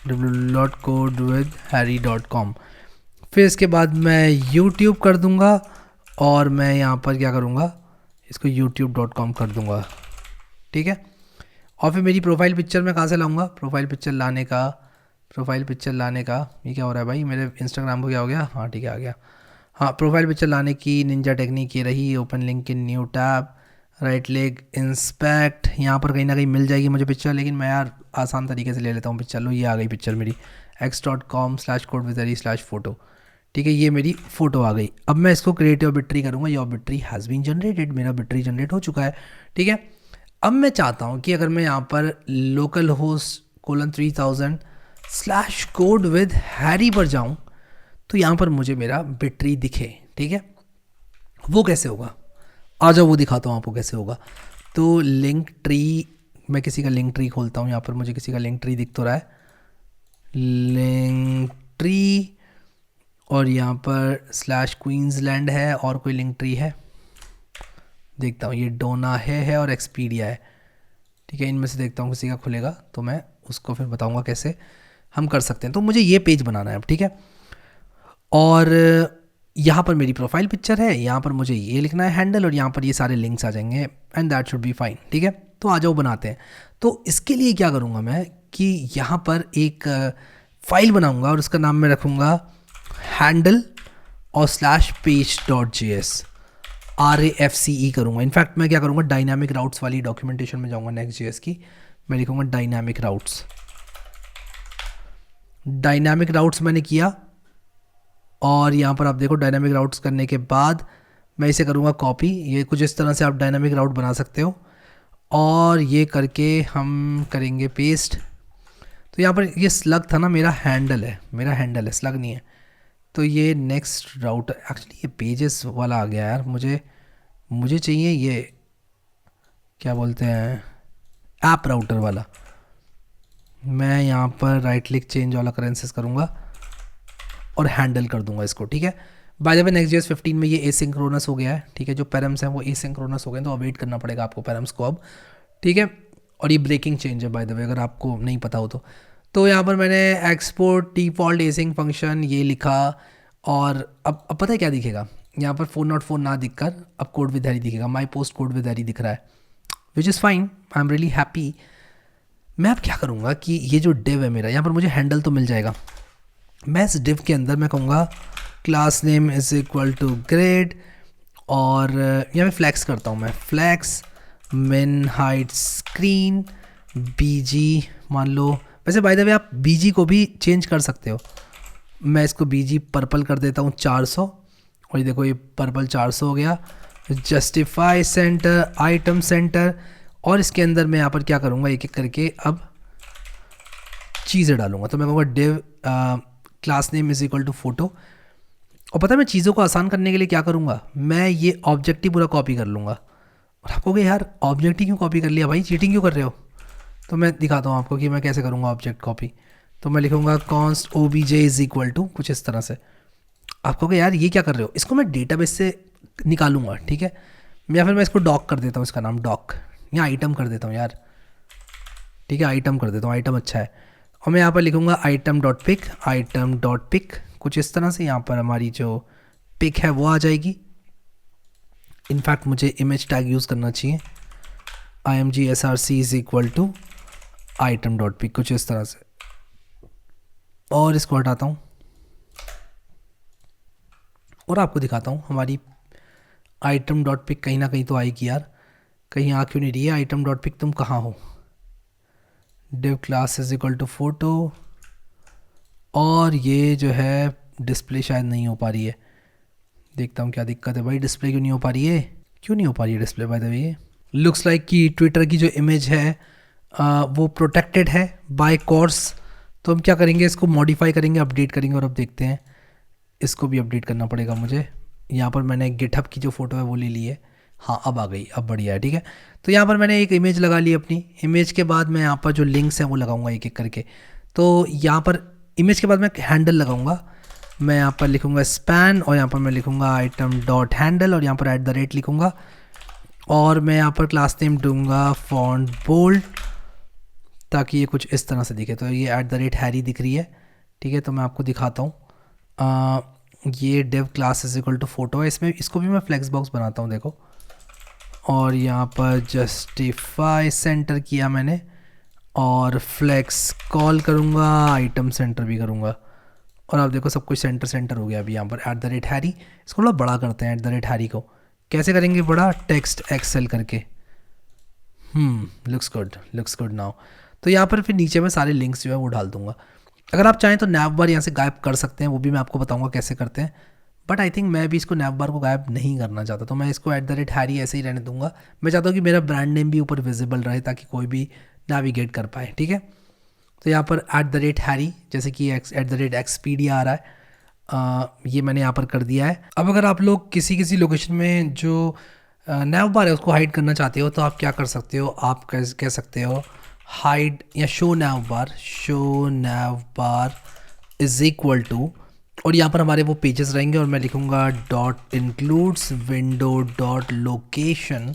www.codewithharry.com। फिर इसके बाद मैं यूट्यूब कर दूँगा, और मैं यहाँ पर क्या करूँगा, इसको youtube.com कर दूँगा, ठीक है। और फिर मेरी प्रोफाइल पिक्चर मैं कहाँ से लाऊँगा, प्रोफाइल पिक्चर लाने का ये क्या हो रहा है भाई, मेरे इंस्टाग्राम को क्या हो गया, हाँ ठीक है आ गया। हाँ, प्रोफाइल पिक्चर लाने की निंजा टेक्निक ये रही, open link in new tab, right click inspect, यहाँ पर कहीं ना कहीं मिल जाएगी मुझे पिक्चर, लेकिन मैं यार आसान तरीके से ले लेता हूँ पिक्चर। लो ये आ गई पिक्चर मेरी, x.com/codewithharry/photo, ठीक है, ये मेरी फ़ोटो आ गई। अब मैं इसको क्रिएट योर बिट्री करूँगा, योर बिट्री हैज़ बीन जनरेटेड, मेरा बिट्री जनरेट हो चुका है, ठीक है। अब मैं चाहता हूँ कि अगर मैं यहाँ पर लोकल होस्ट :3000/codewithharry पर जाऊँ, तो यहाँ पर मुझे मेरा बिट्री दिखे, ठीक है। वो कैसे होगा, आ जाओ वो दिखाता हूँ आपको कैसे होगा। तो लिंक ट्री, मैं किसी का लिंक ट्री खोलता हूँ, यहाँ पर मुझे किसी का लिंक ट्री दिख तो रहा है, लिंक ट्री, और यहाँ पर /क्वींसलैंड है, और कोई लिंक ट्री है देखता हूँ, ये डोना है और एक्सपीडिया है, ठीक है। इनमें से देखता हूँ किसी का खुलेगा, तो मैं उसको फिर बताऊँगा कैसे हम कर सकते हैं। तो मुझे ये पेज बनाना है अब, ठीक है। और यहाँ पर मेरी प्रोफाइल पिक्चर है, यहाँ पर मुझे ये लिखना है हैंडल, और यहाँ पर ये सारे लिंक्स आ जाएंगे, and that should be fine, ठीक है। तो आ जाओ बनाते हैं। तो इसके लिए क्या करूँगा मैं कि यहाँ पर एक फाइल बनाऊँगा, और उसका नाम मैं रखूँगा हैंडल और /page.js। RAFCE करूँगा। इनफैक्ट मैं क्या करूँगा, डायनामिक राउट्स वाली डॉक्यूमेंटेशन में जाऊँगा नेक्स्ट.js की, मैं लिखूँगा डायनामिक राउट्स। डायनामिक राउट्स मैंने किया और यहाँ पर आप देखो डायनामिक राउट्स करने के बाद मैं इसे करूँगा कॉपी। ये कुछ इस तरह से आप डायनामिक राउट बना सकते हो और ये करके हम करेंगे पेस्ट। तो यहाँ पर ये स्लग था ना, मेरा हैंडल है, स्लग नहीं है। तो ये नेक्स्ट राउट, एक्चुअली ये पेजेस वाला आ गया यार, मुझे चाहिए ये क्या बोलते हैं, ऐप राउटर वाला। मैं यहाँ पर राइट क्लिक चेंज वाला करेंसेस करूँगा और हैंडल कर दूंगा इसको, ठीक है। बाय द वे नेक्स्ट.js 15 में ये एसिंक्रोनस हो गया है, ठीक है। जो पैरम्स हैं वो एसिंक्रोनस हो गए, तो अवेट करना पड़ेगा आपको पैरम्स को अब, ठीक है। और ये ब्रेकिंग चेंज है बाय द वे, अगर आपको नहीं पता हो तो यहाँ पर मैंने एक्सपोर्ट डिफ़ॉल्ट एसिंग फंक्शन ये लिखा। और अब पता है क्या दिखेगा यहाँ पर, 404 ना दिखकर अब कोड विद हैरी दिखेगा, my post code with Harry दिख रहा है, which is fine, I am really happy. मैं अब क्या करूँगा कि ये जो डिव है मेरा, यहाँ पर मुझे हैंडल तो मिल जाएगा। मैं इस डिव के अंदर मैं कहूँगा class name is equal to grade, और यहाँ मैं फ्लैक्स करता हूँ, मैं फ्लैक्स मिन हाइट स्क्रीन बीजी मान लो। वैसे बाय द वे आप बीजी को भी चेंज कर सकते हो। मैं इसको बीजी पर्पल कर देता हूँ 400, और ये देखो ये पर्पल 400 हो गया। जस्टिफाई सेंटर, आइटम सेंटर, और इसके अंदर मैं यहाँ पर क्या करूँगा, एक एक करके अब चीज़ें डालूंगा। तो मैं कहूँगा div class name is equal to photo. और पता है मैं चीज़ों को आसान करने के लिए क्या करूँगा, मैं ये ऑब्जेक्ट ही पूरा कॉपी कर लूँगा। और आप कहोगे यार ऑब्जेक्ट ही क्यों कॉपी कर लिया भाई, चीटिंग क्यों कर रहे हो। तो मैं दिखाता हूँ आपको कि मैं कैसे करूँगा ऑब्जेक्ट कॉपी। तो मैं लिखूँगा const obj is equal to कुछ इस तरह से। आप कहोगे यार ये क्या कर रहे हो, इसको मैं डेटाबेस से निकालूंगा, ठीक है। या फिर मैं इसको डॉक कर देता हूँ, इसका नाम डॉक, या आइटम कर देता हूँ यार, ठीक है, आइटम कर देता हूँ, आइटम अच्छा है। और मैं यहाँ पर लिखूँगा आइटम डॉट पिक, कुछ इस तरह से। यहाँ पर हमारी जो पिक है वो आ जाएगी। इनफैक्ट मुझे इमेज टैग यूज़ करना चाहिए, imgsrc is equal to item dot pic, कुछ इस तरह से। और इसको हटाता हूँ और आपको दिखाता हूँ हमारी आइटम डॉट पिक कहीं ना कहीं तो आएगी यार, कहीं आ क्यों नहीं रही है आइटम डॉट पिक, तुम कहाँ हो। Div class is equal to photo, और ये जो है डिस्प्ले शायद नहीं हो पा रही है, देखता हूँ क्या दिक्कत है भाई, डिस्प्ले क्यों नहीं हो पा रही है, क्यों नहीं हो पा रही है डिस्प्ले। बाय द वे ये लुक्स लाइक कि ट्विटर की जो इमेज है वो प्रोटेक्टेड है बाय कोर्स। तो हम क्या करेंगे, इसको मॉडिफाई करेंगे, अपडेट करेंगे, और अब देखते हैं इसको भी अपडेट करना पड़ेगा मुझे। यहाँ पर मैंने गिटहब की जो फ़ोटो है वो ले ली है, हाँ अब आ गई, अब बढ़िया है, ठीक है। तो यहाँ पर मैंने एक इमेज लगा ली अपनी, इमेज के बाद मैं यहाँ पर जो लिंक्स हैं वो लगाऊंगा एक एक करके। तो यहाँ पर इमेज के बाद मैं हैंडल लगाऊंगा, मैं यहाँ पर लिखूंगा स्पैन, और यहाँ पर मैं लिखूंगा आइटम डॉट हैंडल, और यहाँ पर @ लिखूंगा, और मैं यहाँ पर क्लास नेम दूंगा फॉन्ट बोल्ड, ताकि ये कुछ इस तरह से दिखे। तो ये @ हैरी दिख रही है, ठीक है। तो मैं आपको दिखाता हूँ, ये div class is equal to photo है, इसमें इसको भी मैं फ्लेक्स बॉक्स बनाता हूँ, देखो। और यहाँ पर जस्टिफाई सेंटर किया मैंने, और फ्लेक्स कॉल करूँगा, आइटम सेंटर भी करूँगा, और आप देखो सब कुछ सेंटर हो गया अभी। यहाँ पर @ हैरी, इसको थोड़ा बड़ा करते हैं @ हैरी को, कैसे करेंगे बड़ा, टेक्स्ट एक्सेल करके, लुक्स गुड नाउ। तो यहाँ पर फिर नीचे में सारे लिंक्स जो है वो डाल दूंगा। अगर आप चाहें तो नैव बार यहाँ से गायब कर सकते हैं, वो भी मैं आपको बताऊंगा कैसे करते हैं, बट आई थिंक मैं भी इसको नैव बार को गायब नहीं करना चाहता, तो मैं इसको @ हैरी ऐसे ही रहने दूंगा। मैं चाहता हूँ कि मेरा ब्रांड नेम भी ऊपर विजिबल रहे, ताकि कोई भी नेविगेट कर पाए, ठीक है। तो यहाँ पर @ हैरी, जैसे कि @expedia आ रहा है, ये मैंने यहाँ पर कर दिया है। अब अगर आप लोग किसी लोकेशन में जो नैव बार है उसको हाइड करना चाहते हो, तो आप क्या कर सकते हो, आप कह सकते हो हाइड या show nav bar is equal to, और यहाँ पर हमारे वो पेजेस रहेंगे, और मैं लिखूँगा dot includes window dot location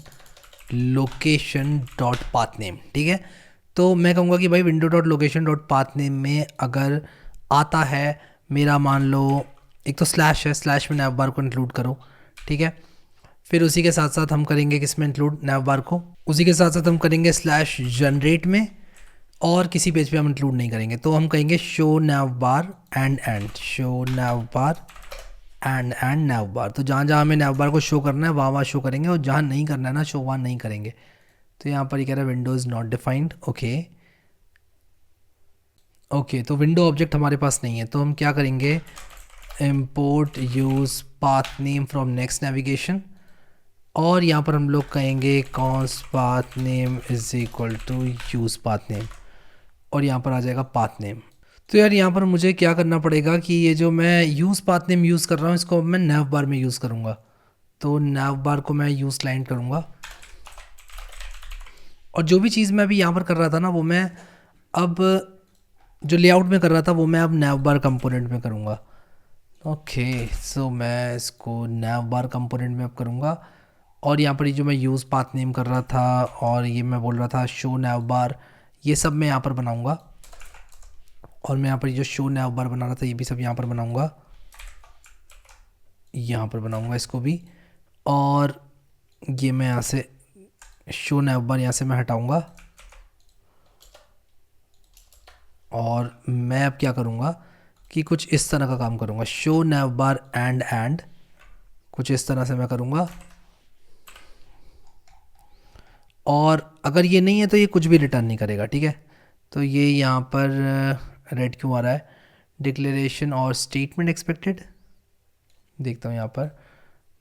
dot path name, ठीक है। तो मैं कहूँगा कि भाई window dot location dot path name में अगर आता है मेरा, मान लो एक तो स्लैश है, स्लैश में नैव बार को इंक्लूड करो, ठीक है। फिर उसी के साथ साथ हम करेंगे किस में इंक्लूड, नैव बार को, उसी के साथ साथ हम करेंगे स्लैश जनरेट में, और किसी पेज पे हम इंक्लूड नहीं करेंगे। तो हम कहेंगे show nav bar show nav bar and nav bar, तो जहाँ जहाँ हमें नैव बार को शो करना है वहाँ वहाँ शो करेंगे, और जहाँ नहीं करना है ना शो वहाँ नहीं करेंगे। तो यहाँ पर ये कह रहा है window is not defined. Okay okay, तो विंडो ऑब्जेक्ट हमारे पास नहीं है, तो हम क्या करेंगे, import use path name from next navigation, और यहाँ पर हम लोग कहेंगे const path name is equal to use path name, और यहाँ पर आ जाएगा पाथ नेम। तो यार यहाँ पर मुझे क्या करना पड़ेगा कि ये जो मैं यूज़ पाथ नेम यूज़ कर रहा हूँ इसको मैं नैव बार में यूज़ करूँगा। तो नैव बार को मैं यूज़ लाइन करूँगा, और जो भी चीज़ मैं अभी यहाँ पर कर रहा था ना वो मैं अब जो लेआउट में कर रहा था वो मैं अब नैव बार कंपोनेंट में करूँगा। ओके, सो मैं इसको नैव बार कंपोनेंट में अब करूँगा, और यहाँ पर ये जो मैं यूज़ पाथ नेम कर रहा था और ये मैं बोल रहा था शो नैव बार, ये सब मैं यहाँ पर बनाऊँगा, और मैं यहाँ पर जो शो नैव बार बना रहा था ये भी सब यहाँ पर बनाऊँगा, यहाँ पर बनाऊँगा इसको भी, और ये मैं यहाँ से शो नैव बार यहाँ से मैं हटाऊँगा, और मैं अब क्या करूँगा कि कुछ इस तरह का काम करूँगा, शो नैव बार एंड कुछ इस तरह से मैं करूँगा, और अगर ये नहीं है तो ये कुछ भी रिटर्न नहीं करेगा। ठीक है, तो ये यहाँ पर रेड क्यों आ रहा है, डिक्लेरेशन और स्टेटमेंट एक्सपेक्टेड, देखता हूँ यहाँ पर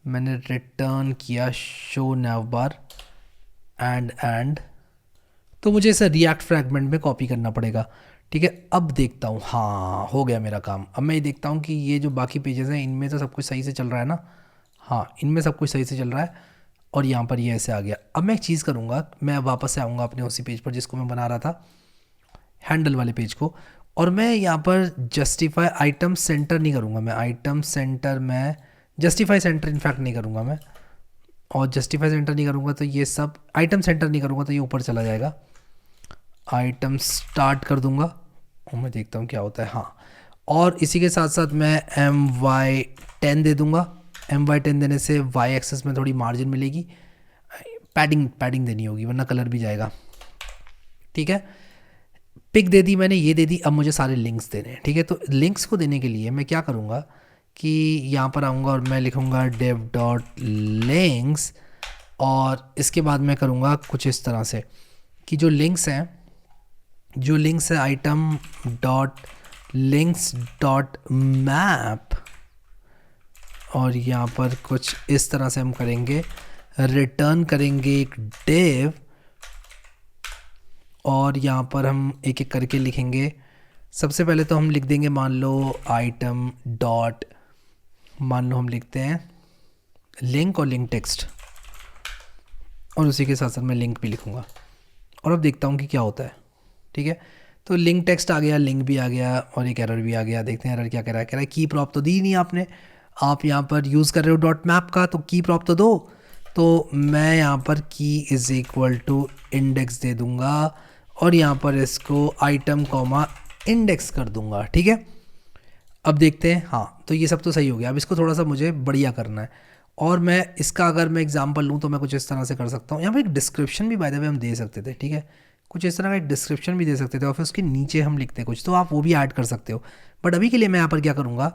मैंने रिटर्न किया शो नैव बार एंड, तो मुझे इसे रिएक्ट फ्रैगमेंट में कॉपी करना पड़ेगा। ठीक है, अब देखता हूँ, हाँ हो गया मेरा काम। अब मैं ये देखता हूँ कि ये जो बाकी पेजेस हैं इनमें तो सब कुछ सही से चल रहा है ना, हाँ इनमें सब कुछ सही से चल रहा है, और यहाँ पर ये ऐसे आ गया। अब मैं एक चीज़ करूँगा, मैं वापस से आऊँगा अपने उसी पेज पर जिसको मैं बना रहा था, हैंडल वाले पेज को, और मैं यहाँ पर जस्टिफाई आइटम सेंटर नहीं करूँगा, मैं आइटम सेंटर में जस्टिफाई सेंटर इनफैक्ट नहीं करूँगा मैं, और जस्टिफाई सेंटर नहीं करूँगा तो ये सब आइटम सेंटर नहीं करूँगा तो ये ऊपर चला जाएगा, आइटम स्टार्ट कर दूँगा, और मैं देखता हूँ क्या होता है। हाँ, और इसी के साथ साथ मैं MY10 दे दूँगा। MY10 देने से Y एक्सेस में थोड़ी मार्जिन मिलेगी, पैडिंग देनी होगी वरना कलर भी जाएगा। ठीक है, पिक दे दी मैंने, ये दे दी, अब मुझे सारे लिंक्स देने हैं। ठीक है, तो लिंक्स को देने के लिए मैं क्या करूँगा कि यहाँ पर आऊँगा और मैं लिखूँगा dev डॉट लिंक्स, और इसके बाद मैं करूँगा कुछ इस तरह से कि जो लिंक्स है item dot links dot map, और यहाँ पर कुछ इस तरह से हम करेंगे, रिटर्न करेंगे एक डिव, और यहाँ पर हम एक एक करके लिखेंगे। सबसे पहले तो हम लिख देंगे, मान लो आइटम डॉट, मान लो हम लिखते हैं लिंक और लिंक टेक्स्ट, और उसी के साथ साथ मैं लिंक भी लिखूँगा, और अब देखता हूँ कि क्या होता है। ठीक है, तो लिंक टेक्स्ट आ गया, लिंक भी आ गया, और एक एरर भी आ गया। देखते हैं एरर क्या कह रहा है। कह रहा है की प्रॉप तो दी नहीं आपने, आप यहाँ पर यूज़ कर रहे हो डॉट मैप का, तो की प्रॉप तो दो। तो मैं यहाँ पर की इज़ इक्वल टू इंडेक्स दे दूँगा, और यहाँ पर इसको आइटम कॉमा इंडेक्स कर दूँगा। ठीक है, अब देखते हैं। हाँ, तो ये सब तो सही हो गया। अब इसको थोड़ा सा मुझे बढ़िया करना है, और मैं इसका अगर मैं एग्जांपल लूँ तो मैं कुछ इस तरह से कर सकता हूँ। यहाँ पर एक डिस्क्रिप्शन भी बाय द वे हम दे सकते थे। ठीक है, कुछ इस तरह का एक डिस्क्रिप्शन भी दे सकते थे, और फिर उसके नीचे हम लिखते कुछ, तो आप वो भी ऐड कर सकते हो। बट अभी के लिए मैं यहाँ पर क्या करूँगा,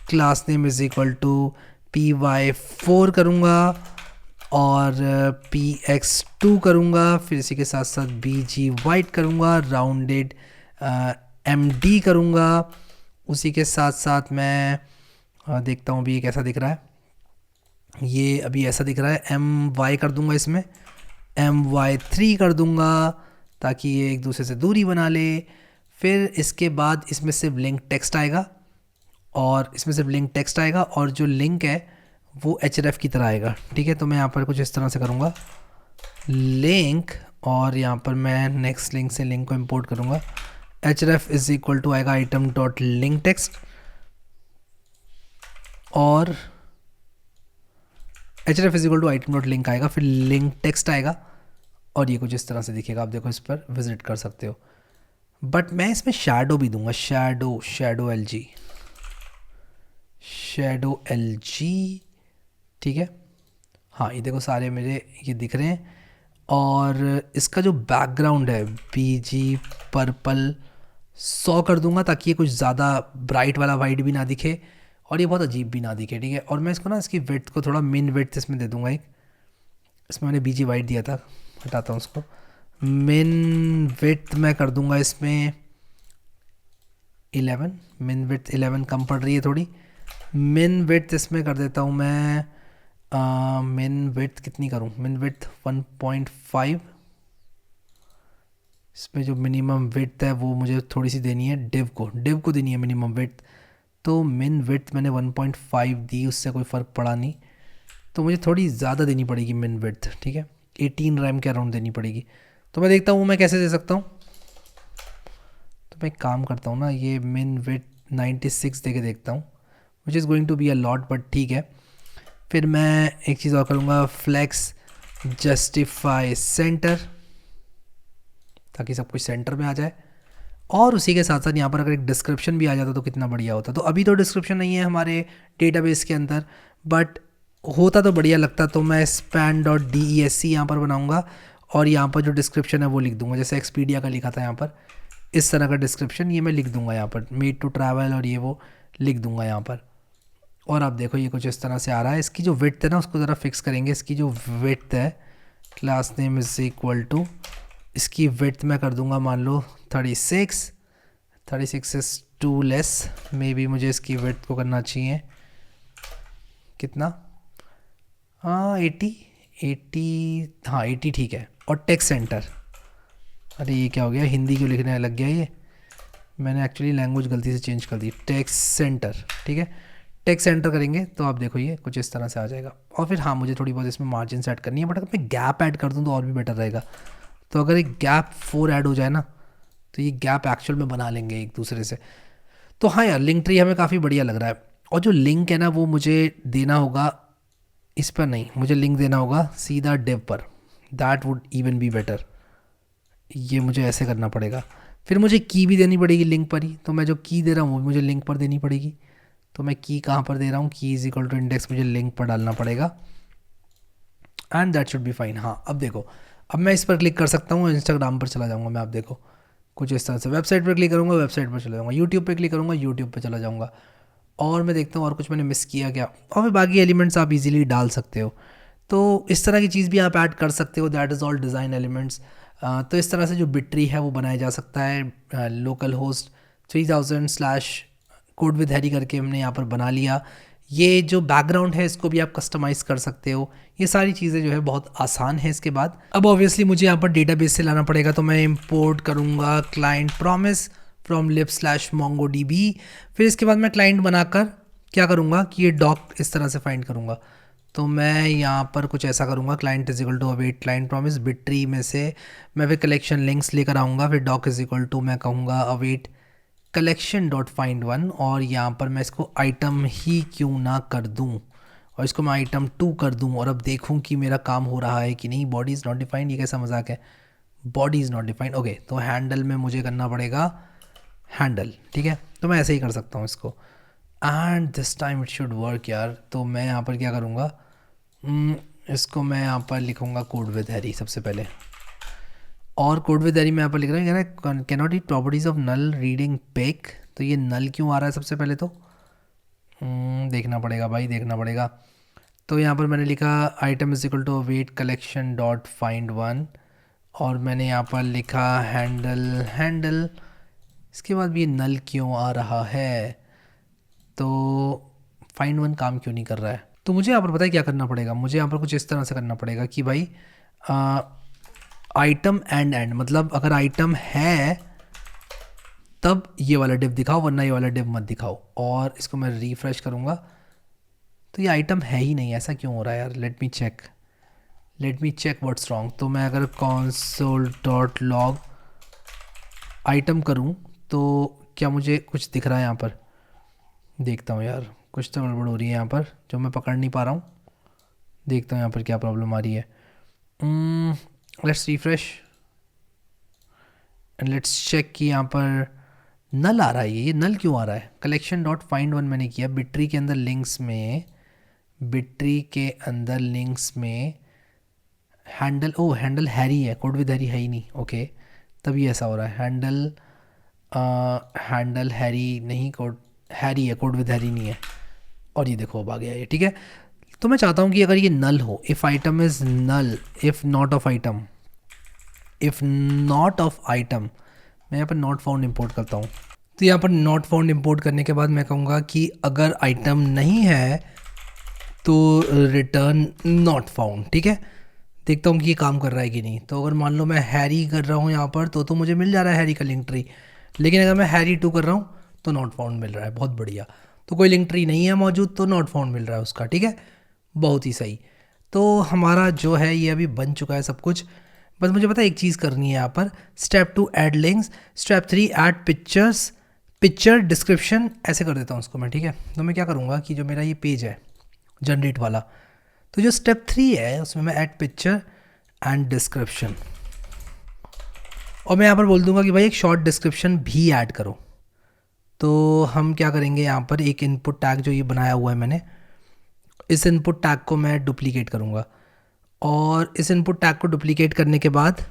class name is equal to py4 करूँगा, और px2 करूँगा, फिर इसी के साथ साथ bg वाइट करूँगा, राउंडेड md करूँगा। उसी के साथ साथ मैं देखता हूँ अभी ये कैसा दिख रहा है, ये अभी ऐसा दिख रहा है, my कर दूँगा, इसमें my3 कर दूँगा ताकि ये एक दूसरे से दूरी बना ले। फिर इसके बाद इसमें सिर्फ लिंक टेक्स्ट आएगा, और जो लिंक है वो href की तरह आएगा। ठीक है, तो मैं यहाँ पर कुछ इस तरह से करूँगा लिंक, और यहाँ पर मैं नेक्स्ट लिंक से लिंक को इंपोर्ट करूँगा। href इज इक्वल टू आएगा आइटम डॉट लिंक टेक्स्ट, और href is equal to item dot link आएगा, फिर लिंक टेक्स्ट आएगा, और ये कुछ इस तरह से दिखेगा। आप देखो, इस पर विजिट कर सकते हो। बट मैं इसमें शैडो भी दूंगा, शैडो LG। ठीक है, हाँ ये देखो सारे मेरे ये दिख रहे हैं, और इसका जो बैकग्राउंड है BG पर्पल 100 कर दूंगा ताकि ये कुछ ज़्यादा ब्राइट वाला वाइट भी ना दिखे, और ये बहुत अजीब भी ना दिखे, ठीक है। और मैं इसको ना इसकी विड्थ को थोड़ा मिन विड्थ इसमें दे दूंगा एक, इसमें मैंने बीजी वाइट दिया था, हटाता हूँ उसको। मिन विड्थ मैं कर दूंगा इसमें 11, मिन विड्थ 11 कम पड़ रही है थोड़ी। मिन विड्थ इसमें कर देता हूँ मैं, मिन विड्थ कितनी करूँ, मिन विड्थ 1.5। इसमें जो मिनिमम विड्थ है वो मुझे थोड़ी सी देनी है डिव को देनी है मिनिमम विड्थ। तो मिन विड्थ मैंने 1.5 दी, उससे कोई फ़र्क पड़ा नहीं, तो मुझे थोड़ी ज़्यादा देनी पड़ेगी मिन विड्थ, ठीक है। 18 रैम के अराउंड देनी पड़ेगी। तो मैं देखता हूँ मैं कैसे दे सकता हूँ। तो मैं एक काम करता हूँ ना, ये मिन विड्थ 96 दे के देखता हूँ, which is going to be a lot, but ठीक है। फिर मैं एक चीज़ और करूँगा, फ्लैक्स जस्टिफाई सेंटर, ताकि सब कुछ सेंटर में आ जाए। और उसी के साथ साथ यहाँ पर अगर एक डिस्क्रिप्शन भी आ जाता तो कितना बढ़िया होता। तो अभी तो डिस्क्रिप्शन नहीं है हमारे डेटाबेस के अंदर, बट होता तो बढ़िया लगता। तो मैं span.desc यहाँ पर बनाऊँगा और यहाँ पर जो डिस्क्रिप्शन है वो लिख दूँगा, जैसे एक्सपीडिया का लिखा था यहाँ पर, इस तरह का डिस्क्रिप्शन ये मैं लिख दूँगा यहाँ पर, मेड टू ट्रैवल और ये वो लिख दूँगा यहाँ पर। और आप देखो ये कुछ इस तरह से आ रहा है। इसकी जो विड्थ है ना उसको ज़रा फिक्स करेंगे। इसकी जो विड्थ है, class name is equal to, इसकी विड्थ मैं कर दूंगा मान लो 36 is to less, maybe मुझे इसकी विड्थ को करना चाहिए कितना, हाँ 80, हाँ 80 ठीक है। और टेक्स्ट सेंटर, अरे ये क्या हो गया, हिंदी क्यों लिखने लग गया ये, मैंने एक्चुअली लैंग्वेज गलती से चेंज कर दी। टेक्स्ट सेंटर, ठीक है, टेक्स्ट सेंटर करेंगे तो आप देखो ये कुछ इस तरह से आ जाएगा। और फिर हाँ मुझे थोड़ी बहुत इसमें मार्जिन ऐड करनी है, बट अगर मैं गैप ऐड कर दूँ तो और भी बेटर रहेगा। तो अगर एक गैप 4 ऐड हो जाए ना, तो ये गैप एक्चुअल में बना लेंगे एक दूसरे से। तो हाँ यार, लिंक ट्री हमें काफ़ी बढ़िया लग रहा है। और जो लिंक है ना वो मुझे देना होगा इस पर नहीं, मुझे लिंक देना होगा सीधा डिव पर, that would even be better. ये मुझे ऐसे करना पड़ेगा। फिर मुझे की भी देनी पड़ेगी लिंक पर ही, तो मैं जो की दे रहा हूँ वो भी मुझे लिंक पर देनी पड़ेगी। तो मैं की कहाँ पर दे रहा हूँ, की इज इक्वल टू इंडेक्स मुझे लिंक पर डालना पड़ेगा, and that should be fine. हाँ अब देखो, अब मैं इस पर क्लिक कर सकता हूँ, इंस्टाग्राम पर चला जाऊँगा मैं, आप देखो कुछ इस तरह से। वेबसाइट पर क्लिक करूँगा, वेबसाइट पर चला जाऊँगा। यूट्यूब पे क्लिक करूँगा, यूट्यूब पे चला जाऊँगा। और मैं देखता हूँ और कुछ मैंने मिस किया क्या, और फिर बाकी एलिमेंट्स आप इजीली डाल सकते हो। तो इस तरह की चीज़ भी आप ऐड कर सकते हो, that is all design elements. तो इस तरह से जो बिट्री है वो बनाया जा सकता है। लोकल होस्ट 3000/कोड विद हैरी करके हमने यहाँ पर बना लिया। ये जो बैकग्राउंड है इसको भी आप कस्टमाइज़ कर सकते हो। ये सारी चीज़ें जो है बहुत आसान है। इसके बाद अब ऑब्वियसली मुझे यहाँ पर डेटाबेस से लाना पड़ेगा, तो मैं इंपोर्ट करूँगा क्लाइंट प्रॉमिस फ्रॉम lib/mongodb। फिर इसके बाद मैं क्लाइंट बनाकर क्या करूँगा कि ये डॉक इस तरह से फाइंड करूँगा। तो मैं यहाँ पर कुछ ऐसा करूँगा, client is equal to await client promise Bitree में से मैं फिर कलेक्शन लिंक्स लेकर आऊँगा। फिर डॉक इज इक्वल टू मैं कहूँगा await collection dot find one, और यहाँ पर मैं इसको आइटम ही क्यों ना कर दूँ और इसको मैं आइटम 2 कर दूँ, और अब देखूँ कि मेरा काम हो रहा है कि नहीं। बॉडी इज़ नॉट डिफाइंड, ये कैसा मजाक है, body is not defined. Okay, तो हैंडल में मुझे करना पड़ेगा हैंडल, ठीक है। तो मैं ऐसे ही कर सकता हूँ इसको, and this time it should work यार। तो मैं यहाँ पर क्या करूँगा, इसको मैं यहाँ पर लिखूँगा कोड विद हैरी सबसे पहले, और कोड विद हैरी मैं यहाँ पर लिख रहा हूँ can not read properties of null reading pic. तो ये नल क्यों आ रहा है सबसे पहले, तो देखना पड़ेगा भाई, देखना पड़ेगा। तो यहाँ पर मैंने लिखा item is equal to await collection dot find one, और मैंने यहाँ पर लिखा हैंडल। इसके बाद भी ये नल क्यों आ रहा है, तो फाइंड वन काम क्यों नहीं कर रहा है। तो मुझे यहाँ पर पता है क्या करना पड़ेगा, मुझे यहाँ पर कुछ इस तरह से करना पड़ेगा कि भाई आइटम एंड मतलब अगर आइटम है तब ये वाला डिव दिखाओ, वरना ये वाला डिव मत दिखाओ। और इसको मैं रिफ्रेश करूँगा तो ये आइटम है ही नहीं, ऐसा क्यों हो रहा है यार। Let me check what's wrong. तो मैं अगर console.log आइटम करूँ तो क्या मुझे कुछ दिख रहा है यहाँ पर, देखता हूँ यार, कुछ तो गड़बड़ हो रही है यहाँ पर जो मैं पकड़ नहीं पा रहा हूँ। देखता हूँ यहाँ पर क्या प्रॉब्लम आ रही है। Let's refresh and let's check कि यहाँ पर नल आ रहा है। ये नल क्यों आ रहा है। कलेक्शन डॉट फाइंड वन मैंने किया, बिट्री के अंदर लिंक्स में हैंडल, ओ हैंडल हैरी है, कोड विद हैरी है ही नहीं। ओके, तभी ऐसा हो रहा है। हैंडल हैरी नहीं, कोड हैरी है, कोड विद हैरी नहीं है। और ये देखो अब आ गया ये, ठीक है। तो मैं चाहता हूँ कि अगर ये नल हो, if item is null, if not of item, if not of item, मैं यहाँ पर नॉट फाउंड इंपोर्ट करता हूँ। तो यहाँ पर नॉट फाउंड इंपोर्ट करने के बाद मैं कहूँगा कि अगर आइटम नहीं है तो रिटर्न नॉट फाउंड, ठीक है। देखता हूँ कि ये काम कर रहा है कि नहीं। तो अगर मान लो मैं हैरी कर रहा हूँ यहाँ पर तो मुझे मिल जा रहा है हैरी का लिंक ट्री, लेकिन अगर मैं हैरी 2 कर रहा हूँ तो नॉट फाउंड मिल रहा है। बहुत बढ़िया। तो कोई लिंक ट्री नहीं है मौजूद तो नॉट फाउंड मिल रहा है उसका, ठीक है। बहुत ही सही। तो हमारा जो है ये अभी बन चुका है सब कुछ। बस मुझे पता है एक चीज़ करनी है यहाँ पर, step 2 add links, step 3 add pictures, picture description, ऐसे कर देता हूँ उसको मैं, ठीक है। तो मैं क्या करूँगा कि जो मेरा ये पेज है जनरेट वाला, तो जो स्टेप 3 है उसमें मैं ऐड पिक्चर एंड डिस्क्रिप्शन, और मैं यहाँ पर बोल दूंगा कि भाई एक शॉर्ट डिस्क्रिप्शन भी ऐड करो। तो हम क्या करेंगे, यहाँ पर एक इनपुट टैग जो ये बनाया हुआ है मैंने, इस इनपुट टैग को मैं डुप्लीकेट करूँगा, और इस इनपुट टैग को डुप्लीकेट करने के बाद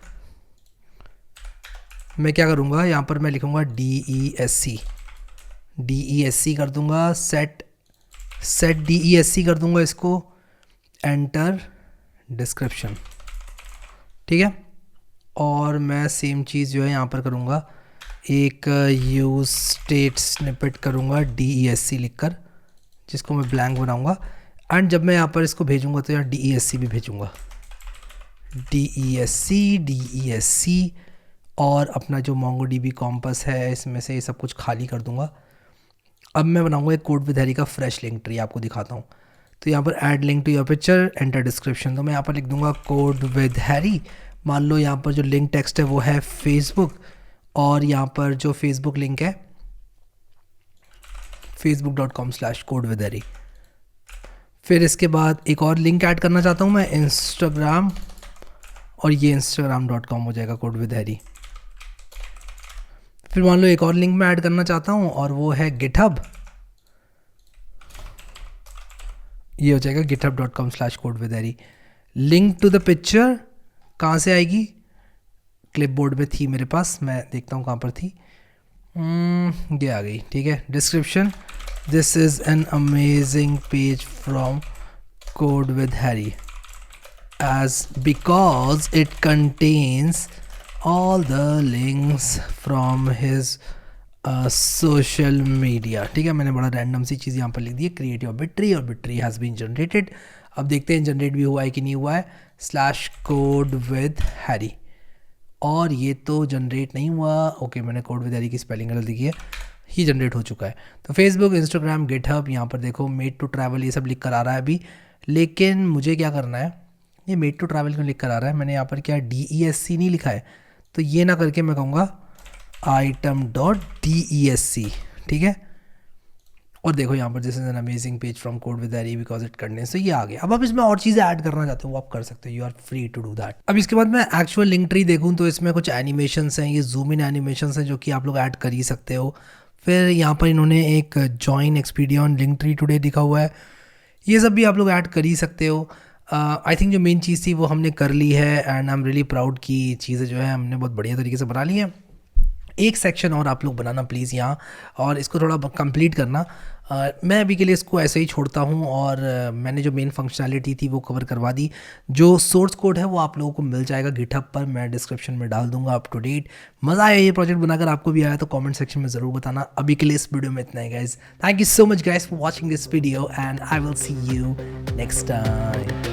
मैं क्या करूँगा, यहाँ पर मैं लिखूँगा DESC कर दूँगा, सेट DESC कर दूँगा इसको, एंटर डिस्क्रिप्शन, ठीक है। और मैं सेम चीज़ जो है यहाँ पर करूँगा, एक यूज स्टेट स्निपेट करूँगा DESC लिखकर, जिसको मैं ब्लैंक बनाऊँगा, एंड जब मैं यहाँ पर इसको भेजूँगा तो यहाँ DESC भी भेजूँगा, DESC, और अपना जो MongoDB कॉम्पस है इसमें से ये सब कुछ खाली कर दूँगा। अब मैं बनाऊँगा एक कोड विद हैरी का फ्रेश लिंक ट्री, आपको दिखाता हूँ। तो यहाँ पर add link to your picture, enter description, तो मैं यहाँ पर लिख दूँगा कोड विद हैरी। मान लो यहाँ पर जो लिंक टेक्स्ट है वो है फेसबुक, और यहाँ पर जो फेसबुक लिंक है facebook.com/codewithharry। फिर इसके बाद एक और लिंक ऐड करना चाहता हूँ मैं, इंस्टाग्राम, और ये instagram.com हो जाएगा कोड विद हैरी। फिर मान लो एक और लिंक मैं ऐड करना चाहता हूँ और वो है गिटहब, ये हो जाएगा github.com/codewithharry। Link to the picture कहाँ से आएगी, क्लिपबोर्ड में थी मेरे पास, मैं देखता हूँ कहाँ पर थी, ये आ गई, ठीक है। Description, this is an amazing page from code with Harry as because it contains all the links from his social media, ठीक है। मैंने बड़ा रैंडम सी चीज़ यहाँ पर लिख दी है, क्रिएट योर बिट ट्री, और bit tree has been generated. अब देखते हैं जनरेट भी हुआ है कि नहीं हुआ है, /codewithharry, और ये तो जनरेट नहीं हुआ। ओके, मैंने कोड विद हैरी की स्पेलिंग गलती की है, ही जनरेट हो चुका है। तो फेसबुक, इंस्टाग्राम, गिटहब, यहाँ पर देखो मेड टू ट्रैवल, ये सब लिख कर आ रहा है अभी, लेकिन मुझे क्या करना है, ये मेड टू ट्रैवल क्यों लिख कर आ रहा है, मैंने यहाँ पर क्या DESC नहीं लिखा है, तो ये ना करके मैं कहूँगा item.DESC, ठीक है। और देखो यहाँ पर this is an amazing page from code with Harry because it contains, तो ये आ गया। अब आप इसमें और चीज़ें ऐड करना चाहते हो वो आप कर सकते हो, you are free to do that. अब इसके बाद मैं एक्चुअल लिंक ट्री देखूँ तो इसमें कुछ एनिमेशंस हैं, ये जूम इन एनिमेशंस हैं जो कि आप लोग ऐड कर ही सकते हो। फिर यहाँ पर इन्होंने एक join Expedia on link tree today लिखा हुआ है, ये सब भी आप लोग ऐड कर ही सकते हो। आई थिंक जो मेन चीज़ थी वो हमने कर ली है, and I am really proud की चीज़ें जो है हमने बहुत बढ़िया तरीके से बना ली हैं। एक सेक्शन और आप लोग बनाना प्लीज़ यहाँ, और इसको थोड़ा कंप्लीट करना। मैं अभी के लिए इसको ऐसे ही छोड़ता हूँ, और मैंने जो मेन फंक्शनैलिटी थी वो कवर करवा दी। जो सोर्स कोड है वो आप लोगों को मिल जाएगा गिटहब पर, मैं डिस्क्रिप्शन में डाल दूंगा अप टू डेट। मज़ा आया ये प्रोजेक्ट बनाकर, आपको भी आया तो कमेंट सेक्शन में ज़रूर बताना। अभी के लिए इस वीडियो में इतना ही guys, thank you so much guys for watching this video, and I will see you next time.